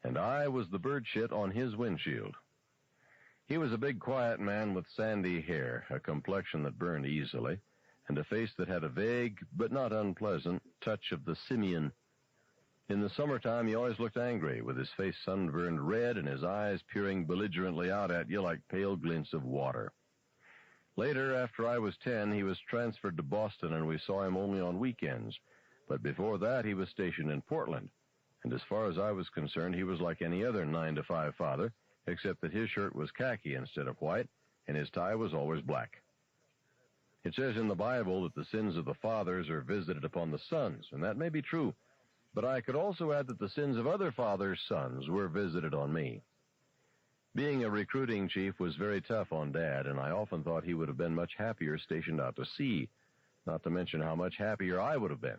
and I was the bird shit on his windshield. He was a big, quiet man with sandy hair, a complexion that burned easily, and a face that had a vague, but not unpleasant, touch of the simian. In the summertime, he always looked angry, with his face sunburned red and his eyes peering belligerently out at you like pale glints of water. Later, after I was 10, he was transferred to Boston, and we saw him only on weekends. But before that, he was stationed in Portland. And as far as I was concerned, he was like any other 9-to-5 father, except that his shirt was khaki instead of white, and his tie was always black. It says in the Bible that the sins of the fathers are visited upon the sons, and that may be true. But I could also add that the sins of other fathers' sons were visited on me. Being a recruiting chief was very tough on Dad, and I often thought he would have been much happier stationed out to sea, not to mention how much happier I would have been.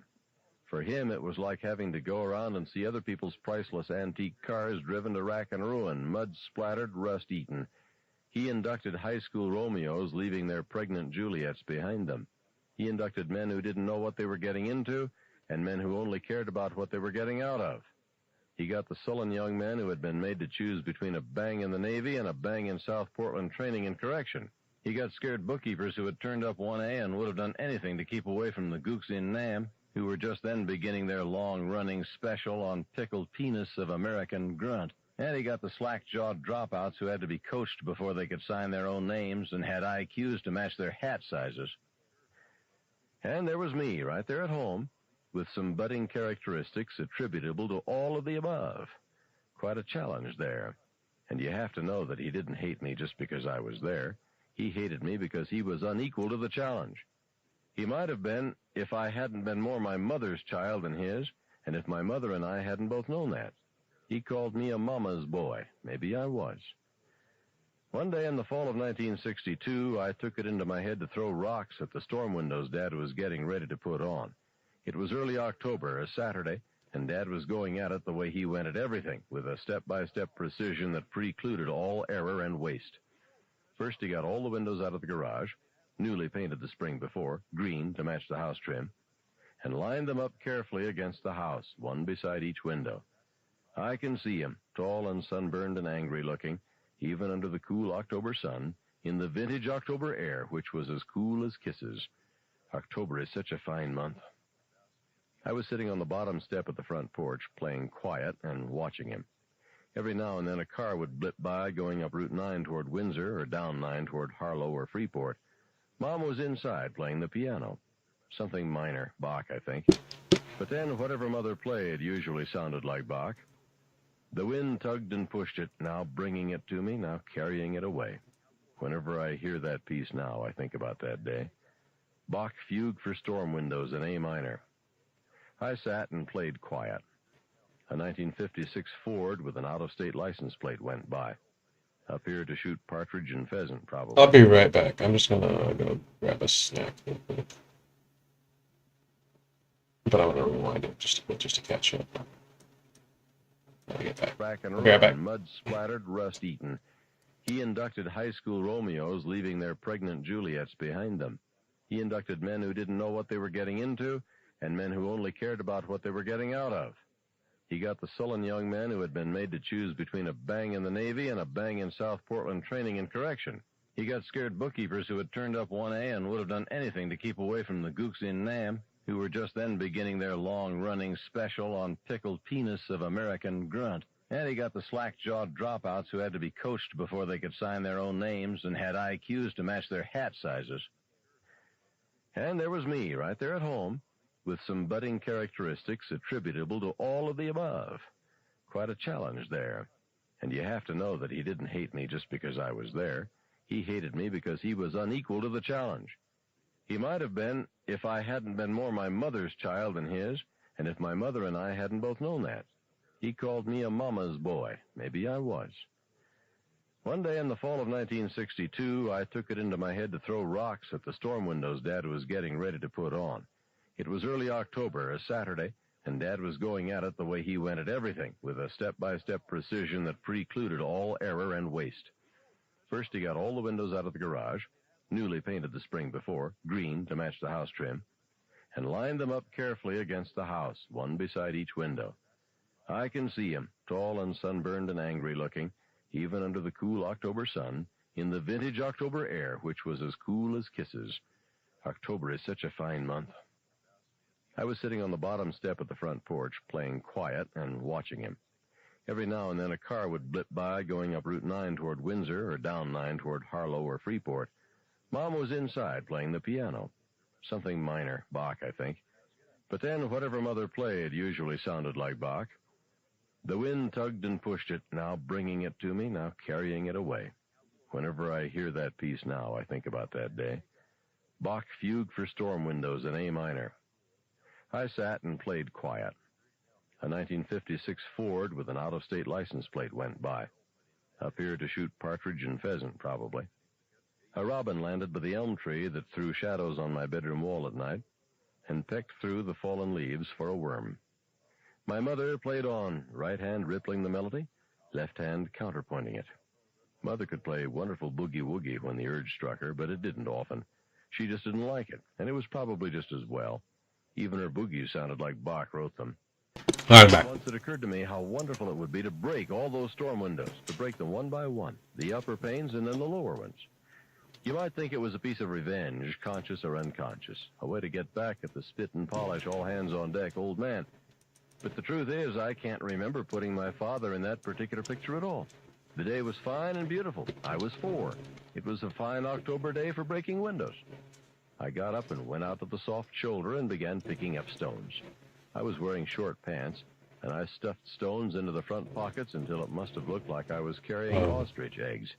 For him, it was like having to go around and see other people's priceless antique cars driven to rack and ruin, mud-splattered, rust-eaten. He inducted high school Romeos, leaving their pregnant Juliets behind them. He inducted men who didn't know what they were getting into, and men who only cared about what they were getting out of. He got the sullen young men who had been made to choose between a bang in the Navy and a bang in South Portland training and correction. He got scared bookkeepers who had turned up 1A and would have done anything to keep away from the gooks in Nam, who were just then beginning their long-running special on pickled penis of American grunt. And he got the slack-jawed dropouts who had to be coached before they could sign their own names and had IQs to match their hat sizes. And there was me right there at home, with some budding characteristics attributable to all of the above. Quite a challenge there. And you have to know that he didn't hate me just because I was there. He hated me because he was unequal to the challenge. He might have been if I hadn't been more my mother's child than his, and if my mother and I hadn't both known that. He called me a mama's boy. Maybe I was. One day in the fall of 1962, I took it into my head to throw rocks at the storm windows Dad was getting ready to put on. It was early October, a Saturday, and Dad was going at it the way he went at everything, with a step-by-step precision that precluded all error and waste. First, he got all the windows out of the garage, newly painted the spring before, green to match the house trim, and lined them up carefully against the house, one beside each window. I can see him, tall and sunburned and angry looking, even under the cool October sun, in the vintage October air, which was as cool as kisses. October is such a fine month. I was sitting on the bottom step of the front porch, playing quiet and watching him. Every now and then a car would blip by, going up Route 9 toward Windsor or down 9 toward Harlow or Freeport. Mom was inside playing the piano. Something minor, Bach, I think. But then whatever Mother played usually sounded like Bach. The wind tugged and pushed it, now bringing it to me, now carrying it away. Whenever I hear that piece now, I think about that day. Bach Fugue for Storm Windows in A minor. I sat and played quiet. A 1956 Ford with an out-of-state license plate went by. Up here to shoot partridge and pheasant, probably. I'll be right back. I'm just gonna go grab a snack real quick. But I want to rewind it just to catch up. I'll get back. Back and I'll be right back. Mud-splattered, rust-eaten. He inducted high school Romeos, leaving their pregnant Juliets behind them. He inducted men who didn't know what they were getting into, and men who only cared about what they were getting out of. He got the sullen young men who had been made to choose between a bang in the Navy and a bang in South Portland training and correction. He got scared bookkeepers who had turned up 1A and would have done anything to keep away from the gooks in Nam, who were just then beginning their long-running special on pickled penis of American grunt. And he got the slack-jawed dropouts who had to be coached before they could sign their own names and had IQs to match their hat sizes. And there was me right there at home, with some budding characteristics attributable to all of the above. Quite a challenge there. And you have to know that he didn't hate me just because I was there. He hated me because he was unequal to the challenge. He might have been if I hadn't been more my mother's child than his, and if my mother and I hadn't both known that. He called me a mama's boy. Maybe I was. One day in the fall of 1962, I took it into my head to throw rocks at the storm windows Dad was getting ready to put on. It was early October, a Saturday, and Dad was going at it the way he went at everything, with a step-by-step precision that precluded all error and waste. First, he got all the windows out of the garage, newly painted the spring before, green to match the house trim, and lined them up carefully against the house, one beside each window. I can see him, tall and sunburned and angry looking, even under the cool October sun, in the vintage October air, which was as cool as kisses. October is such a fine month. I was sitting on the bottom step of the front porch, playing quiet and watching him. Every now and then a car would blip by, going up Route 9 toward Windsor or down 9 toward Harlow or Freeport. Mom was inside playing the piano. Something minor, Bach, I think. But then whatever Mother played usually sounded like Bach. The wind tugged and pushed it, now bringing it to me, now carrying it away. Whenever I hear that piece now, I think about that day. Bach Fugue for Storm Windows in A minor. I sat and played quiet. A 1956 Ford with an out-of-state license plate went by. Up here to shoot partridge and pheasant, probably. A robin landed by the elm tree that threw shadows on my bedroom wall at night and pecked through the fallen leaves for a worm. My mother played on, right hand rippling the melody, left hand counterpointing it. Mother could play wonderful boogie-woogie when the urge struck her, but it didn't often. She just didn't like it, and it was probably just as well. Even her boogies sounded like Bach wrote them. Once it occurred to me how wonderful it would be to break all those storm windows, to break them one by one, the upper panes and then the lower ones. You might think it was a piece of revenge, conscious or unconscious, a way to get back at the spit and polish, all hands on deck old man. But the truth is, I can't remember putting my father in that particular picture at all. The day was fine and beautiful. I was 4. It was a fine October day for breaking windows. I got up and went out to the soft shoulder and began picking up stones. I was wearing short pants, and I stuffed stones into the front pockets until it must have looked like I was carrying ostrich eggs.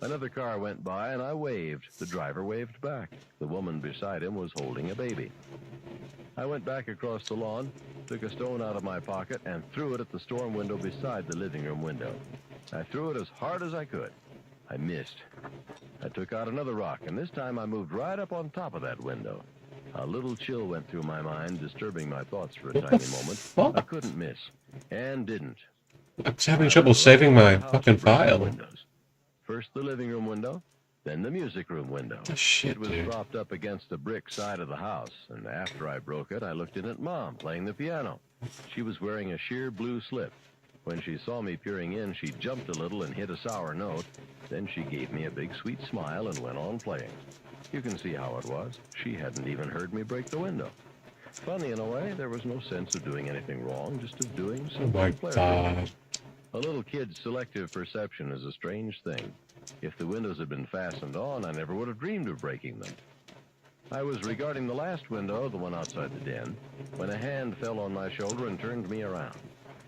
Another car went by, and I waved. The driver waved back. The woman beside him was holding a baby. I went back across the lawn, took a stone out of my pocket, and threw it at the storm window beside the living room window. I threw it as hard as I could. I missed. I took out another rock, and this time I moved right up on top of that window. A little chill went through my mind, disturbing my thoughts for a tiny moment. I couldn't miss, and didn't. I'm having trouble saving my fucking file. First the living room window, then the music room window. Shit, it was dude. propped up against the brick side of the house, and after I broke it, I looked in at Mom playing the piano. She was wearing a sheer blue slip. When she saw me peering in, she jumped a little and hit a sour note. Then she gave me a big sweet smile and went on playing. You can see how it was. She hadn't even heard me break the window. Funny in a way, there was no sense of doing anything wrong, just of doing something my pleasurable. God. A little kid's selective perception is a strange thing. If the windows had been fastened on, I never would have dreamed of breaking them. I was regarding the last window, the one outside the den, when a hand fell on my shoulder and turned me around.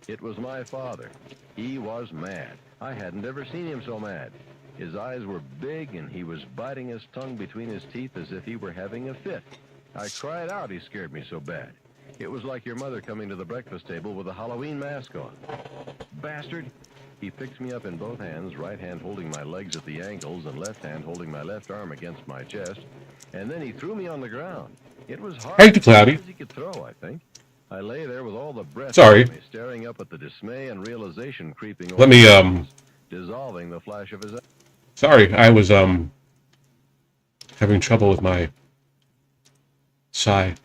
It was my father. He was mad. I hadn't ever seen him so mad. His eyes were big, and he was biting his tongue between his teeth as if he were having a fit. I cried out, he scared me so bad. It was like your mother coming to the breakfast table with a Halloween mask on. Bastard! He picked me up in both hands, right hand holding my legs at the ankles and left hand holding my left arm against my chest, and then he threw me on the ground. It was hard. Hey, Cloudy. As he could throw, I think. I lay there with all the breath Sorry. in me, staring up at the dismay and realization creeping over Let me, my face, dissolving the flash of his eyes. Sorry, I was, having trouble with my sigh.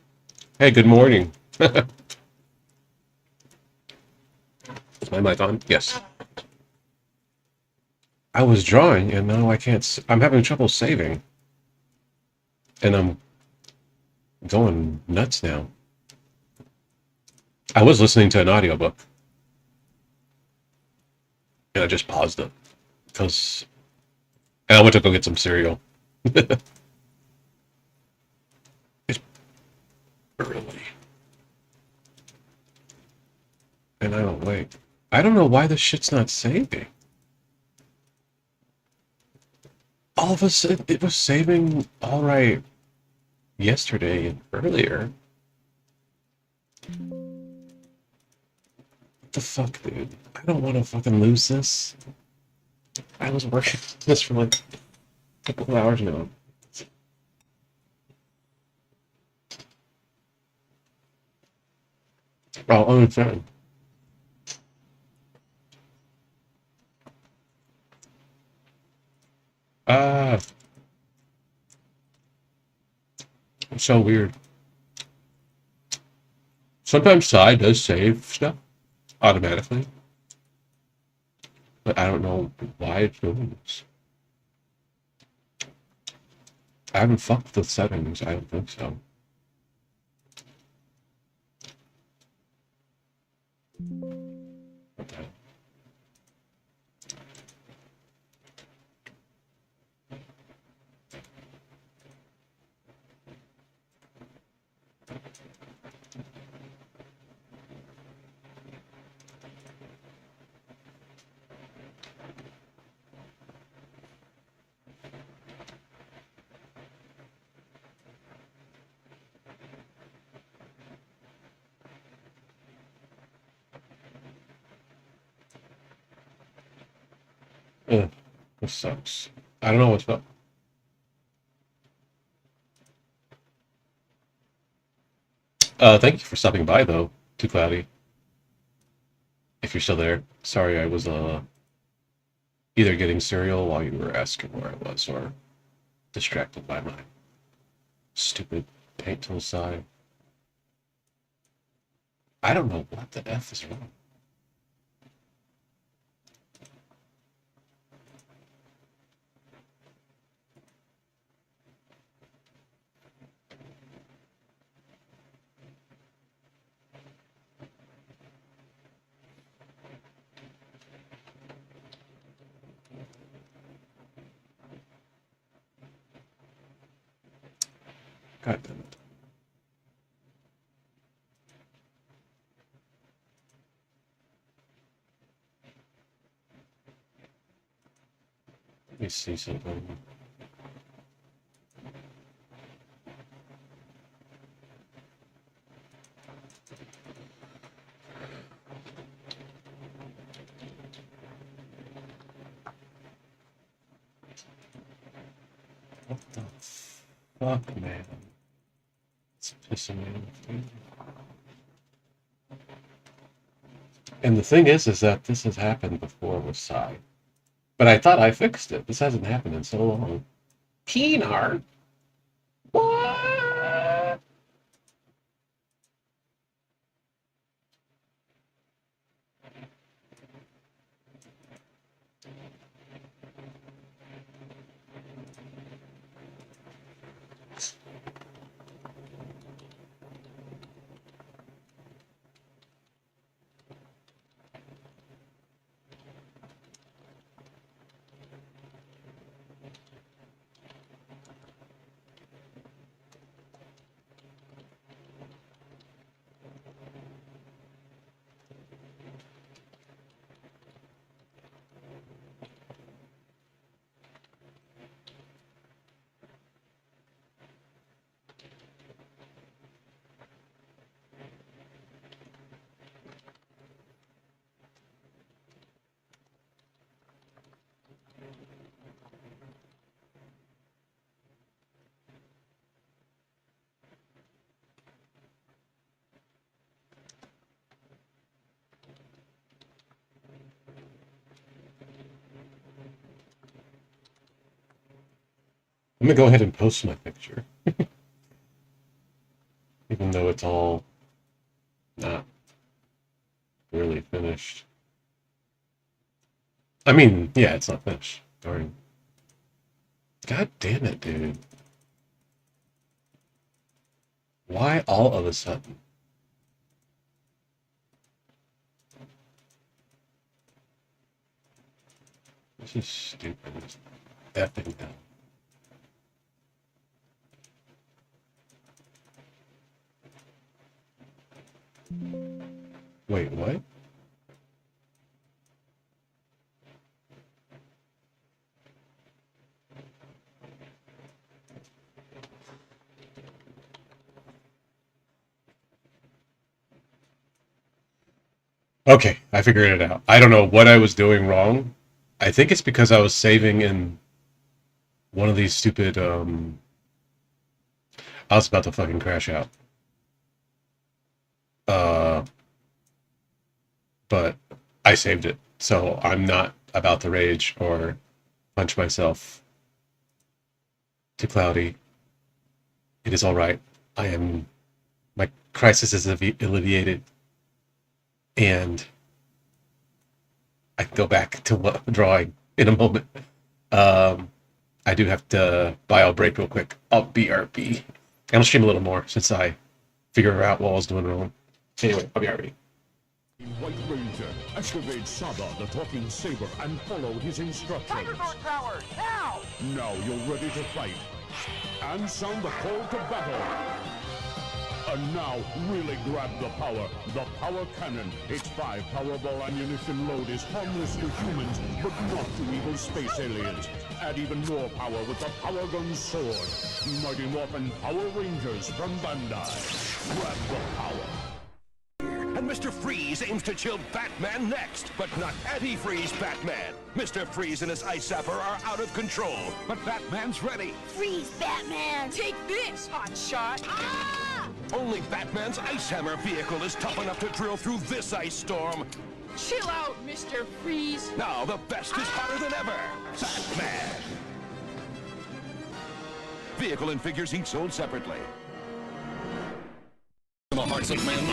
Hey, good morning. Is my mic on? Yes. I was drawing, and now I can't... I'm having trouble saving. And I'm going nuts now. I was listening to an audiobook. And I just paused it. Because... And I went to go get some cereal. It's early. And I don't wait. I don't know why this shit's not saving. All of a sudden, it was saving all right yesterday and earlier. What the fuck, dude? I don't want to fucking lose this. I was working on this for like a couple of hours now. Oh, I'm fine. It's so weird. Sometimes Psy does save stuff automatically, but I don't know why it's doing this. I haven't fucked with settings, I don't think so. Okay. Ugh, this sucks. I don't know what's up. Thank you for stopping by, though, Too Cloudy. If you're still there. Sorry, I was, either getting cereal while you were asking where I was, or distracted by my stupid paint tool sigh. I don't know what the F is wrong. God damn it. Let me see something. What the fuck, man? It's pissing me off, dude. And the thing is that this has happened before with Psy. But I thought I fixed it. This hasn't happened in so long. Keenar? What? I'm gonna go ahead and post my picture. Even though it's all not really finished. I mean, yeah, it's not finished. Darn. God damn it, dude. Why all of a sudden? This is stupid. It's effing dumb. Wait, what? Okay, I figured it out. I don't know what I was doing wrong. I think it's because I was saving in one of these stupid, I was about to fucking crash out. But I saved it, so I'm not about to rage or punch myself. Too Cloudy. It is alright. My crisis is alleviated. And I can go back to drawing in a moment. I do have to bio break real quick. I'll BRB. I'll stream a little more since I figure out what I was doing wrong. Anyway, I'll BRB. White Ranger, activate Saba, the talking saber, and follow his instructions. Tiger Sword Power, now! Now you're ready to fight. And sound the call to battle. And now, really grab the power. The power cannon. Its 5 Powerball ammunition load is harmless to humans, but not to evil space aliens. Add even more power with the Power Gun Sword. Mighty Morphin Power Rangers from Bandai. Grab the power. And Mr. Freeze aims to chill Batman next, but not anti-freeze Batman. Mr. Freeze and his Ice Zapper are out of control, but Batman's ready. Freeze, Batman! Take this, hotshot! Ah! Only Batman's Ice Hammer vehicle is tough enough to drill through this ice storm. Chill out, Mr. Freeze! Now the best is hotter than ever. Batman! Vehicle and figures each sold separately. The hearts of men,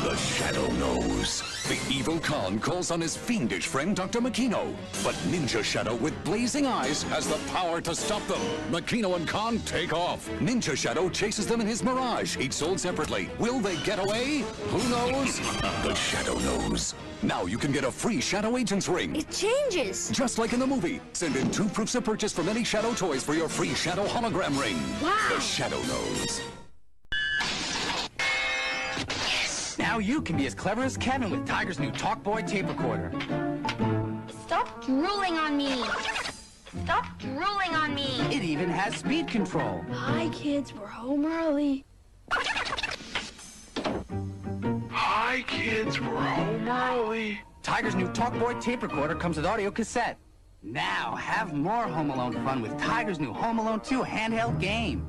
the Shadow knows. The evil Khan calls on his fiendish friend Dr. Makino. But Ninja Shadow with blazing eyes has the power to stop them. Makino and Khan take off. Ninja Shadow chases them in his Mirage, each sold separately. Will they get away? Who knows? The Shadow knows. Now you can get a free Shadow Agent's ring. It changes. Just like in the movie. Send in 2 proofs of purchase from any Shadow toys for your free Shadow hologram ring. Wow. The Shadow knows. Now you can be as clever as Kevin with Tiger's new Talkboy tape recorder. Stop drooling on me. Stop drooling on me. It even has speed control. Hi, kids. We're home early. Hi, kids. We're home early. Tiger's new Talkboy tape recorder comes with audio cassette. Now have more Home Alone fun with Tiger's new Home Alone 2 handheld game.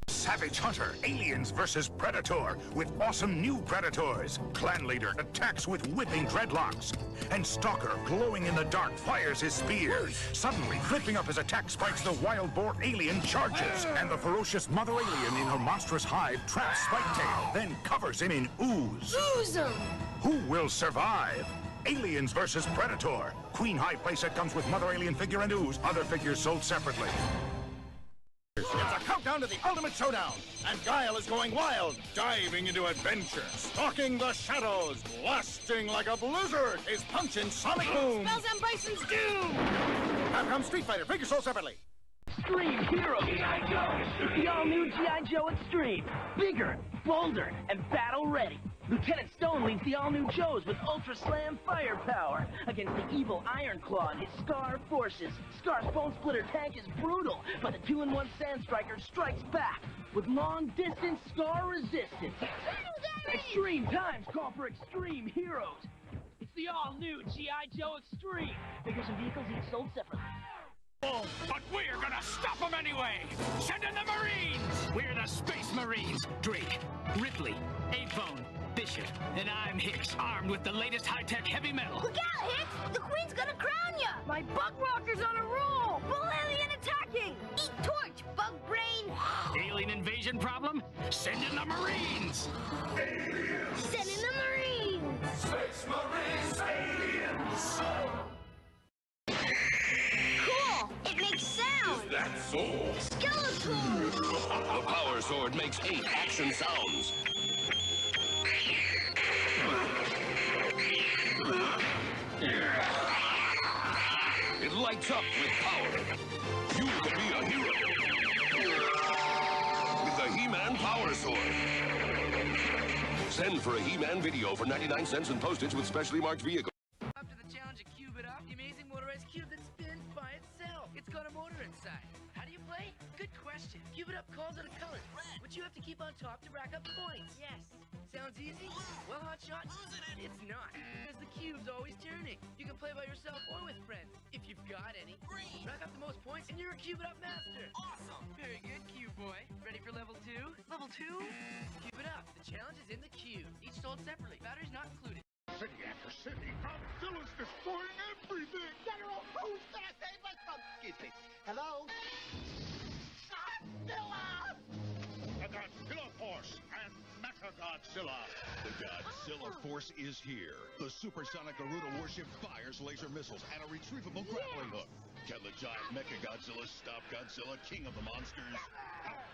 Savage Hunter, Aliens vs. Predator, with awesome new Predators. Clan Leader attacks with whipping dreadlocks. And Stalker, glowing in the dark, fires his spear. Suddenly, flipping up his attack spikes the wild boar alien charges. And the ferocious mother alien in her monstrous hive traps Spiketail, then covers him in ooze. Ooze 'em! Who will survive? Aliens vs. Predator. Queen Hive playset comes with mother alien figure and ooze. Other figures sold separately. It's a countdown to the ultimate showdown, and Guile is going wild, diving into adventure, stalking the shadows, blasting like a blizzard, his punching sonic boom. Smells M. Bison's doom! Now comes Street Fighter, figure sold separately. Extreme Hero G.I. Joe! It's the all-new G.I. Joe Extreme. Bigger, bolder, and battle-ready. Lieutenant Stone leads the all-new Joes with Ultra Slam firepower against the evil Iron Claw and his Scar forces. Scar's Bone Splitter tank is brutal, but the 2-in-1 Sand Striker strikes back with long-distance Scar resistance. Extreme times call for extreme heroes. It's the all-new G.I. Joe Extreme. Figures and vehicles each sold separately. Oh, but we're gonna stop them anyway! Send in the Marines! We're the Space Marines. Drake, Ripley, A-Bone, Bishop, and I'm Hicks, armed with the latest high-tech heavy metal. Look out, Hicks! The Queen's gonna crown ya! My bug walker's on a roll! Bull alien attacking! Eat torch, bug brain! Alien invasion problem? Send in the Marines! Aliens! Send in the Marines! Space Marines! Aliens! Cool! It makes sound! Is that so? Skeleton! The Power Sword makes 8 action sounds. It lights up with power. You can be a hero. With the He-Man Power Sword. Send for a He-Man video for 99 cents and postage with specially marked vehicle. Up to the challenge of Cube It Up, the amazing motorized cube that spins by itself. It's got a motor inside. How do you play? Good question. Cube It Up calls out a color, which you have to keep on top to rack up points. Yes. Sounds easy? Well, Hotshot, it's not. Because the cube's always turning. You can play by yourself or with friends, if you've got any. Rack up the most points and you're a Cube It Up master. Awesome. Very good, Cube Boy. Ready for level 2? Level 2? Cube It Up. The challenge is in the cube. Each sold separately. Batteries not included. City after city, Godzilla's destroying everything! General, who's gonna save us from... Excuse me. Hello? Godzilla! The Godzilla Force and Mecha Godzilla. The Godzilla Force is here. The supersonic Garuda warship fires laser missiles and a retrievable grappling hook. Can the giant Mecha Godzilla stop Godzilla, king of the monsters?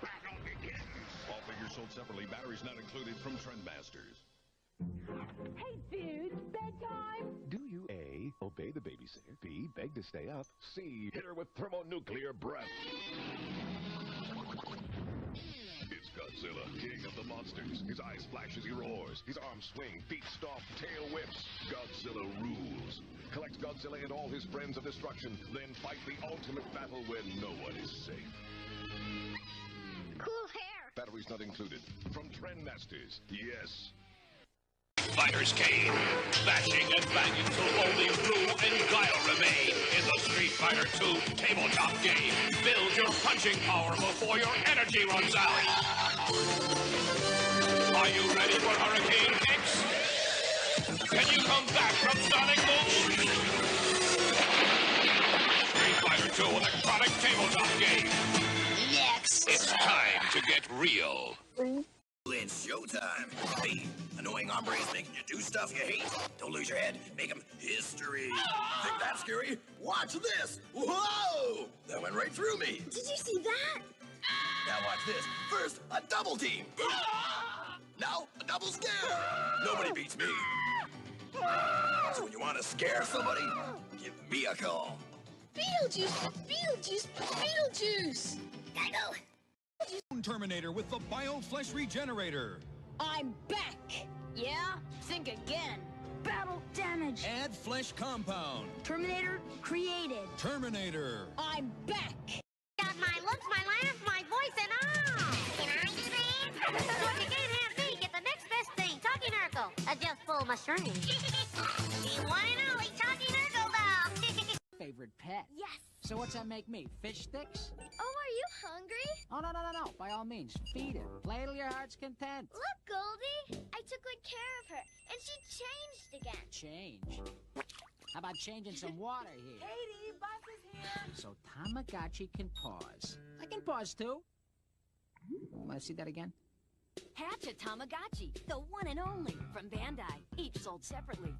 The battle begins! All figures sold separately, batteries not included from Trendmasters. Hey, dudes, bedtime? Do you A, obey the babysitter, B, beg to stay up, C, hit her with thermonuclear breath? It's Godzilla, king of the monsters. His eyes flash as he roars. His arms swing, feet stomp, tail whips. Godzilla rules. Collect Godzilla and all his friends of destruction, then fight the ultimate battle where no one is safe. Cool hair! Batteries not included. From Trendmasters, yes. Fighter's cane. Bashing and banging till only Rue and Guile remain in the Street Fighter 2 tabletop game. Build your punching power before your energy runs out. Are you ready for Hurricane kicks? Can you come back from Sonic Boom? Street Fighter 2 electronic tabletop game. Next. It's time to get real. It's showtime. Hey, annoying hombres making you do stuff you hate. Don't lose your head. Make them history. Think that's scary? Watch this. Whoa! That went right through me. Did you see that? Now watch this. First, a double team. Now, a double scare. Nobody beats me. So when you want to scare somebody, give me a call. Beetlejuice! Beetlejuice! Beetlejuice! I go. Terminator with the Bio-Flesh Regenerator. I'm back! Yeah? Think again. Battle damage. Add flesh compound. Terminator created. Terminator. I'm back! Got my looks, my laugh, my voice, and all. Can I do that? So if you can't have me, get the next best thing. Talking Urkel. Just full mushroom. You want to know? Talking Urkel, though. Favorite pet? Yes. So what's that make me? Fish sticks? Oh, are you hungry? Oh, no. By all means, feed her. Play till your heart's content. Look, Goldie. I took good care of her, and she changed again. Change? How about changing some water here? Katie, Buzz is here. So Tamagotchi can pause. I can pause too. Want to see that again? Hatch a Tamagotchi, the one and only, from Bandai, each sold separately.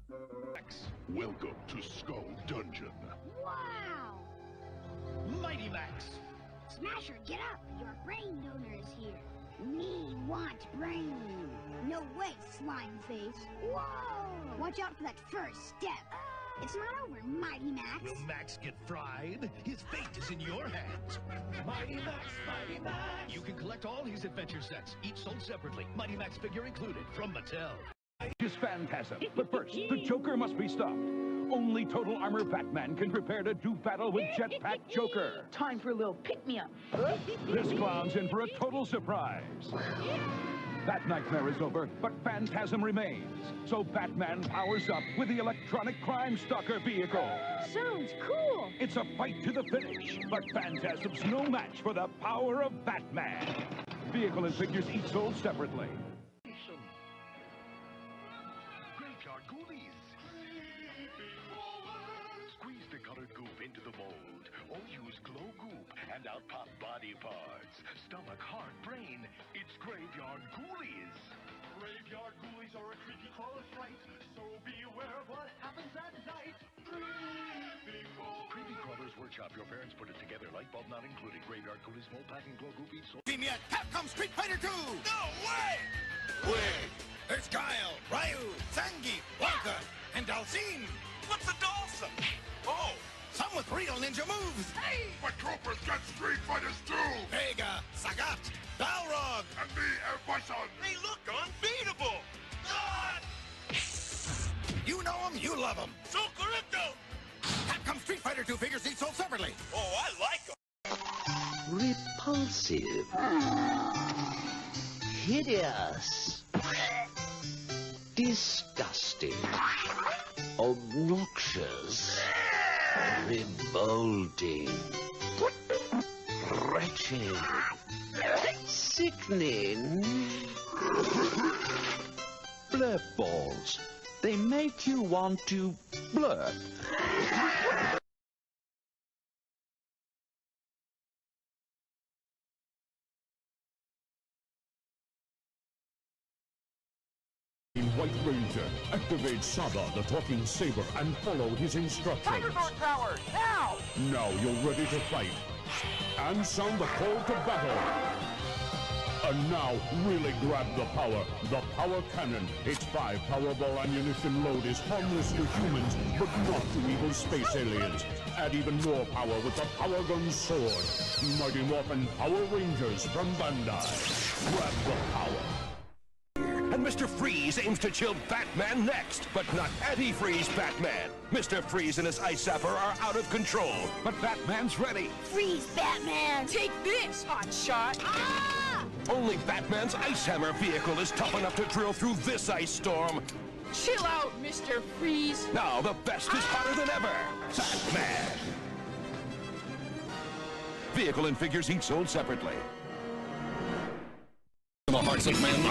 Welcome to Skull Dungeon. Wow. Mighty Max. Smasher, get up. Your brain donor is here. Me want brain. No way, slime face. Whoa! Watch out for that first step. It's not over, Mighty Max. Will Max get fried? His fate is in your hands. Mighty Max, Mighty Max. You can collect all his adventure sets, each sold separately. Mighty Max figure included from Mattel. Is phantasm. But first, the Joker must be stopped. Only total armor Batman can prepare to do battle with Jetpack Joker. Time for a little pick-me-up. This clown's in for a total surprise. That nightmare is over, but Phantasm remains. So Batman powers up with the electronic crime stalker vehicle. Sounds cool. It's a fight to the finish, but Phantasm's no match for the power of Batman. Vehicle and figures each sold separately. Graveyard Ghoulies. Squeeze the colored goop into the mold, or use glow goop and out pop body parts. Stomach, heart, brain. It's Graveyard Ghoulies. Graveyard Ghoulies are a creepy crawler fright, so beware what happens at night. Creepy Crawlers Workshop. Your parents put it together. Light bulb not included. Graveyard Ghoulies, mold pack, and glow goop each sold. Team yet, Capcom Street Fighter 2! No way! Wait! There's Guile, Ryu, Zangief, Blanca, and Dalcine! What's a Dawson? Oh! Some with real ninja moves! Hey! But Troopers get Street Fighters too! Vega, Sagat, Balrog! And me, El Bison! They look unbeatable! You know them, you love them! So correcto! Capcom Street Fighter 2 figures each sold separately. Oh, I like them! Repulsive. Hideous. Disgusting. Obnoxious. Revolting. Wretched. Sickening. Blurp balls. They make you want to blurp. White Ranger, activate Saga the Talking Saber and follow his instructions. Tower, now! Now you're ready to fight. And sound the call to battle. And now, really grab the power. The Power Cannon. Its 5 Powerball ammunition load is harmless to humans, but not to evil space aliens. Add even more power with the Power Gun Sword. Mighty Morphin Power Rangers from Bandai. Grab the power. And Mr. Freeze aims to chill Batman next, but not Anti-Freeze Batman. Mr. Freeze and his Ice Zapper are out of control, but Batman's ready. Freeze, Batman! Take this, hot shot! Ah! Only Batman's Ice Hammer vehicle is tough enough to drill through this ice storm. Chill out, Mr. Freeze. Now the best is hotter than ever. Batman. Vehicle and figures each sold separately. In the hearts of men,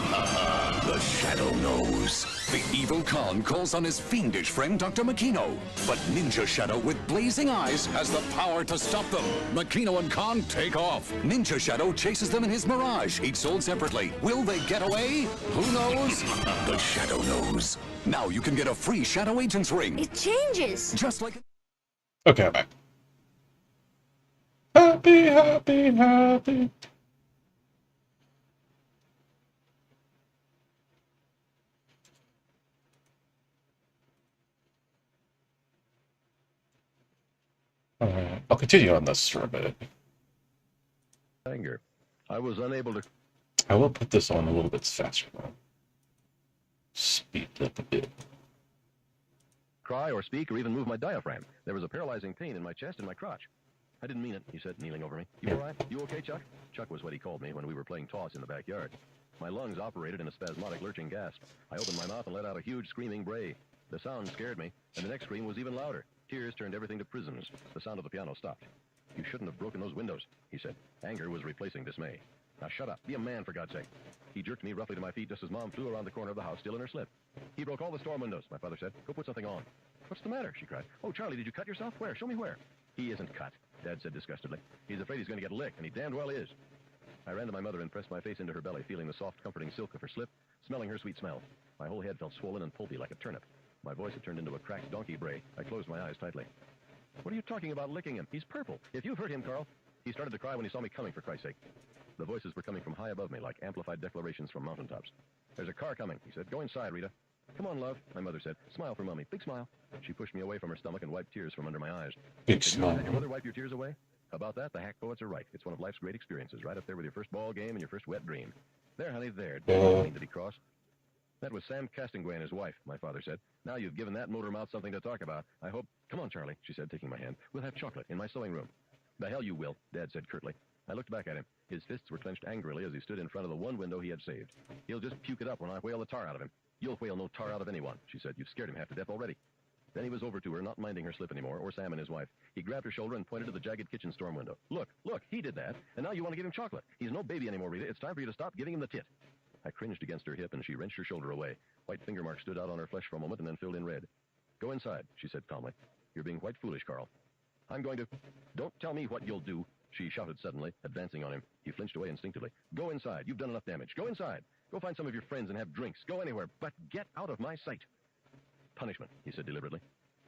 the Shadow knows. The evil Khan calls on his fiendish friend Dr. Makino. But Ninja Shadow with blazing eyes has the power to stop them. Makino and Khan take off. Ninja Shadow chases them in his Mirage, each sold separately. Will they get away? Who knows? The Shadow knows. Now you can get a free Shadow Agent's ring. It changes. Just like... Okay, I'm back. Happy, happy, happy. Alright, I'll continue on this for a bit. Anger. I was unable to... I will put this on a little bit faster though. Speed it up a bit. cry or speak or even move my diaphragm. There was a paralyzing pain in my chest and my crotch. I didn't mean it, he said, kneeling over me. You all right? You okay, Chuck? Chuck was what he called me when we were playing toss in the backyard. My lungs operated in a spasmodic lurching gasp. I opened my mouth and let out a huge screaming bray. The sound scared me, and the next scream was even louder. Tears turned everything to prisons. The sound of the piano stopped. You shouldn't have broken those windows, he said. Anger was replacing dismay. Now shut up. Be a man, for God's sake. He jerked me roughly to my feet just as Mom flew around the corner of the house, still in her slip. He broke all the storm windows, my father said. Go put something on. What's the matter? She cried. Oh, Charlie, did you cut yourself? Where? Show me where. He isn't cut, Dad said disgustedly. He's afraid he's going to get licked, and he damned well is. I ran to my mother and pressed my face into her belly, feeling the soft, comforting silk of her slip, smelling her sweet smell. My whole head felt swollen and pulpy like a turnip. My voice had turned into a cracked donkey bray. I closed my eyes tightly. What are you talking about licking him? He's purple. If you've hurt him, Carl. He started to cry when he saw me coming, for Christ's sake. The voices were coming from high above me, like amplified declarations from mountaintops. There's a car coming, he said. Go inside, Rita. Come on, love, my mother said. Smile for Mommy. Big smile. She pushed me away from her stomach and wiped tears from under my eyes. Big Did you smile. let your mother wipe your tears away? About that, the hack poets are right. It's one of life's great experiences, right up there with your first ball game and your first wet dream. There, honey, there. Didn't mean to be cross. That was Sam Castingway and his wife, my father said. Now you've given that motor mouth something to talk about. I hope... Come on, Charlie, she said, taking my hand. We'll have chocolate in my sewing room. The hell you will, Dad said curtly. I looked back at him. His fists were clenched angrily as he stood in front of the one window he had saved. He'll just puke it up when I whale the tar out of him. You'll whale no tar out of anyone, she said. You've scared him half to death already. Then he was over to her, not minding her slip anymore, or Sam and his wife. He grabbed her shoulder and pointed to the jagged kitchen storm window. Look, he did that, and now you want to give him chocolate. He's no baby anymore, Rita. It's time for you to stop giving him the tit. I cringed against her hip, and she wrenched her shoulder away. White finger marks stood out on her flesh for a moment and then filled in red. Go inside, she said calmly. You're being quite foolish, Carl. I'm going to... Don't tell me what you'll do, she shouted suddenly, advancing on him. He flinched away instinctively. Go inside. You've done enough damage. Go inside. Go find some of your friends and have drinks. Go anywhere, but get out of my sight. Punishment, he said deliberately.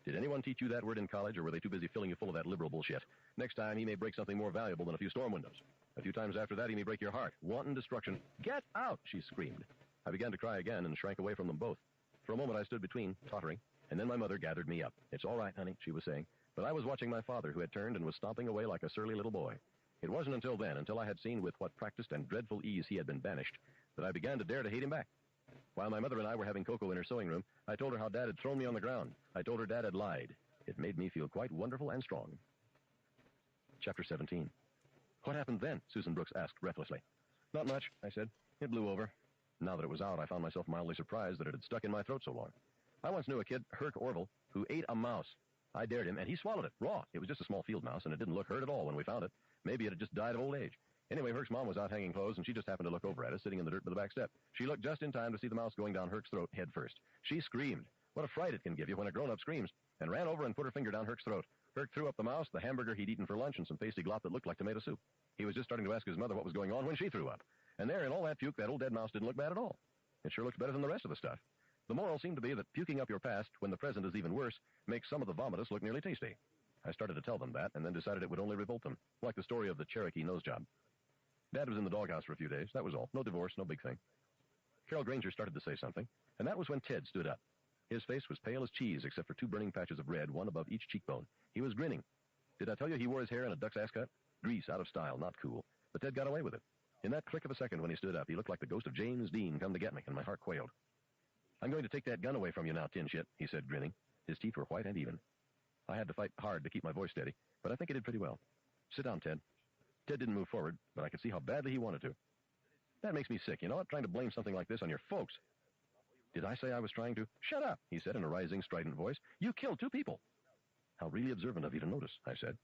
Did anyone teach you that word in college, or were they too busy filling you full of that liberal bullshit? Next time, he may break something more valuable than a few storm windows. A few times after that, he may break your heart. Wanton destruction. Get out, she screamed. I began to cry again and shrank away from them both. For a moment, I stood between, tottering, and then my mother gathered me up. It's all right, honey, she was saying. But I was watching my father, who had turned and was stomping away like a surly little boy. It wasn't until then, until I had seen with what practiced and dreadful ease he had been banished, that I began to dare to hate him back. While my mother and I were having cocoa in her sewing room, I told her how Dad had thrown me on the ground. I told her Dad had lied. It made me feel quite wonderful and strong. Chapter 17. What happened then? Susan Brooks asked breathlessly. Not much, I said. It blew over. Now that it was out, I found myself mildly surprised that it had stuck in my throat so long. I once knew a kid, Herc Orville, who ate a mouse. I dared him, and he swallowed it, raw. It was just a small field mouse, and it didn't look hurt at all when we found it. Maybe it had just died of old age. Anyway, Herc's mom was out hanging clothes, and she just happened to look over at us, sitting in the dirt by the back step. She looked just in time to see the mouse going down Herc's throat head first. She screamed. What a fright it can give you when a grown-up screams, and ran over and put her finger down Herc's throat. Herc threw up the mouse, the hamburger he'd eaten for lunch, and some pasty glop that looked like tomato soup. He was just starting to ask his mother what was going on when she threw up. And there, in all that puke, that old dead mouse didn't look bad at all. It sure looks better than the rest of the stuff. The moral seemed to be that puking up your past, when the present is even worse, makes some of the vomitus look nearly tasty. I started to tell them that, and then decided it would only revolt them, like the story of the Cherokee nose job. Dad was in the doghouse for a few days, that was all. No divorce, no big thing. Carol Granger started to say something, and that was when Ted stood up. His face was pale as cheese, except for two burning patches of red, one above each cheekbone. He was grinning. Did I tell you he wore his hair in a duck's ass cut? Grease, out of style, not cool. But Ted got away with it. In that click of a second when he stood up, he looked like the ghost of James Dean come to get me, and my heart quailed. I'm going to take that gun away from you now, tin shit, he said, grinning. His teeth were white and even. I had to fight hard to keep my voice steady, but I think I did pretty well. Sit down, Ted. Ted didn't move forward, but I could see how badly he wanted to. That makes me sick, you know what? Trying to blame something like this on your folks. Did I say I was trying to? Shut up, he said in a rising, strident voice. You killed 2 people. How really observant of you to notice, I said.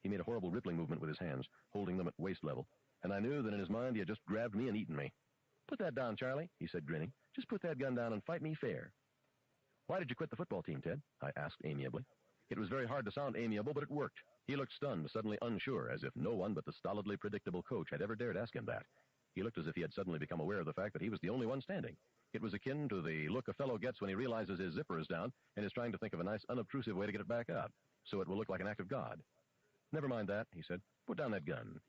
He made a horrible rippling movement with his hands, holding them at waist level, and I knew that in his mind he had just grabbed me and eaten me. Put that down, Charlie, he said, grinning. Just put that gun down and fight me fair. Why did you quit the football team, Ted? I asked amiably. It was very hard to sound amiable, but it worked. He looked stunned, suddenly unsure, as if no one but the stolidly predictable coach had ever dared ask him that. He looked as if he had suddenly become aware of the fact that he was the only one standing. It was akin to the look a fellow gets when he realizes his zipper is down and is trying to think of a nice, unobtrusive way to get it back up, so it will look like an act of God. Never mind that, he said. Put down that gun.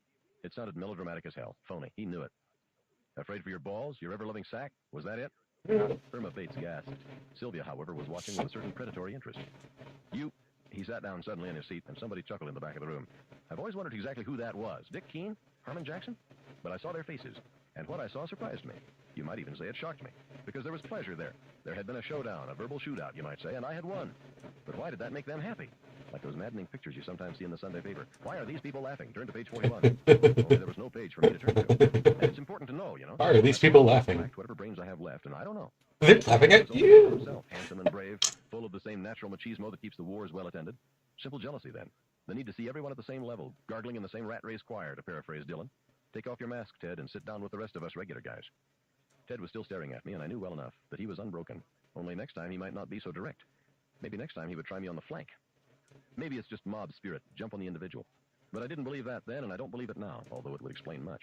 It sounded melodramatic as hell. Phony. He knew it. Afraid for your balls? Your ever-loving sack? Was that it? Irma Bates gasped. Sylvia, however, was watching with a certain predatory interest. He sat down suddenly in his seat, and somebody chuckled in the back of the room. I've always wondered exactly who that was. Dick Keene? Harmon Jackson? But I saw their faces, and what I saw surprised me. You might even say it shocked me, because there was pleasure there. There had been a showdown, a verbal shootout, you might say, and I had won. But why did that make them happy? Like those maddening pictures you sometimes see in the Sunday paper. Why are these people laughing? Turn to page 41. Only there was no page for me to turn to. And it's important to know, you know. Why are these people laughing? Whatever brains I have left, and I don't know. They're laughing at you. Himself, handsome and brave, full of the same natural machismo that keeps the wars well attended. Simple jealousy, then. The need to see everyone at the same level, gargling in the same rat race choir, to paraphrase Dylan. Take off your mask, Ted, and sit down with the rest of us regular guys. Ted was still staring at me, and I knew well enough that he was unbroken. Only next time he might not be so direct. Maybe next time he would try me on the flank. Maybe it's just mob spirit, jump on the individual. But I didn't believe that then, and I don't believe it now, although it would explain much.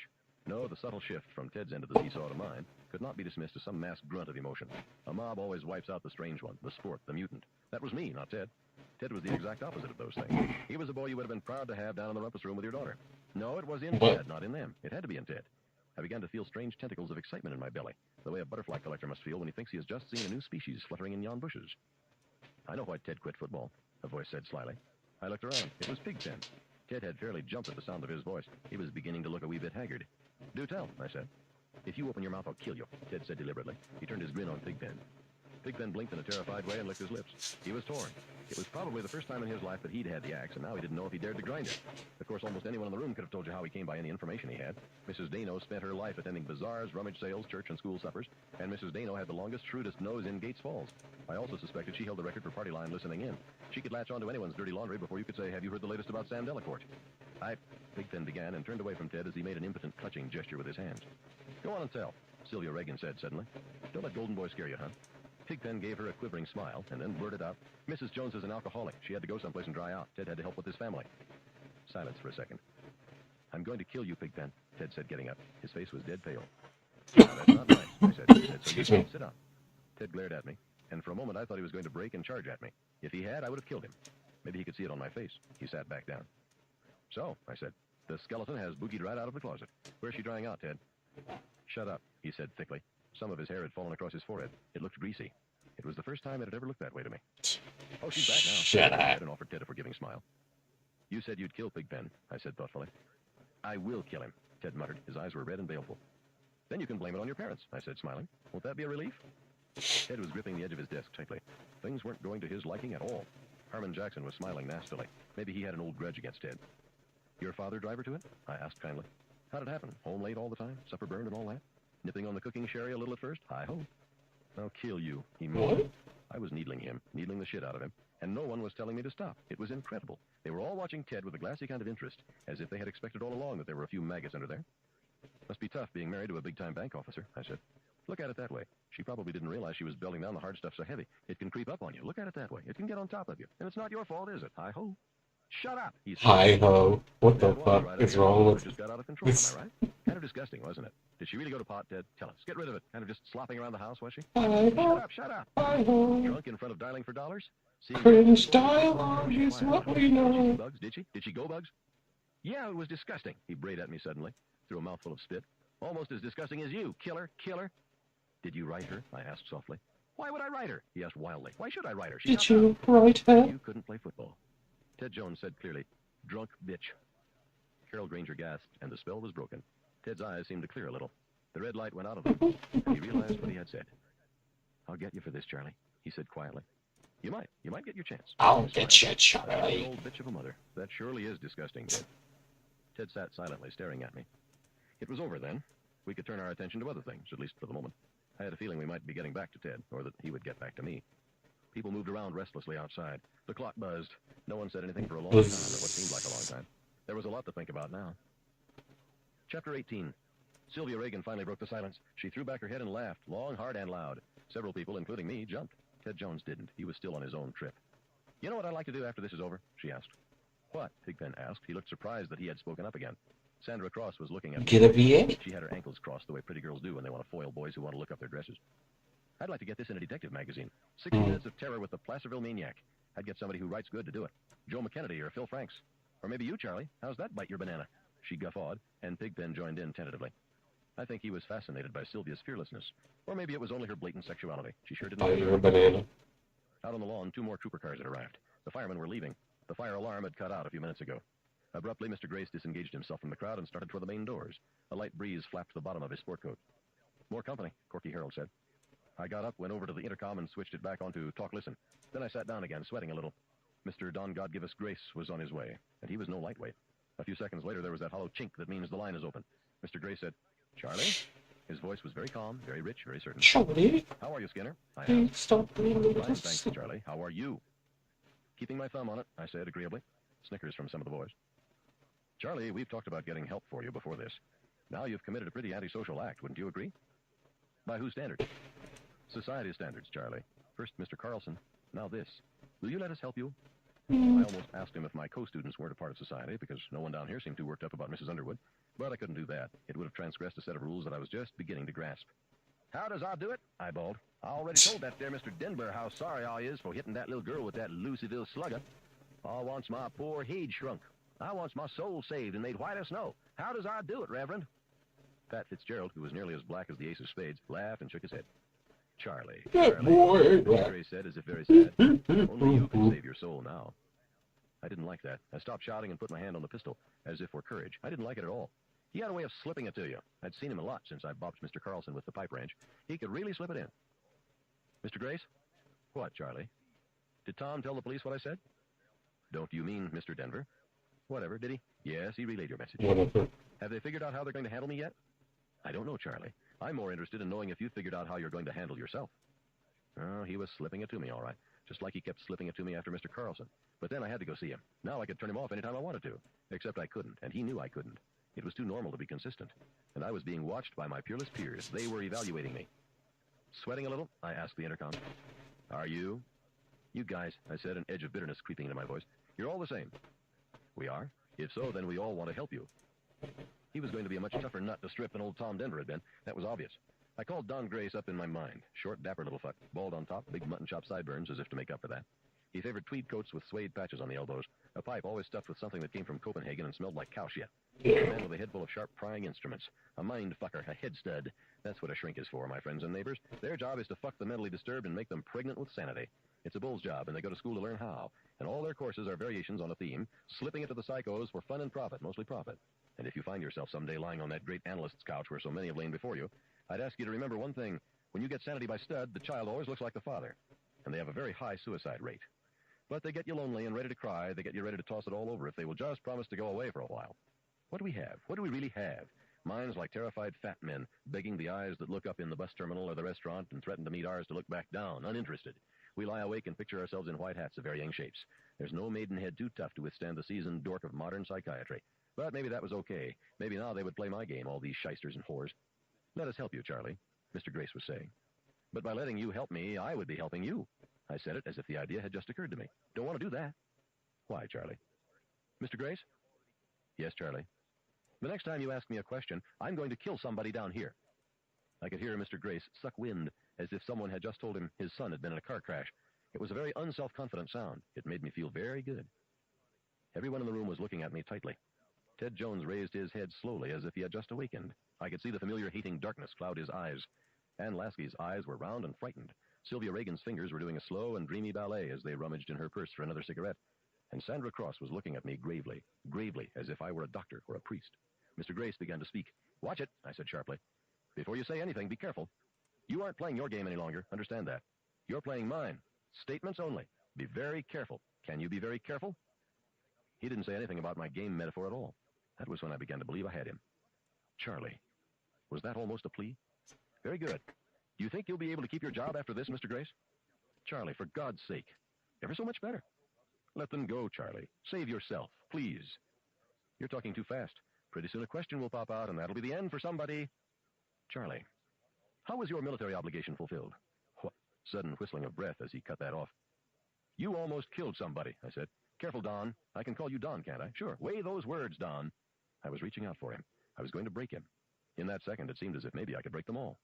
No, the subtle shift from Ted's end of the seesaw to mine could not be dismissed as some masked grunt of emotion. A mob always wipes out the strange one, the sport, the mutant. That was me, not Ted. Ted was the exact opposite of those things. He was a boy you would have been proud to have down in the rumpus room with your daughter. No, it was in Ted, not in them. It had to be in Ted. I began to feel strange tentacles of excitement in my belly, the way a butterfly collector must feel when he thinks he has just seen a new species fluttering in yon bushes. I know why Ted quit football, a voice said slyly. I looked around. It was Pigpen. Ted had fairly jumped at the sound of his voice. He was beginning to look a wee bit haggard. Do tell, I said. If you open your mouth, I'll kill you, Ted said deliberately. He turned his grin on Pigpen. Pigpen blinked in a terrified way and licked his lips. He was torn. It was probably the first time in his life that he'd had the axe, and now he didn't know if he dared to grind it. Of course, almost anyone in the room could have told you how he came by any information he had. Mrs. Dano spent her life attending bazaars, rummage sales, church and school suppers, and Mrs. Dano had the longest, shrewdest nose in Gates Falls. I also suspected she held the record for party line listening in. She could latch onto anyone's dirty laundry before you could say, have you heard the latest about Sam Delacourt? Pigpen began and turned away from Ted as he made an impotent clutching gesture with his hands. Go on and tell, Sylvia Reagan said suddenly. Don't let Golden Boy scare you, huh? Pigpen gave her a quivering smile and then blurted out, Mrs. Jones is an alcoholic. She had to go someplace and dry out. Ted had to help with his family. Silence for a second. I'm going to kill you, Pigpen, Ted said, getting up. His face was dead pale. That's not nice, I said. Excuse me. Sit down. Ted glared at me, and for a moment I thought he was going to break and charge at me. If he had, I would have killed him. Maybe he could see it on my face. He sat back down. So, I said, the skeleton has boogied right out of the closet. Where's she drying out, Ted? Shut up, he said thickly. Some of his hair had fallen across his forehead. It looked greasy. It was the first time it had ever looked that way to me. Oh, she's back now. Shut up. Ted offered Ted a forgiving smile. You said you'd kill Pigpen, I said thoughtfully. I will kill him, Ted muttered. His eyes were red and baleful. Then you can blame it on your parents, I said, smiling. Won't that be a relief? Ted was gripping the edge of his desk tightly. Things weren't going to his liking at all. Harmon Jackson was smiling nastily. Maybe he had an old grudge against Ted. Your father driver to it? I asked kindly. How'd it happen? Home late all the time? Supper burned and all that? Nipping on the cooking sherry a little at first? Hi-ho. I'll kill you, he moaned. I was needling him, needling the shit out of him, and no one was telling me to stop. It was incredible. They were all watching Ted with a glassy kind of interest, as if they had expected all along that there were a few maggots under there. Must be tough being married to a big-time bank officer, I said. Look at it that way. She probably didn't realize she was belting down the hard stuff so heavy. It can creep up on you. Look at it that way. It can get on top of you. And it's not your fault, is it? Hi-ho. Shut up, he said. Hi-ho. What the fuck is wrong with just got out of control, am I right? Kind of disgusting, wasn't it? Did she really go to pot, Ted? Tell us. Get rid of it. Kind of just slopping around the house, was she? Hi-ho. Shut up. Hi-ho. Drunk in front of dialing for dollars? Cringe dialogue is what we know. Bugs, did she? Did she go, Bugs? Yeah, it was disgusting, he brayed at me suddenly, through a mouthful of spit. Almost as disgusting as you, killer. Did you write her? I asked softly. Why would I write her? He asked wildly. Why should I write her? Did you write her? You couldn't play football. Ted Jones said clearly, drunk bitch. Carol Granger gasped, and the spell was broken. Ted's eyes seemed to clear a little. The red light went out of them, and he realized what he had said. I'll get you for this, Charlie, he said quietly. You might get your chance. I'll get you, Charlie. Old bitch of a mother. That surely is disgusting, Ted. Ted sat silently, staring at me. It was over then. We could turn our attention to other things, at least for the moment. I had a feeling we might be getting back to Ted, or that he would get back to me. People moved around restlessly outside. The clock buzzed. No one said anything for a long time, or what seemed like a long time. There was a lot to think about now. Chapter 18. Sylvia Reagan finally broke the silence. She threw back her head and laughed, long, hard, and loud. Several people, including me, jumped. Ted Jones didn't. He was still on his own trip. You know what I'd like to do after this is over? She asked. What? Pigpen asked. He looked surprised that he had spoken up again. Sandra Cross was looking at me. Get a VA? She had her ankles crossed the way pretty girls do when they want to foil boys who want to look up their dresses. I'd like to get this in a detective magazine. 60 Minutes of Terror with the Placerville Maniac. I'd get somebody who writes good to do it. Joe McKennedy or Phil Franks. Or maybe you, Charlie. How's that bite your banana? She guffawed, and Pigpen joined in tentatively. I think he was fascinated by Sylvia's fearlessness. Or maybe it was only her blatant sexuality. She sure didn't. Bite your banana. Out on the lawn, 2 more trooper cars had arrived. The firemen were leaving. The fire alarm had cut out a few minutes ago. Abruptly, Mr. Grace disengaged himself from the crowd and started toward the main doors. A light breeze flapped the bottom of his sport coat. More company, Corky Harold said. I got up, went over to the intercom, and switched it back onto Talk Listen. Then I sat down again, sweating a little. Mr. Don God-Give-Us Grace was on his way, and he was no lightweight. A few seconds later, there was that hollow chink that means the line is open. Mr. Grace said, Charlie? His voice was very calm, very rich, very certain. Charlie? How are you, Skinner? I Please asked. stop being Fine, thanks, Charlie. How are you? Keeping my thumb on it, I said agreeably. Snickers from some of the boys. Charlie, we've talked about getting help for you before this. Now you've committed a pretty antisocial act, wouldn't you agree? By whose standards? Society standards, Charlie. First, Mr. Carlson. Now this. Will you let us help you? I almost asked him if my co-students weren't a part of society, because no one down here seemed too worked up about Mrs. Underwood. But I couldn't do that. It would have transgressed a set of rules that I was just beginning to grasp. How does I do it? I bawled. I already told that there Mr. Denver how sorry I is for hitting that little girl with that Luciville slugger. I wants my poor head shrunk. I wants my soul saved and made white as snow. How does I do it, Reverend? Pat Fitzgerald, who was nearly as black as the ace of spades, laughed and shook his head. Charlie. Charlie, Gray said as if very sad. Only you can save your soul now. I didn't like that. I stopped shouting and put my hand on the pistol, as if for courage. I didn't like it at all. He had a way of slipping it to you. I'd seen him a lot since I bopped Mr. Carlson with the pipe wrench. He could really slip it in. Mr. Grace? What, Charlie? Did Tom tell the police what I said? Don't you mean Mr. Denver? Whatever, did he? Yes, he relayed your message. Whatever. Have they figured out how they're going to handle me yet? I don't know, Charlie. I'm more interested in knowing if you've figured out how you're going to handle yourself. Oh, he was slipping it to me, all right. Just like he kept slipping it to me after Mr. Carlson. But then I had to go see him. Now I could turn him off anytime I wanted to. Except I couldn't, and he knew I couldn't. It was too normal to be consistent. And I was being watched by my peerless peers. They were evaluating me. Sweating a little, I asked the intercom. Are you? You guys, I said, an edge of bitterness creeping into my voice. You're all the same. We are? If so, then we all want to help you. He was going to be a much tougher nut to strip than old Tom Denver had been. That was obvious. I called Don Grace up in my mind. Short, dapper little fuck. Bald on top, big mutton chop sideburns as if to make up for that. He favored tweed coats with suede patches on the elbows. A pipe always stuffed with something that came from Copenhagen and smelled like cow shit. A man with a head full of sharp prying instruments. A mind fucker, a head stud. That's what a shrink is for, my friends and neighbors. Their job is to fuck the mentally disturbed and make them pregnant with sanity. It's a bull's job, and they go to school to learn how. And all their courses are variations on a theme, slipping it to the psychos for fun and profit, mostly profit. And if you find yourself someday lying on that great analyst's couch where so many have lain before you, I'd ask you to remember one thing. When you get sanity by stud, the child always looks like the father. And they have a very high suicide rate. But they get you lonely and ready to cry. They get you ready to toss it all over if they will just promise to go away for a while. What do we have? What do we really have? Minds like terrified fat men, begging the eyes that look up in the bus terminal or the restaurant and threaten to meet ours to look back down, uninterested. We lie awake and picture ourselves in white hats of varying shapes. There's no maidenhead too tough to withstand the seasoned dork of modern psychiatry. But maybe that was okay. Maybe now they would play my game, all these shysters and whores. Let us help you, Charlie, Mr. Grace was saying. But by letting you help me, I would be helping you. I said it as if the idea had just occurred to me. Don't want to do that. Why, Charlie? Mr. Grace? Yes, Charlie. The next time you ask me a question, I'm going to kill somebody down here. I could hear Mr. Grace suck wind, as if someone had just told him his son had been in a car crash. It was a very unself-confident sound. It made me feel very good. Everyone in the room was looking at me tightly. Ted Jones raised his head slowly, as if he had just awakened. I could see the familiar hating darkness cloud his eyes. Ann Lasky's eyes were round and frightened. Sylvia Reagan's fingers were doing a slow and dreamy ballet as they rummaged in her purse for another cigarette. And Sandra Cross was looking at me gravely, as if I were a doctor or a priest. Mr. Grace began to speak. Watch it, I said sharply. Before you say anything, be careful. You aren't playing your game any longer. Understand that. You're playing mine. Statements only. Be very careful. Can you be very careful? He didn't say anything about my game metaphor at all. That was when I began to believe I had him. Charlie. Was that almost a plea? Very good. Do you think you'll be able to keep your job after this, Mr. Grace? Charlie, for God's sake. Ever so much better. Let them go, Charlie. Save yourself, please. You're talking too fast. Pretty soon a question will pop out, and that'll be the end for somebody. Charlie, how was your military obligation fulfilled? What? Sudden whistling of breath as he cut that off. You almost killed somebody, I said. Careful, Don. I can call you Don, can't I? Sure. Weigh those words, Don. I was reaching out for him. I was going to break him. In that second, it seemed as if maybe I could break them all.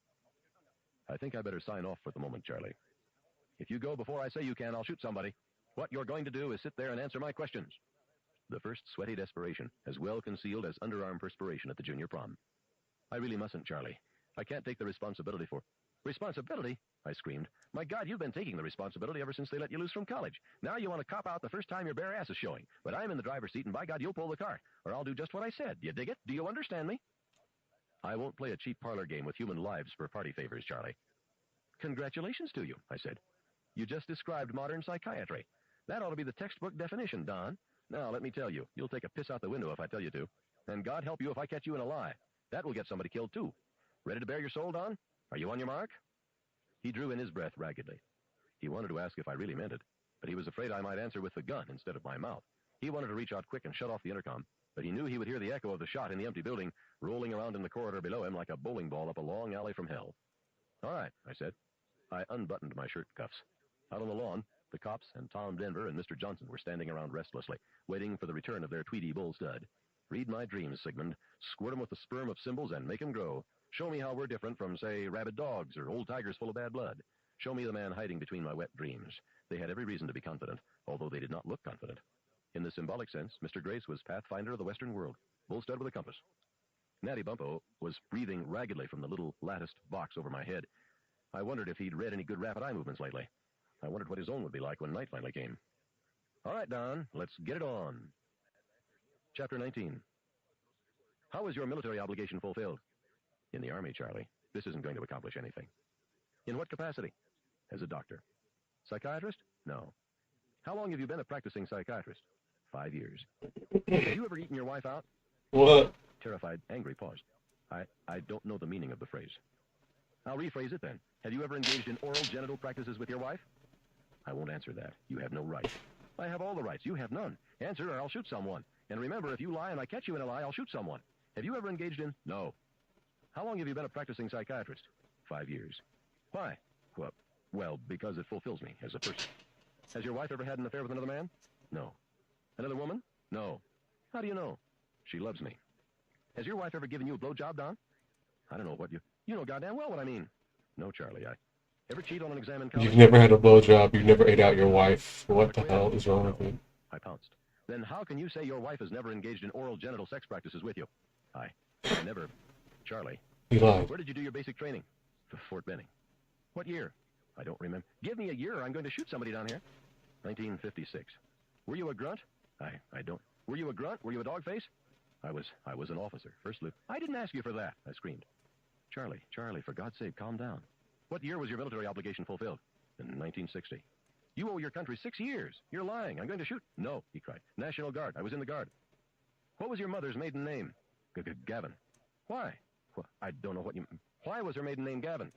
I think I better sign off for the moment, Charlie. If you go before I say you can, I'll shoot somebody. What you're going to do is sit there and answer my questions. The first sweaty desperation, as well concealed as underarm perspiration at the junior prom. I really mustn't, Charlie. I can't take the responsibility for... Responsibility? I screamed. My God, you've been taking the responsibility ever since they let you loose from college. Now you want to cop out the first time your bare ass is showing. But I'm in the driver's seat, and by God, you'll pull the car. Or I'll do just what I said. Do you dig it? Do you understand me? I won't play a cheap parlor game with human lives for party favors, Charlie. Congratulations to you, I said. You just described modern psychiatry. That ought to be the textbook definition, Don. Now, let me tell you, you'll take a piss out the window if I tell you to. And God help you if I catch you in a lie. That will get somebody killed, too. Ready to bare your soul, Don? Are you on your mark? He drew in his breath raggedly. He wanted to ask if I really meant it, but he was afraid I might answer with the gun instead of my mouth. He wanted to reach out quick and shut off the intercom, but he knew he would hear the echo of the shot in the empty building, rolling around in the corridor below him like a bowling ball up a long alley from hell. All right, I said. I unbuttoned my shirt cuffs. Out on the lawn, the cops and Tom Denver and Mr. Johnson were standing around restlessly, waiting for the return of their Tweety bull stud. Read my dreams, Sigmund. Squirt 'em with the sperm of symbols and make 'em grow. Show me how we're different from, say, rabid dogs or old tigers full of bad blood. Show me the man hiding between my wet dreams. They had every reason to be confident, although they did not look confident. In the symbolic sense, Mr. Grace was pathfinder of the Western world, bull stud with a compass. Natty Bumpo was breathing raggedly from the little latticed box over my head. I wondered if he'd read any good rapid eye movements lately. I wondered what his own would be like when night finally came. All right, Don, let's get it on. Chapter 19. How was your military obligation fulfilled? In the Army, Charlie. This isn't going to accomplish anything. In what capacity? As a doctor. Psychiatrist? No. How long have you been a practicing psychiatrist? 5 years. Have you ever eaten your wife out? What? Terrified, angry pause. I don't know the meaning of the phrase. I'll rephrase it then. Have you ever engaged in oral genital practices with your wife? I won't answer that. You have no right. I have all the rights. You have none. Answer or I'll shoot someone. And remember, if you lie and I catch you in a lie, I'll shoot someone. Have you ever engaged in? No. How long have you been a practicing psychiatrist? 5 years. Why? Well, because it fulfills me as a person. Has your wife ever had an affair with another man? No. Another woman? No. How do you know? She loves me. Has your wife ever given you a blowjob, Don? I don't know what you know goddamn well what I mean. No, Charlie, I ever cheat on an exam in college? You've never had a blowjob. You've never ate out your wife. What the hell is wrong with you? I pounced. Then how can you say your wife has never engaged in oral genital sex practices with you? I never. Charlie. He lied. Where did you do your basic training? Fort Benning. What year? I don't remember. Give me a year or I'm going to shoot somebody down here. 1956. Were you a grunt? I don't. Were you a grunt? Were you a dog face? I was an officer. First lieutenant. I didn't ask you for that. I screamed. Charlie, for God's sake, calm down. What year was your military obligation fulfilled? In 1960. You owe your country 6 years. You're lying. I'm going to shoot. No, he cried. National Guard. I was in the Guard. What was your mother's maiden name? Gavin. Why? Well, I don't know what you... Why was her maiden name Gavin?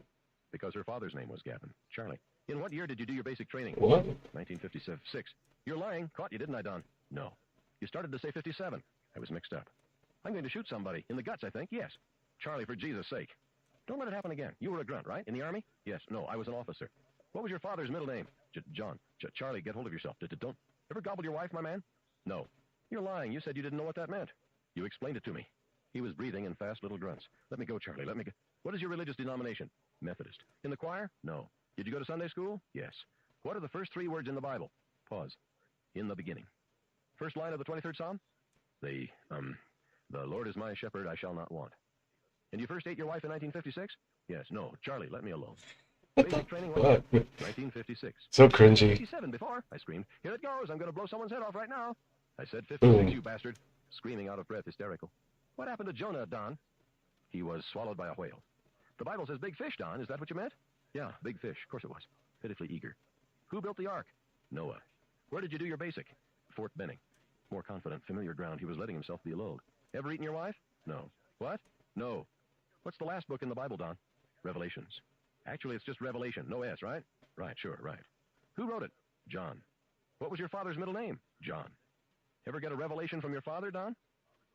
Because her father's name was Gavin. Charlie. In what year did you do your basic training? What? 1956. You're lying. Caught you, didn't I, Don? No. You started to say 57. I was mixed up. I'm going to shoot somebody. In the guts, I think. Yes. Charlie, for Jesus' sake. Don't let it happen again. You were a grunt, right? In the Army? Yes. No, I was an officer. What was your father's middle name? John. Charlie, get hold of yourself. Don't ever gobble your wife, my man? No. You're lying. You said you didn't know what that meant. You explained it to me. He was breathing in fast little grunts. Let me go, Charlie. Let me go. What is your religious denomination? Methodist. In the choir? No. Did you go to Sunday school? Yes. What are the first 3 words in the Bible? Pause. In the beginning. First line of the 23rd Psalm? The Lord is my shepherd, I shall not want. And you first ate your wife in 1956? Yes. No. Charlie, let me alone. Basic training was 1956. So cringy. 57 before, I screamed. Here it goes. I'm going to blow someone's head off right now. I said 56, you bastard. Screaming out of breath, hysterical. What happened to Jonah, Don? He was swallowed by a whale. The Bible says big fish, Don. Is that what you meant? Yeah, big fish. Of course it was. Pitifully eager. Who built the ark? Noah. Where did you do your basic? Fort Benning. More confident, familiar ground. He was letting himself be lulled. Ever eaten your wife? No. What? No. What's the last book in the Bible, Don? Revelations. Actually, it's just Revelation. No S, right? Right, sure, right. Who wrote it? John. What was your father's middle name? John. Ever get a revelation from your father, Don?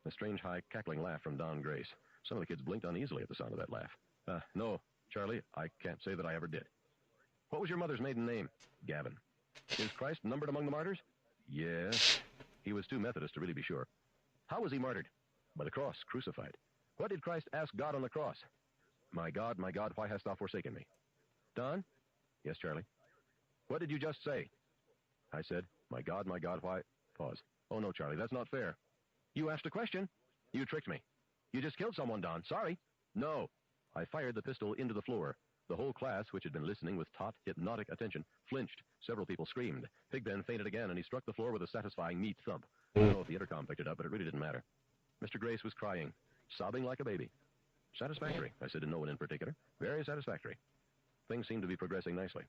A strange, high, cackling laugh from Don Grace. Some of the kids blinked uneasily at the sound of that laugh. No, Charlie, I can't say that I ever did. What was your mother's maiden name? Gavin. Is Christ numbered among the martyrs? Yes. He was too Methodist to really be sure. How was he martyred? By the cross, crucified. What did Christ ask God on the cross? My God, why hast thou forsaken me? Don? Yes, Charlie. What did you just say? I said, my God, why... Pause. Oh, no, Charlie, that's not fair. You asked a question. You tricked me. You just killed someone, Don. Sorry. No. I fired the pistol into the floor. The whole class, which had been listening with taut, hypnotic attention, flinched. Several people screamed. Pigpen fainted again, and he struck the floor with a satisfying meat thump. I don't know if the intercom picked it up, but it really didn't matter. Mr. Grace was crying, sobbing like a baby. Satisfactory, I said to no one in particular. Very satisfactory. Things seemed to be progressing nicely.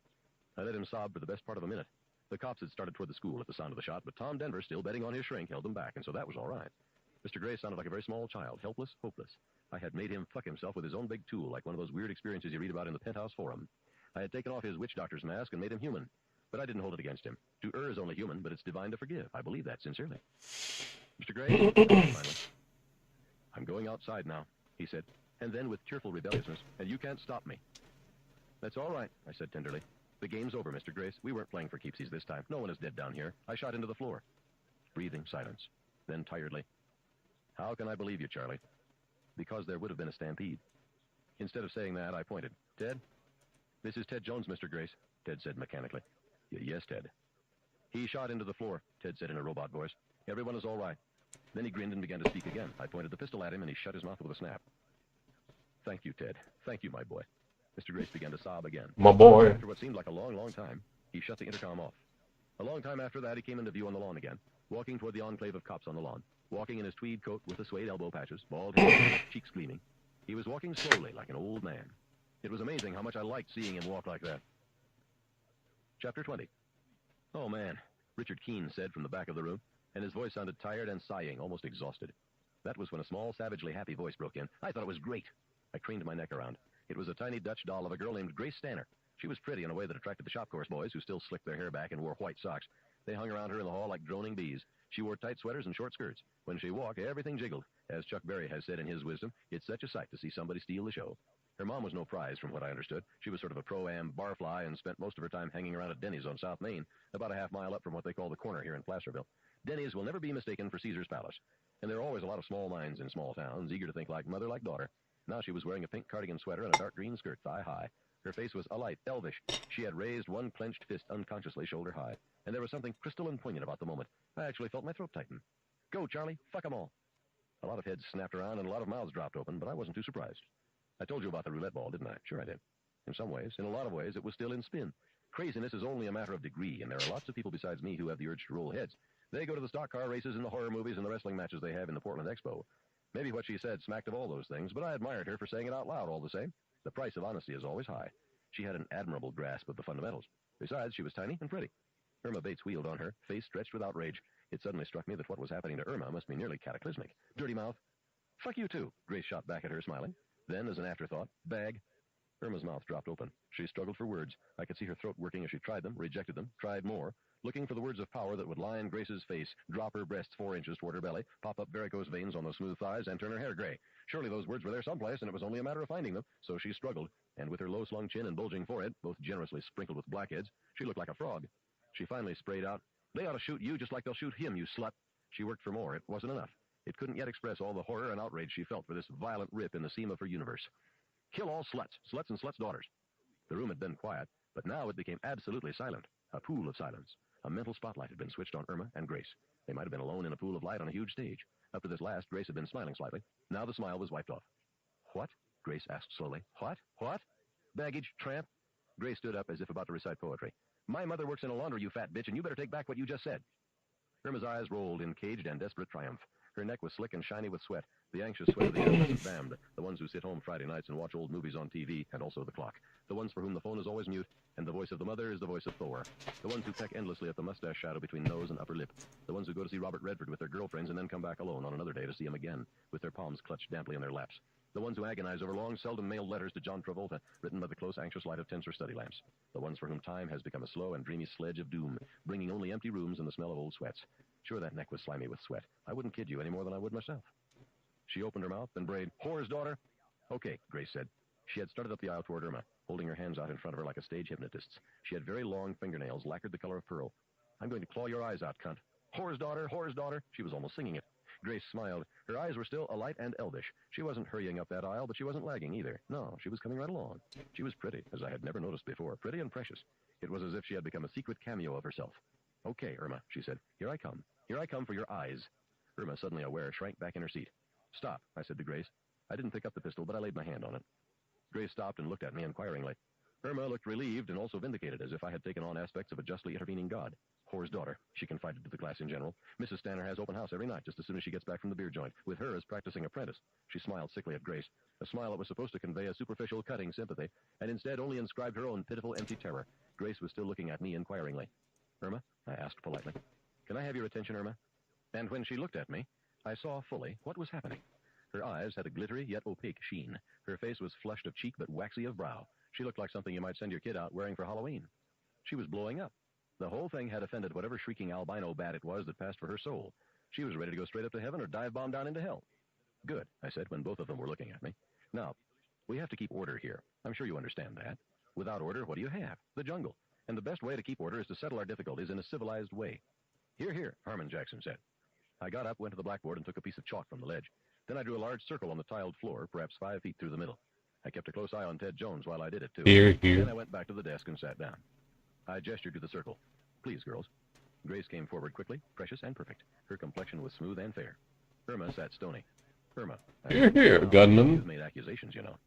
I let him sob for the best part of a minute. The cops had started toward the school at the sound of the shot, but Tom Denver, still betting on his shrink, held them back, and so that was all right. Mr. Gray sounded like a very small child, helpless, hopeless. I had made him fuck himself with his own big tool, like one of those weird experiences you read about in the Penthouse Forum. I had taken off his witch doctor's mask and made him human, but I didn't hold it against him. To err is only human, but it's divine to forgive. I believe that sincerely. Mr. Gray, finally. I'm going outside now, he said, and then with tearful rebelliousness, and you can't stop me. That's all right, I said tenderly. The game's over, Mr. Grace. We weren't playing for keepsies this time. No one is dead down here. I shot into the floor. Breathing silence. Then tiredly. How can I believe you, Charlie? Because there would have been a stampede. Instead of saying that, I pointed. Ted? This is Ted Jones, Mr. Grace, Ted said mechanically. Yes, Ted. He shot into the floor, Ted said in a robot voice. Everyone is all right. Then he grinned and began to speak again. I pointed the pistol at him, and he shut his mouth with a snap. Thank you, Ted. Thank you, my boy. Mr. Grace began to sob again. My boy. After what seemed like a long, long time, he shut the intercom off. A long time after that, he came into view on the lawn again, walking toward the enclave of cops on the lawn, walking in his tweed coat with the suede elbow patches, bald head, cheeks gleaming. He was walking slowly like an old man. It was amazing how much I liked seeing him walk like that. Chapter 20. Oh, man, Richard Keene said from the back of the room, and his voice sounded tired and sighing, almost exhausted. That was when a small, savagely happy voice broke in. I thought it was great. I craned my neck around. It was a tiny Dutch doll of a girl named Grace Stanner. She was pretty in a way that attracted the shop course boys, who still slicked their hair back and wore white socks. They hung around her in the hall like droning bees. She wore tight sweaters and short skirts. When she walked, everything jiggled. As Chuck Berry has said in his wisdom, it's such a sight to see somebody steal the show. Her mom was no prize, from what I understood. She was sort of a pro-am barfly and spent most of her time hanging around at Denny's on South Main, about a half mile up from what they call the corner here in Placerville. Denny's will never be mistaken for Caesar's Palace. And there are always a lot of small minds in small towns, eager to think like mother, like daughter. Now she was wearing a pink cardigan sweater and a dark green skirt, thigh-high. Her face was alight, elvish. She had raised one clenched fist unconsciously shoulder-high. And there was something crystal and poignant about the moment. I actually felt my throat tighten. Go, Charlie. Fuck 'em all. A lot of heads snapped around and a lot of mouths dropped open, but I wasn't too surprised. I told you about the roulette ball, didn't I? Sure I did. In some ways, in a lot of ways, it was still in spin. Craziness is only a matter of degree, and there are lots of people besides me who have the urge to roll heads. They go to the stock car races and the horror movies and the wrestling matches they have in the Portland Expo. Maybe what she said smacked of all those things, but I admired her for saying it out loud all the same. The price of honesty is always high. She had an admirable grasp of the fundamentals. Besides, she was tiny and pretty. Irma Bates wheeled on her, face stretched with outrage. It suddenly struck me that what was happening to Irma must be nearly cataclysmic. Dirty mouth. Fuck you too, Grace shot back at her, smiling. Then, as an afterthought, bag. Irma's mouth dropped open. She struggled for words. I could see her throat working as she tried them, rejected them, tried more, looking for the words of power that would line Grace's face, drop her breasts 4 inches toward her belly, pop up varicose veins on those smooth thighs, and turn her hair gray. Surely those words were there someplace, and it was only a matter of finding them. So she struggled, and with her low-slung chin and bulging forehead, both generously sprinkled with blackheads, she looked like a frog. She finally sprayed out, "They ought to shoot you just like they'll shoot him, you slut." She worked for more. It wasn't enough. It couldn't yet express all the horror and outrage she felt for this violent rip in the seam of her universe. Kill all sluts, sluts and sluts' daughters. The room had been quiet, but now it became absolutely silent, a pool of silence. A mental spotlight had been switched on Irma and Grace. They might have been alone in a pool of light on a huge stage. Up to this last, Grace had been smiling slightly. Now the smile was wiped off. "What?" Grace asked slowly. "What? What?" "Baggage, tramp." Grace stood up as if about to recite poetry. "My mother works in a laundry, you fat bitch, and you better take back what you just said." Irma's eyes rolled in caged and desperate triumph. Her neck was slick and shiny with sweat, the anxious sweat of the adolescent damned, the ones who sit home Friday nights and watch old movies on TV, and also the clock, the ones for whom the phone is always mute, and the voice of the mother is the voice of Thor, the ones who peck endlessly at the mustache shadow between nose and upper lip, the ones who go to see Robert Redford with their girlfriends and then come back alone on another day to see him again, with their palms clutched damply in their laps. The ones who agonize over long, seldom-mailed letters to John Travolta, written by the close, anxious light of tents or study lamps. The ones for whom time has become a slow and dreamy sledge of doom, bringing only empty rooms and the smell of old sweats. Sure, that neck was slimy with sweat. I wouldn't kid you any more than I would myself. She opened her mouth and brayed, "Whore's daughter?" "Okay," Grace said. She had started up the aisle toward Irma, holding her hands out in front of her like a stage hypnotist's. She had very long fingernails, lacquered the color of pearl. "I'm going to claw your eyes out, cunt. Whore's daughter, whore's daughter." She was almost singing it. Grace smiled. Her eyes were still alight and elvish. She wasn't hurrying up that aisle, but she wasn't lagging either. No, she was coming right along. She was pretty, as I had never noticed before, pretty and precious. It was as if she had become a secret cameo of herself. "Okay, Irma," she said. "Here I come. Here I come for your eyes." Irma, suddenly aware, shrank back in her seat. "Stop," I said to Grace. I didn't pick up the pistol, but I laid my hand on it. Grace stopped and looked at me inquiringly. Irma looked relieved and also vindicated, as if I had taken on aspects of a justly intervening god. "Whore's daughter," she confided to the class in general. "Mrs. Stanner has open house every night just as soon as she gets back from the beer joint, with her as practicing apprentice." She smiled sickly at Grace, a smile that was supposed to convey a superficial, cutting sympathy, and instead only inscribed her own pitiful, empty terror. Grace was still looking at me inquiringly. "Irma," I asked politely, "can I have your attention, Irma?" And when she looked at me, I saw fully what was happening. Her eyes had a glittery yet opaque sheen. Her face was flushed of cheek but waxy of brow. She looked like something you might send your kid out wearing for Halloween. She was blowing up. The whole thing had offended whatever shrieking albino bat it was that passed for her soul. She was ready to go straight up to heaven or dive bomb down into hell. "Good," I said when both of them were looking at me. "Now, we have to keep order here. I'm sure you understand that. Without order, what do you have? The jungle. And the best way to keep order is to settle our difficulties in a civilized way." "Hear, hear," Harmon Jackson said. I got up, went to the blackboard, and took a piece of chalk from the ledge. Then I drew a large circle on the tiled floor, perhaps 5 feet through the middle. I kept a close eye on Ted Jones while I did it, too. Here, here. Then I went back to the desk and sat down. I gestured to the circle. "Please, girls." Grace came forward quickly, precious and perfect. Her complexion was smooth and fair. Irma sat stony. "Irma." Here, here, gunman. "You've made accusations, you know."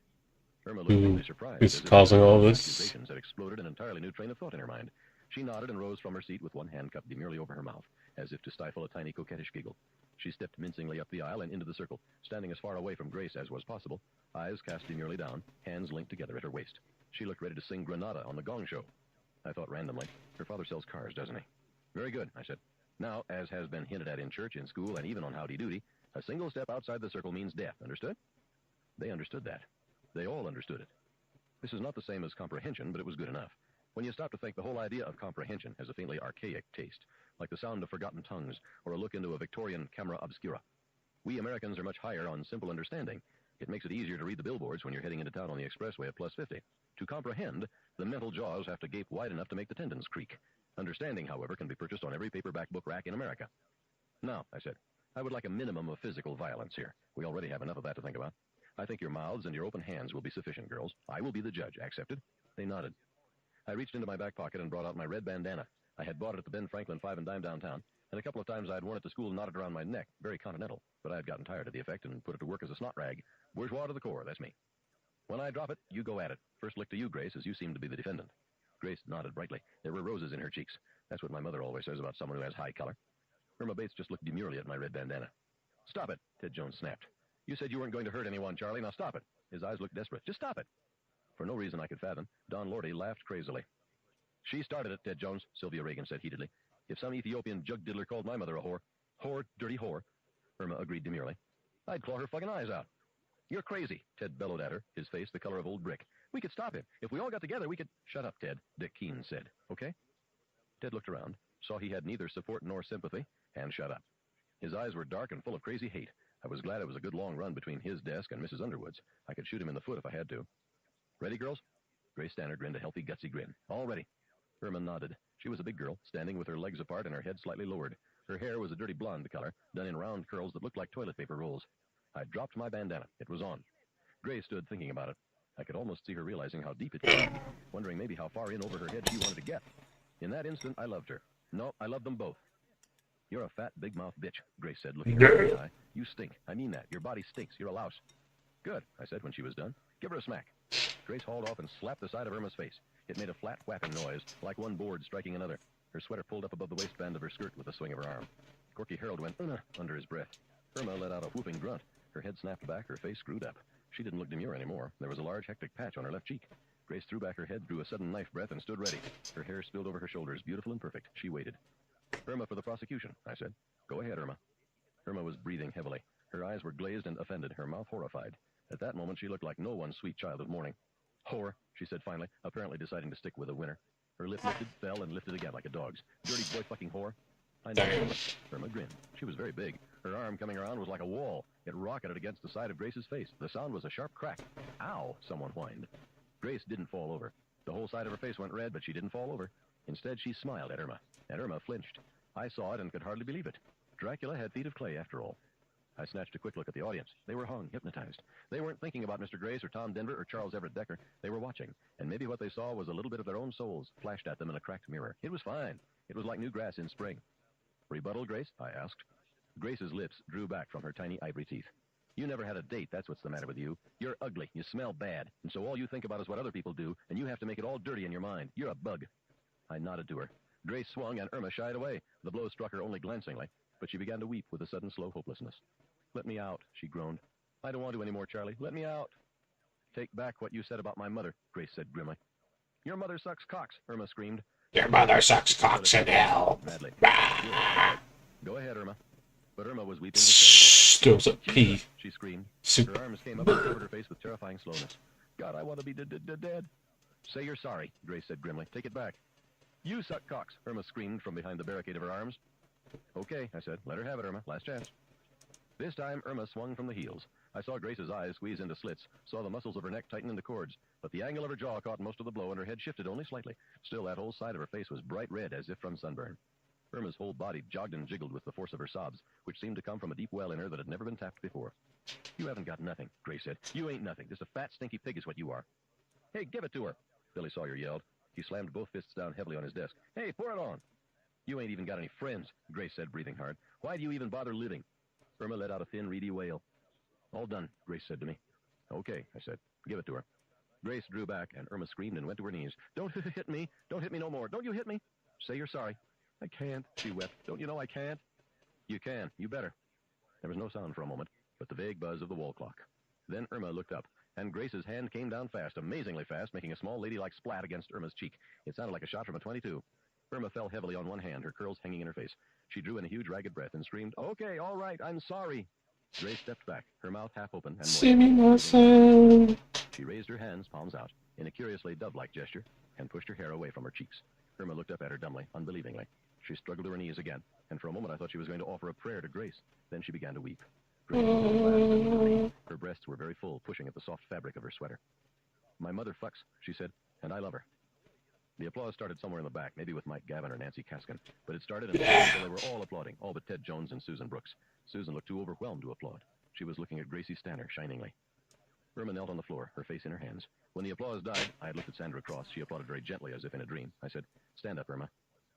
Irma looked really surprised. Is causing all this? Accusations had exploded an entirely new train of thought in her mind. She nodded and rose from her seat with one hand cupped demurely over her mouth, as if to stifle a tiny coquettish giggle. She stepped mincingly up the aisle and into the circle, standing as far away from Grace as was possible, eyes cast demurely down, hands linked together at her waist. She looked ready to sing Granada on the Gong Show. I thought randomly, her father sells cars, doesn't he? "Very good," I said. "Now, as has been hinted at in church, in school, and even on Howdy Doody, a single step outside the circle means death. Understood?" They understood that. They all understood it. This is not the same as comprehension, but it was good enough. When you stop to think, the whole idea of comprehension has a faintly archaic taste, like the sound of forgotten tongues or a look into a Victorian camera obscura. We Americans are much higher on simple understanding. It makes it easier to read the billboards when you're heading into town on the expressway at plus 50. To comprehend, the mental jaws have to gape wide enough to make the tendons creak. Understanding, however, can be purchased on every paperback book rack in America. "Now," I said, "I would like a minimum of physical violence here. We already have enough of that to think about. I think your mouths and your open hands will be sufficient, girls. I will be the judge. Accepted?" They nodded. I reached into my back pocket and brought out my red bandana. I had bought it at the Ben Franklin 5 and Dime downtown, and a couple of times I had worn it to school knotted around my neck, very continental, but I had gotten tired of the effect and put it to work as a snot rag. Bourgeois to the core, that's me. "When I drop it, you go at it. First lick to you, Grace, as you seem to be the defendant." Grace nodded brightly. There were roses in her cheeks. That's what my mother always says about someone who has high color. Irma Bates just looked demurely at my red bandana. "Stop it," Ted Jones snapped. "You said you weren't going to hurt anyone, Charlie. Now stop it." His eyes looked desperate. "Just stop it." For no reason I could fathom, Don Lordy laughed crazily. "She started it, Ted Jones," Sylvia Reagan said heatedly. "If some Ethiopian jug diddler called my mother a whore, dirty whore," Irma agreed demurely, "I'd claw her fucking eyes out." "You're crazy," Ted bellowed at her, his face the color of old brick. "We could stop him. If we all got together, we could—" "Shut up, Ted," Dick Keene said. "Okay?" Ted looked around, saw he had neither support nor sympathy, and shut up. His eyes were dark and full of crazy hate. I was glad it was a good long run between his desk and Mrs. Underwood's. I could shoot him in the foot if I had to. "Ready, girls?" Grace Stanner grinned a healthy, gutsy grin. "All ready." Irma nodded. She was a big girl, standing with her legs apart and her head slightly lowered. Her hair was a dirty blonde color, done in round curls that looked like toilet paper rolls. I dropped my bandana. It was on. Grace stood thinking about it. I could almost see her realizing how deep it could be, wondering maybe how far in over her head she wanted to get. In that instant, I loved her. No, I loved them both. "You're a fat, big-mouthed bitch," Grace said, looking her in the eye. "You stink. I mean that. Your body stinks. You're a louse." "Good," I said when she was done. "Give her a smack." Grace hauled off and slapped the side of Irma's face. It made a flat whapping noise, like one board striking another. Her sweater pulled up above the waistband of her skirt with a swing of her arm. Corky Harold went, under his breath. Irma let out a whooping grunt. Her head snapped back, her face screwed up. She didn't look demure anymore. There was a large hectic patch on her left cheek. Grace threw back her head, drew a sudden knife breath, and stood ready. Her hair spilled over her shoulders, beautiful and perfect. She waited. "Irma for the prosecution," I said. "Go ahead, Irma." Irma was breathing heavily. Her eyes were glazed and offended, her mouth horrified. At that moment, she looked like no one's sweet child of morning. Whore, she said finally, apparently deciding to stick with a winner. Her lip lifted, fell, and lifted again like a dog's. Dirty boy fucking whore. I know. Irma grinned. She was very big. Her arm coming around was like a wall. It rocketed against the side of Grace's face. The sound was a sharp crack. Ow, someone whined. Grace didn't fall over. The whole side of her face went red, but she didn't fall over. Instead, she smiled at Irma, and Irma flinched. I saw it and could hardly believe it. Dracula had feet of clay after all. I snatched a quick look at the audience. They were hung, hypnotized. They weren't thinking about Mr. Grace or Tom Denver or Charles Everett Decker. They were watching, and maybe what they saw was a little bit of their own souls flashed at them in a cracked mirror. It was fine. It was like new grass in spring. Rebuttal, Grace? I asked. Grace's lips drew back from her tiny ivory teeth. You never had a date, that's what's the matter with you. You're ugly, you smell bad, and so all you think about is what other people do, and you have to make it all dirty in your mind. You're a bug. I nodded to her. Grace swung, and Irma shied away. The blow struck her only glancingly, but she began to weep with a sudden slow hopelessness. Let me out, she groaned. I don't want to anymore, Charlie. Let me out. Take back what you said about my mother, Grace said grimly. Your mother sucks cocks, Irma screamed. Your mother sucks cocks in hell. Madly. Bah. Go ahead, Irma. But Irma was weeping. Stills up pee. She screamed. Soup. Her arms came up and covered her face with terrifying slowness. God, I want to be dead. Say you're sorry, Grace said grimly. Take it back. You suck cocks, Irma screamed from behind the barricade of her arms. Okay, I said. Let her have it, Irma. Last chance. This time, Irma swung from the heels. I saw Grace's eyes squeeze into slits, saw the muscles of her neck tighten into cords, but the angle of her jaw caught most of the blow and her head shifted only slightly. Still, that whole side of her face was bright red as if from sunburn. Irma's whole body jogged and jiggled with the force of her sobs, which seemed to come from a deep well in her that had never been tapped before. You haven't got nothing, Grace said. You ain't nothing. Just a fat, stinky pig is what you are. Hey, give it to her, Billy Sawyer yelled. He slammed both fists down heavily on his desk. Hey, pour it on. You ain't even got any friends, Grace said, breathing hard. Why do you even bother living? Irma let out a thin, reedy wail. All done, Grace said to me. Okay, I said. Give it to her. Grace drew back, and Irma screamed and went to her knees. Don't hit me. Don't hit me no more. Don't you hit me. Say you're sorry. I can't, she wept. Don't you know I can't? You can. You better. There was no sound for a moment, but the vague buzz of the wall clock. Then Irma looked up, and Grace's hand came down fast, amazingly fast, making a small ladylike splat against Irma's cheek. It sounded like a shot from a .22. Irma fell heavily on one hand, her curls hanging in her face. She drew in a huge, ragged breath and screamed, Okay, all right, I'm sorry. Grace stepped back, her mouth half open and She raised her hands, palms out, in a curiously dove-like gesture, and pushed her hair away from her cheeks. Irma looked up at her dumbly, unbelievingly. She struggled to her knees again, and for a moment I thought she was going to offer a prayer to Grace. Then she began to weep. Grace laughed. Her breasts were very full, pushing at the soft fabric of her sweater. My mother fucks, she said, and I love her. The applause started somewhere in the back, maybe with Mike Gavin or Nancy Kaskin, but it started and they were all applauding, all but Ted Jones and Susan Brooks. Susan looked too overwhelmed to applaud. She was looking at Gracie Stanner, shiningly. Irma knelt on the floor, her face in her hands. When the applause died, I had looked at Sandra Cross. She applauded very gently, as if in a dream. I said, Stand up, Irma.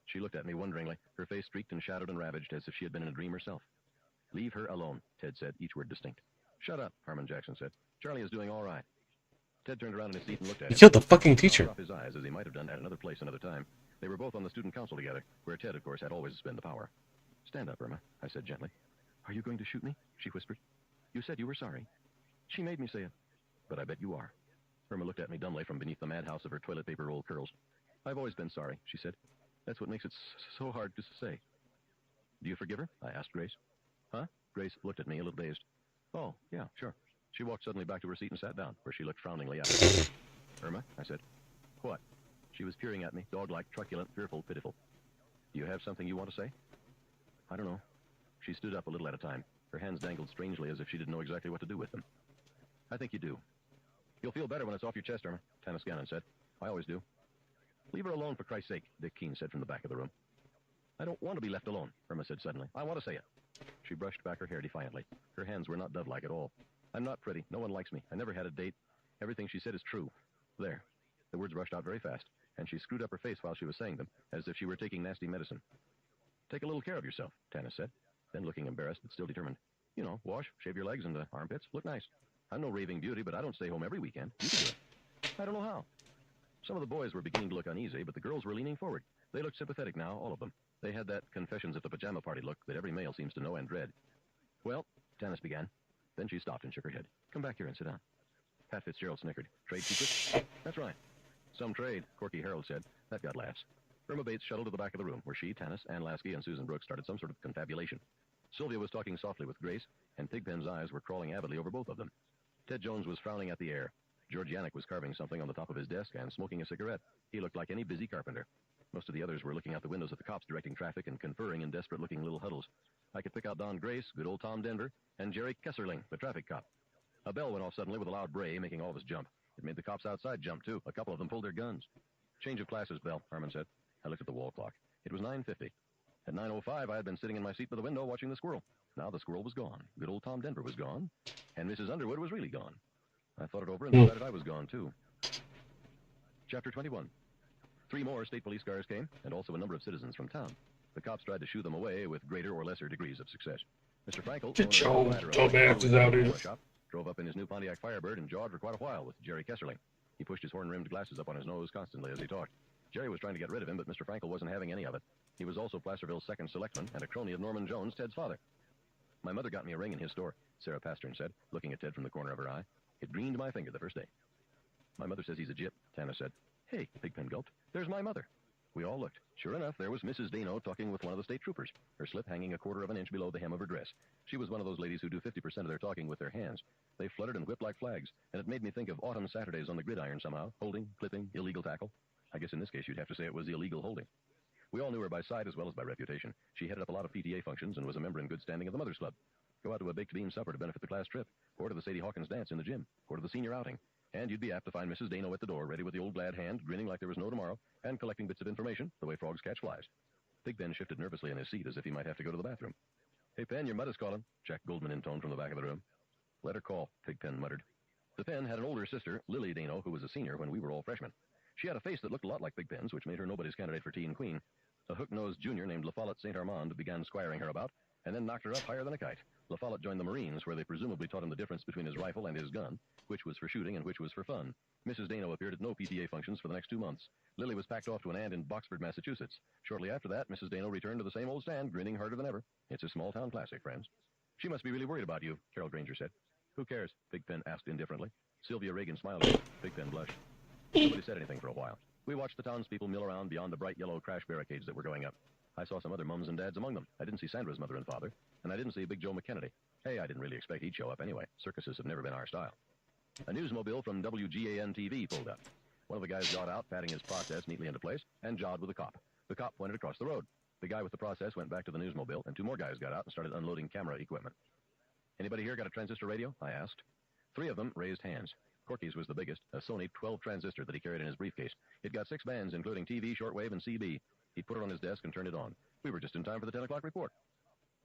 She looked at me wonderingly, her face streaked and shadowed and ravaged, as if she had been in a dream herself. Leave her alone, Ted said, each word distinct. Shut up, Harmon Jackson said. Charlie is doing all right. Ted turned around in his seat and looked at him. He killed the fucking teacher. Off his eyes, as he might have done at another place another time. They were both on the student council together, where Ted, of course, had always been the power. Stand up, Irma, I said gently. Are you going to shoot me? She whispered. You said you were sorry. She made me say it. But I bet you are. Irma looked at me dumbly from beneath the madhouse of her toilet paper roll curls. I've always been sorry, she said. That's what makes it so hard to say. Do you forgive her? I asked Grace. Huh? Grace looked at me a little dazed. Oh, yeah, sure. She walked suddenly back to her seat and sat down, where she looked frowningly at me. Irma, I said. What? She was peering at me, dog-like, truculent, fearful, pitiful. Do you have something you want to say? I don't know. She stood up a little at a time. Her hands dangled strangely as if she didn't know exactly what to do with them. I think you do. You'll feel better when it's off your chest, Irma, Tanis Gannon said. I always do. Leave her alone, for Christ's sake, Dick Keene said from the back of the room. I don't want to be left alone, Irma said suddenly. I want to say it. She brushed back her hair defiantly. Her hands were not dove-like at all. I'm not pretty. No one likes me. I never had a date. Everything she said is true. There. The words rushed out very fast, and she screwed up her face while she was saying them, as if she were taking nasty medicine. Take a little care of yourself, Tanis said, then looking embarrassed but still determined. You know, wash, shave your legs and the armpits. Look nice. I'm no raving beauty, but I don't stay home every weekend. You can do it. I don't know how. Some of the boys were beginning to look uneasy, but the girls were leaning forward. They looked sympathetic now, all of them. They had that confessions at the pajama party look that every male seems to know and dread. Well, Tanis began. Then she stopped and shook her head. Come back here and sit down. Pat Fitzgerald snickered. Trade secrets? That's right. Some trade, Corky Harold said. That got laughs. Irma Bates shuttled to the back of the room, where she, Tanis, Ann Lasky, and Susan Brooks started some sort of confabulation. Sylvia was talking softly with Grace, and Pigpen's eyes were crawling avidly over both of them. Ted Jones was frowning at the air. George Yannick was carving something on the top of his desk and smoking a cigarette. He looked like any busy carpenter. Most of the others were looking out the windows at the cops directing traffic and conferring in desperate-looking little huddles. I could pick out Don Grace, good old Tom Denver, and Jerry Kesserling, the traffic cop. A bell went off suddenly with a loud bray, making all of us jump. It made the cops outside jump, too. A couple of them pulled their guns. Change of classes bell, Harmon said. I looked at the wall clock. It was 9:50. At 9:05, I had been sitting in my seat by the window watching the squirrel. Now the squirrel was gone. Good old Tom Denver was gone. And Mrs. Underwood was really gone. I thought it over and decided I was gone, too. Chapter 21. 3 more state police cars came, and also a number of citizens from town. The cops tried to shoo them away with greater or lesser degrees of success. Mr. Frankel, drove up in his new Pontiac Firebird and jawed for quite a while with Jerry Kesserling. He pushed his horn-rimmed glasses up on his nose constantly as he talked. Jerry was trying to get rid of him, but Mr. Frankel wasn't having any of it. He was also Placerville's second selectman and a crony of Norman Jones, Ted's father. My mother got me a ring in his store, Sarah Pastern said, looking at Ted from the corner of her eye. It greened my finger the first day. My mother says he's a gyp, Tana said. Hey, Pigpen gulped. There's my mother. We all looked. Sure enough, there was Mrs. Dano talking with one of the state troopers, her slip hanging 1/4 of an inch below the hem of her dress. She was one of those ladies who do 50% of their talking with their hands. They fluttered and whipped like flags, and it made me think of autumn Saturdays on the gridiron somehow, holding, clipping, illegal tackle. I guess in this case you'd have to say it was illegal holding. We all knew her by sight as well as by reputation. She headed up a lot of PTA functions and was a member in good standing of the Mothers Club. Go out to a baked bean supper to benefit the class trip, or to the Sadie Hawkins dance in the gym, or to the senior outing. And you'd be apt to find Mrs. Dano at the door, ready with the old glad hand, grinning like there was no tomorrow, and collecting bits of information, the way frogs catch flies. Pigpen shifted nervously in his seat as if he might have to go to the bathroom. Hey, Pen, your mother's calling, Jack Goldman intoned from the back of the room. Let her call, Pigpen muttered. The Pen had an older sister, Lily Dano, who was a senior when we were all freshmen. She had a face that looked a lot like Pigpen's, which made her nobody's candidate for teen queen. A hook-nosed junior named La Follette St. Armand began squiring her about, and then knocked her up higher than a kite. La Follette joined the Marines, where they presumably taught him the difference between his rifle and his gun, which was for shooting and which was for fun. Mrs. Dano appeared at no PTA functions for the next 2 months. Lily was packed off to an aunt in Boxford, Massachusetts. Shortly after that, Mrs. Dano returned to the same old stand, grinning harder than ever. It's a small-town classic, friends. She must be really worried about you, Carol Granger said. Who cares? Pigpen asked indifferently. Sylvia Reagan smiled at him. Pigpen blushed. Nobody said anything for a while. We watched the townspeople mill around beyond the bright yellow crash barricades that were going up. I saw some other mums and dads among them. I didn't see Sandra's mother and father, and I didn't see Big Joe McKennedy. Hey, I didn't really expect he'd show up anyway. Circuses have never been our style. A newsmobile from WGAN-TV pulled up. One of the guys got out, patting his process neatly into place, and jawed with a cop. The cop pointed across the road. The guy with the process went back to the newsmobile, and 2 more guys got out and started unloading camera equipment. Anybody here got a transistor radio? I asked. 3 of them raised hands. Corky's was the biggest, a Sony 12-transistor that he carried in his briefcase. It got 6 bands, including TV, shortwave, and CB. He put it on his desk and turned it on. We were just in time for the 10 o'clock report.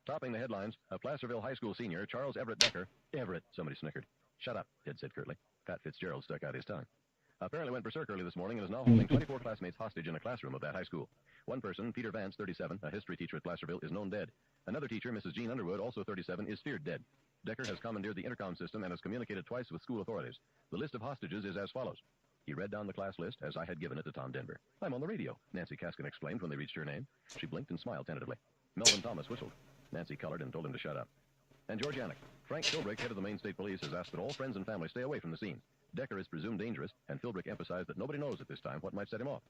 Topping the headlines, a Placerville High School senior, Charles Everett Decker. Everett, somebody snickered. Shut up, Ted said curtly. Pat Fitzgerald stuck out his tongue. Apparently went berserk early this morning and is now holding 24 classmates hostage in a classroom of that high school. One person, Peter Vance, 37, a history teacher at Placerville, is known dead. Another teacher, Mrs. Jean Underwood, also 37, is feared dead. Decker has commandeered the intercom system and has communicated twice with school authorities. The list of hostages is as follows. He read down the class list as I had given it to Tom Denver. I'm on the radio, Nancy Kaskin explained when they reached her name. She blinked and smiled tentatively. Melvin Thomas whistled. Nancy colored and told him to shut up. And George Yannick. Frank Philbrick, head of the Maine State Police, has asked that all friends and family stay away from the scene. Decker is presumed dangerous, and Philbrick emphasized that nobody knows at this time what might set him off.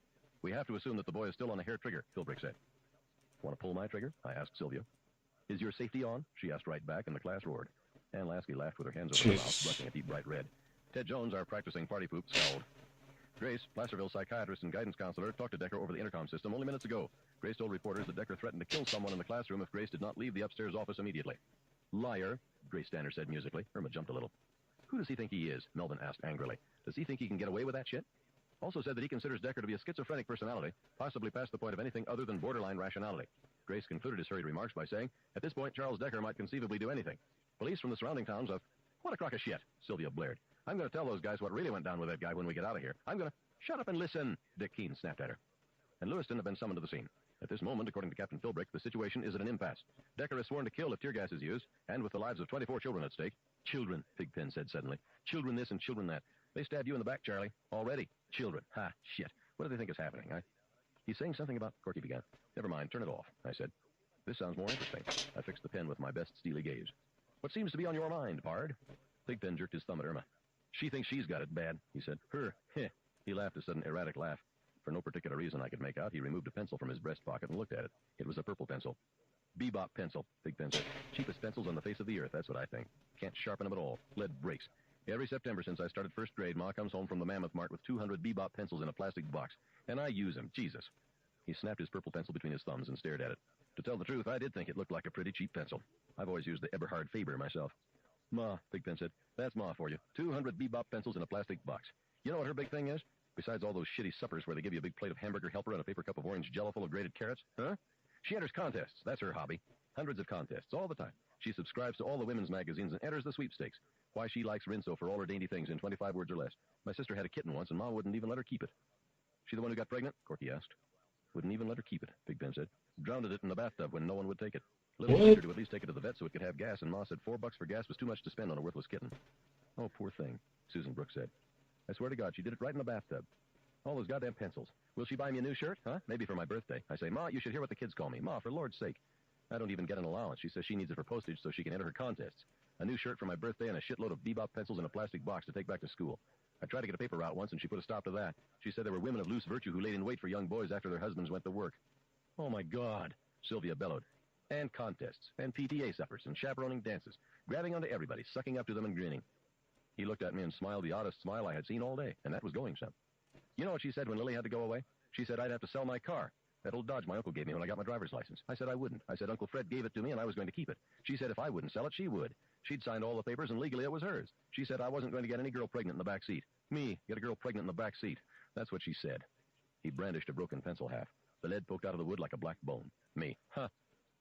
We have to assume that the boy is still on the hair trigger, Philbrick said. Want to pull my trigger? I asked Sylvia. Is your safety on? She asked right back, and the class roared. Ann Lasky laughed with her hands over her mouth, blushing a deep bright red. Ted Jones, our practicing party poop, scowled. Grace, Placerville psychiatrist and guidance counselor, talked to Decker over the intercom system only minutes ago. Grace told reporters that Decker threatened to kill someone in the classroom if Grace did not leave the upstairs office immediately. Liar, Grace Stanner said musically. Irma jumped a little. Who does he think he is? Melvin asked angrily. Does he think he can get away with that shit? Also said that he considers Decker to be a schizophrenic personality, possibly past the point of anything other than borderline rationality. Grace concluded his hurried remarks by saying, at this point, Charles Decker might conceivably do anything. Police from the surrounding towns of... What a crock of shit, Sylvia blared. I'm going to tell those guys what really went down with that guy when we get out of here. I'm going to... Shut up and listen, Dick Keene snapped at her. And Lewiston have been summoned to the scene. At this moment, according to Captain Philbrick, the situation is at an impasse. Decker is sworn to kill if tear gas is used, and with the lives of 24 children at stake. Children, Pigpen said suddenly. Children this and children that. They stabbed you in the back, Charlie. Already. Children. Ha, shit. What do they think is happening, He's saying something about... Corky began. Never mind, turn it off, I said. This sounds more interesting. I fixed the pen with my best steely gaze. What seems to be on your mind, Pard? Pigpen jerked his thumb at Irma. She thinks she's got it bad, he said. Her, heh. He laughed a sudden erratic laugh. For no particular reason I could make out, he removed a pencil from his breast pocket and looked at it. It was a purple pencil. Bebop pencil, Pigpen said. Cheapest pencils on the face of the earth, that's what I think. Can't sharpen them at all. Lead breaks. Every September since I started first grade, Ma comes home from the Mammoth Mart with 200 Bebop pencils in a plastic box, and I use them. Jesus. He snapped his purple pencil between his thumbs and stared at it. To tell the truth, I did think it looked like a pretty cheap pencil. I've always used the Eberhard Faber myself. Ma, Pigpen said, that's Ma for you. 200 Bebop pencils in a plastic box. You know what her big thing is? Besides all those shitty suppers where they give you a big plate of hamburger helper and a paper cup of orange jello full of grated carrots, huh? She enters contests. That's her hobby. Hundreds of contests, all the time. She subscribes to all the women's magazines and enters the sweepstakes. Why she likes Rinso for all her dainty things in 25 words or less. My sister had a kitten once, and Ma wouldn't even let her keep it. She the one who got pregnant? Corky asked. Wouldn't even let her keep it, Pigpen said. Drowned it in the bathtub when no one would take it. Little sister to at least take it to the vet so it could have gas, and Ma said $4 for gas was too much to spend on a worthless kitten. Oh, poor thing, Susan Brooks said. I swear to God, she did it right in the bathtub. All those goddamn pencils. Will she buy me a new shirt? Huh? Maybe for my birthday. I say, Ma, you should hear what the kids call me. Ma, for Lord's sake. I don't even get an allowance. She says she needs it for postage so she can enter her contests. A new shirt for my birthday and a shitload of Bebop pencils in a plastic box to take back to school. I tried to get a paper route once, and she put a stop to that. She said there were women of loose virtue who laid in wait for young boys after their husbands went to work. Oh, my God, Sylvia bellowed. And contests, and PTA suppers, and chaperoning dances, grabbing onto everybody, sucking up to them and grinning. He looked at me and smiled the oddest smile I had seen all day, and that was going some. You know what she said when Lily had to go away? She said I'd have to sell my car. That old Dodge my uncle gave me when I got my driver's license. I said I wouldn't. I said Uncle Fred gave it to me and I was going to keep it. She said if I wouldn't sell it, she would. She'd signed all the papers and legally it was hers. She said I wasn't going to get any girl pregnant in the back seat. Me, get a girl pregnant in the back seat. That's what she said. He brandished a broken pencil half. The lead poked out of the wood like a black bone. Me. Huh.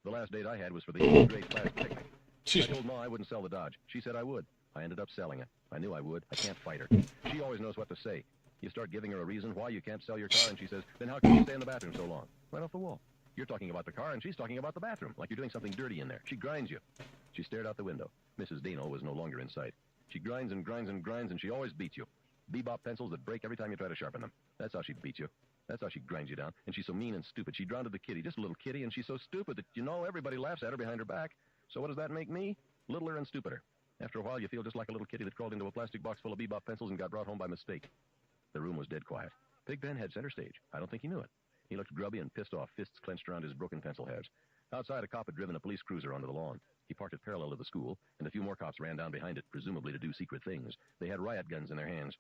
The last date I had was for the 8th grade class picnic. I told Ma I wouldn't sell the Dodge. She said I would. I ended up selling it. I knew I would. I can't fight her. She always knows what to say. You start giving her a reason why you can't sell your car, and she says, then how can you stay in the bathroom so long? Right off the wall. You're talking about the car, and she's talking about the bathroom, like you're doing something dirty in there. She grinds you. She stared out the window. Mrs. Dano was no longer in sight. She grinds and grinds and grinds, and she always beats you. Bebop pencils that break every time you try to sharpen them. That's how she beats you. That's how she grinds you down. And she's so mean and stupid. She drowned the kitty, just a little kitty, and she's so stupid that, you know, everybody laughs at her behind her back. So what does that make me? Littler and stupider. After a while, you feel just like a little kitty that crawled into a plastic box full of Bebop pencils and got brought home by mistake. The room was dead quiet. Pigpen had center stage. I don't think he knew it. He looked grubby and pissed off, fists clenched around his broken pencil halves. Outside, a cop had driven a police cruiser onto the lawn. He parked it parallel to the school, and a few more cops ran down behind it, presumably to do secret things. They had riot guns in their hands.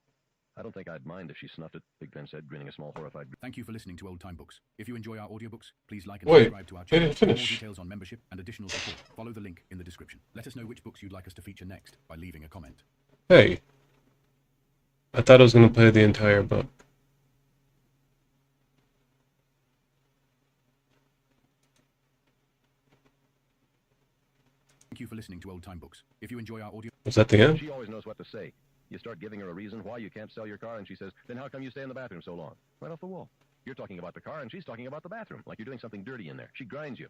I don't think I'd mind if she snuffed it, Pigpen said, grinning a small, horrified... Thank you for listening to Old Time Books. If you enjoy our audiobooks, please like and subscribe to our channel. For more details on membership and additional support, follow the link in the description. Let us know which books you'd like us to feature next by leaving a comment. Hey. I thought I was going to play the entire book. Thank you for listening to Old Time Books. If you enjoy our audio... Was that the end? She always knows what to say. You start giving her a reason why you can't sell your car, and she says, then how come you stay in the bathroom so long? Right off the wall. You're talking about the car, and she's talking about the bathroom, like you're doing something dirty in there. She grinds you.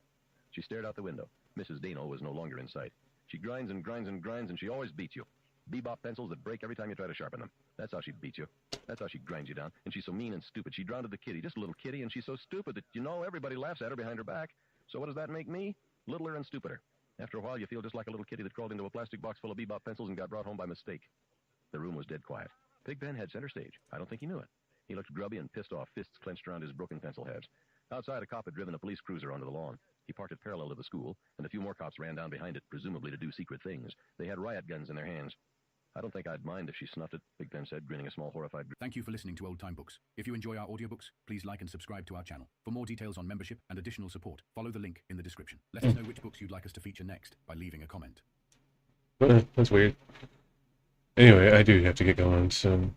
She stared out the window. Mrs. Dano was no longer in sight. She grinds and grinds and grinds, and she always beats you. Bebop pencils that break every time you try to sharpen them. That's how she beats you. That's how she grinds you down. And she's so mean and stupid. She drowned the kitty, just a little kitty, and she's so stupid that, you know, everybody laughs at her behind her back. So what does that make me? Littler and stupider. After a while, you feel just like a little kitty that crawled into a plastic box full of Bebop pencils and got brought home by mistake. The room was dead quiet. Pigpen had center stage. I don't think he knew it. He looked grubby and pissed off, fists clenched around his broken pencil halves. Outside, a cop had driven a police cruiser onto the lawn. He parked it parallel to the school, and a few more cops ran down behind it, presumably to do secret things. They had riot guns in their hands. I don't think I'd mind if she snuffed it, Pigpen said, grinning a small, horrified... Thank you for listening to Old Time Books. If you enjoy our audiobooks, please like and subscribe to our channel. For more details on membership and additional support, follow the link in the description. Let us know which books you'd like us to feature next by leaving a comment. That's weird. Anyway, I do have to get going soon.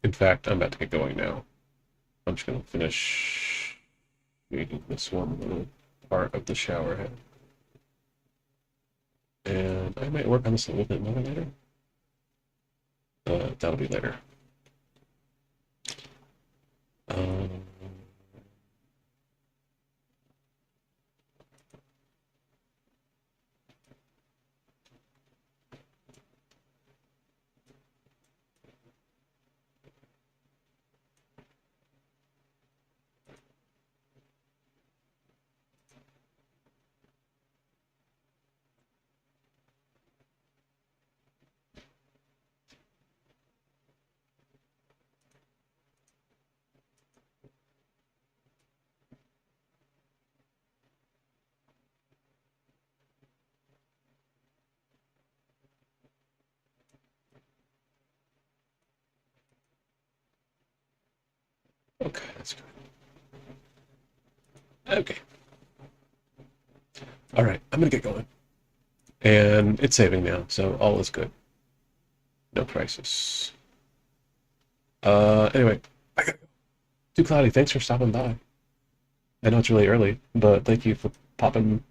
In fact, I'm about to get going now. I'm just going to finish reading this one little part of the shower head. And I might work on this a little bit more later. That'll be later. That's good. Okay. All right, I'm gonna get going. And it's saving now, so all is good. No crisis. Anyway, I gotta go. Too Cloudy, thanks for stopping by. I know it's really early, but thank you for popping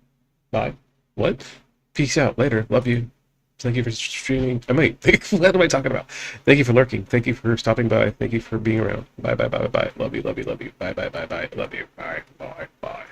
by. What? Peace out. Later. Love you. Thank you for streaming. Wait, what am I talking about? Thank you for lurking. Thank you for stopping by. Thank you for being around. Bye, bye, bye, bye, bye. Love you, love you, love you. Bye, bye, bye, bye. Love you. Bye, bye, bye.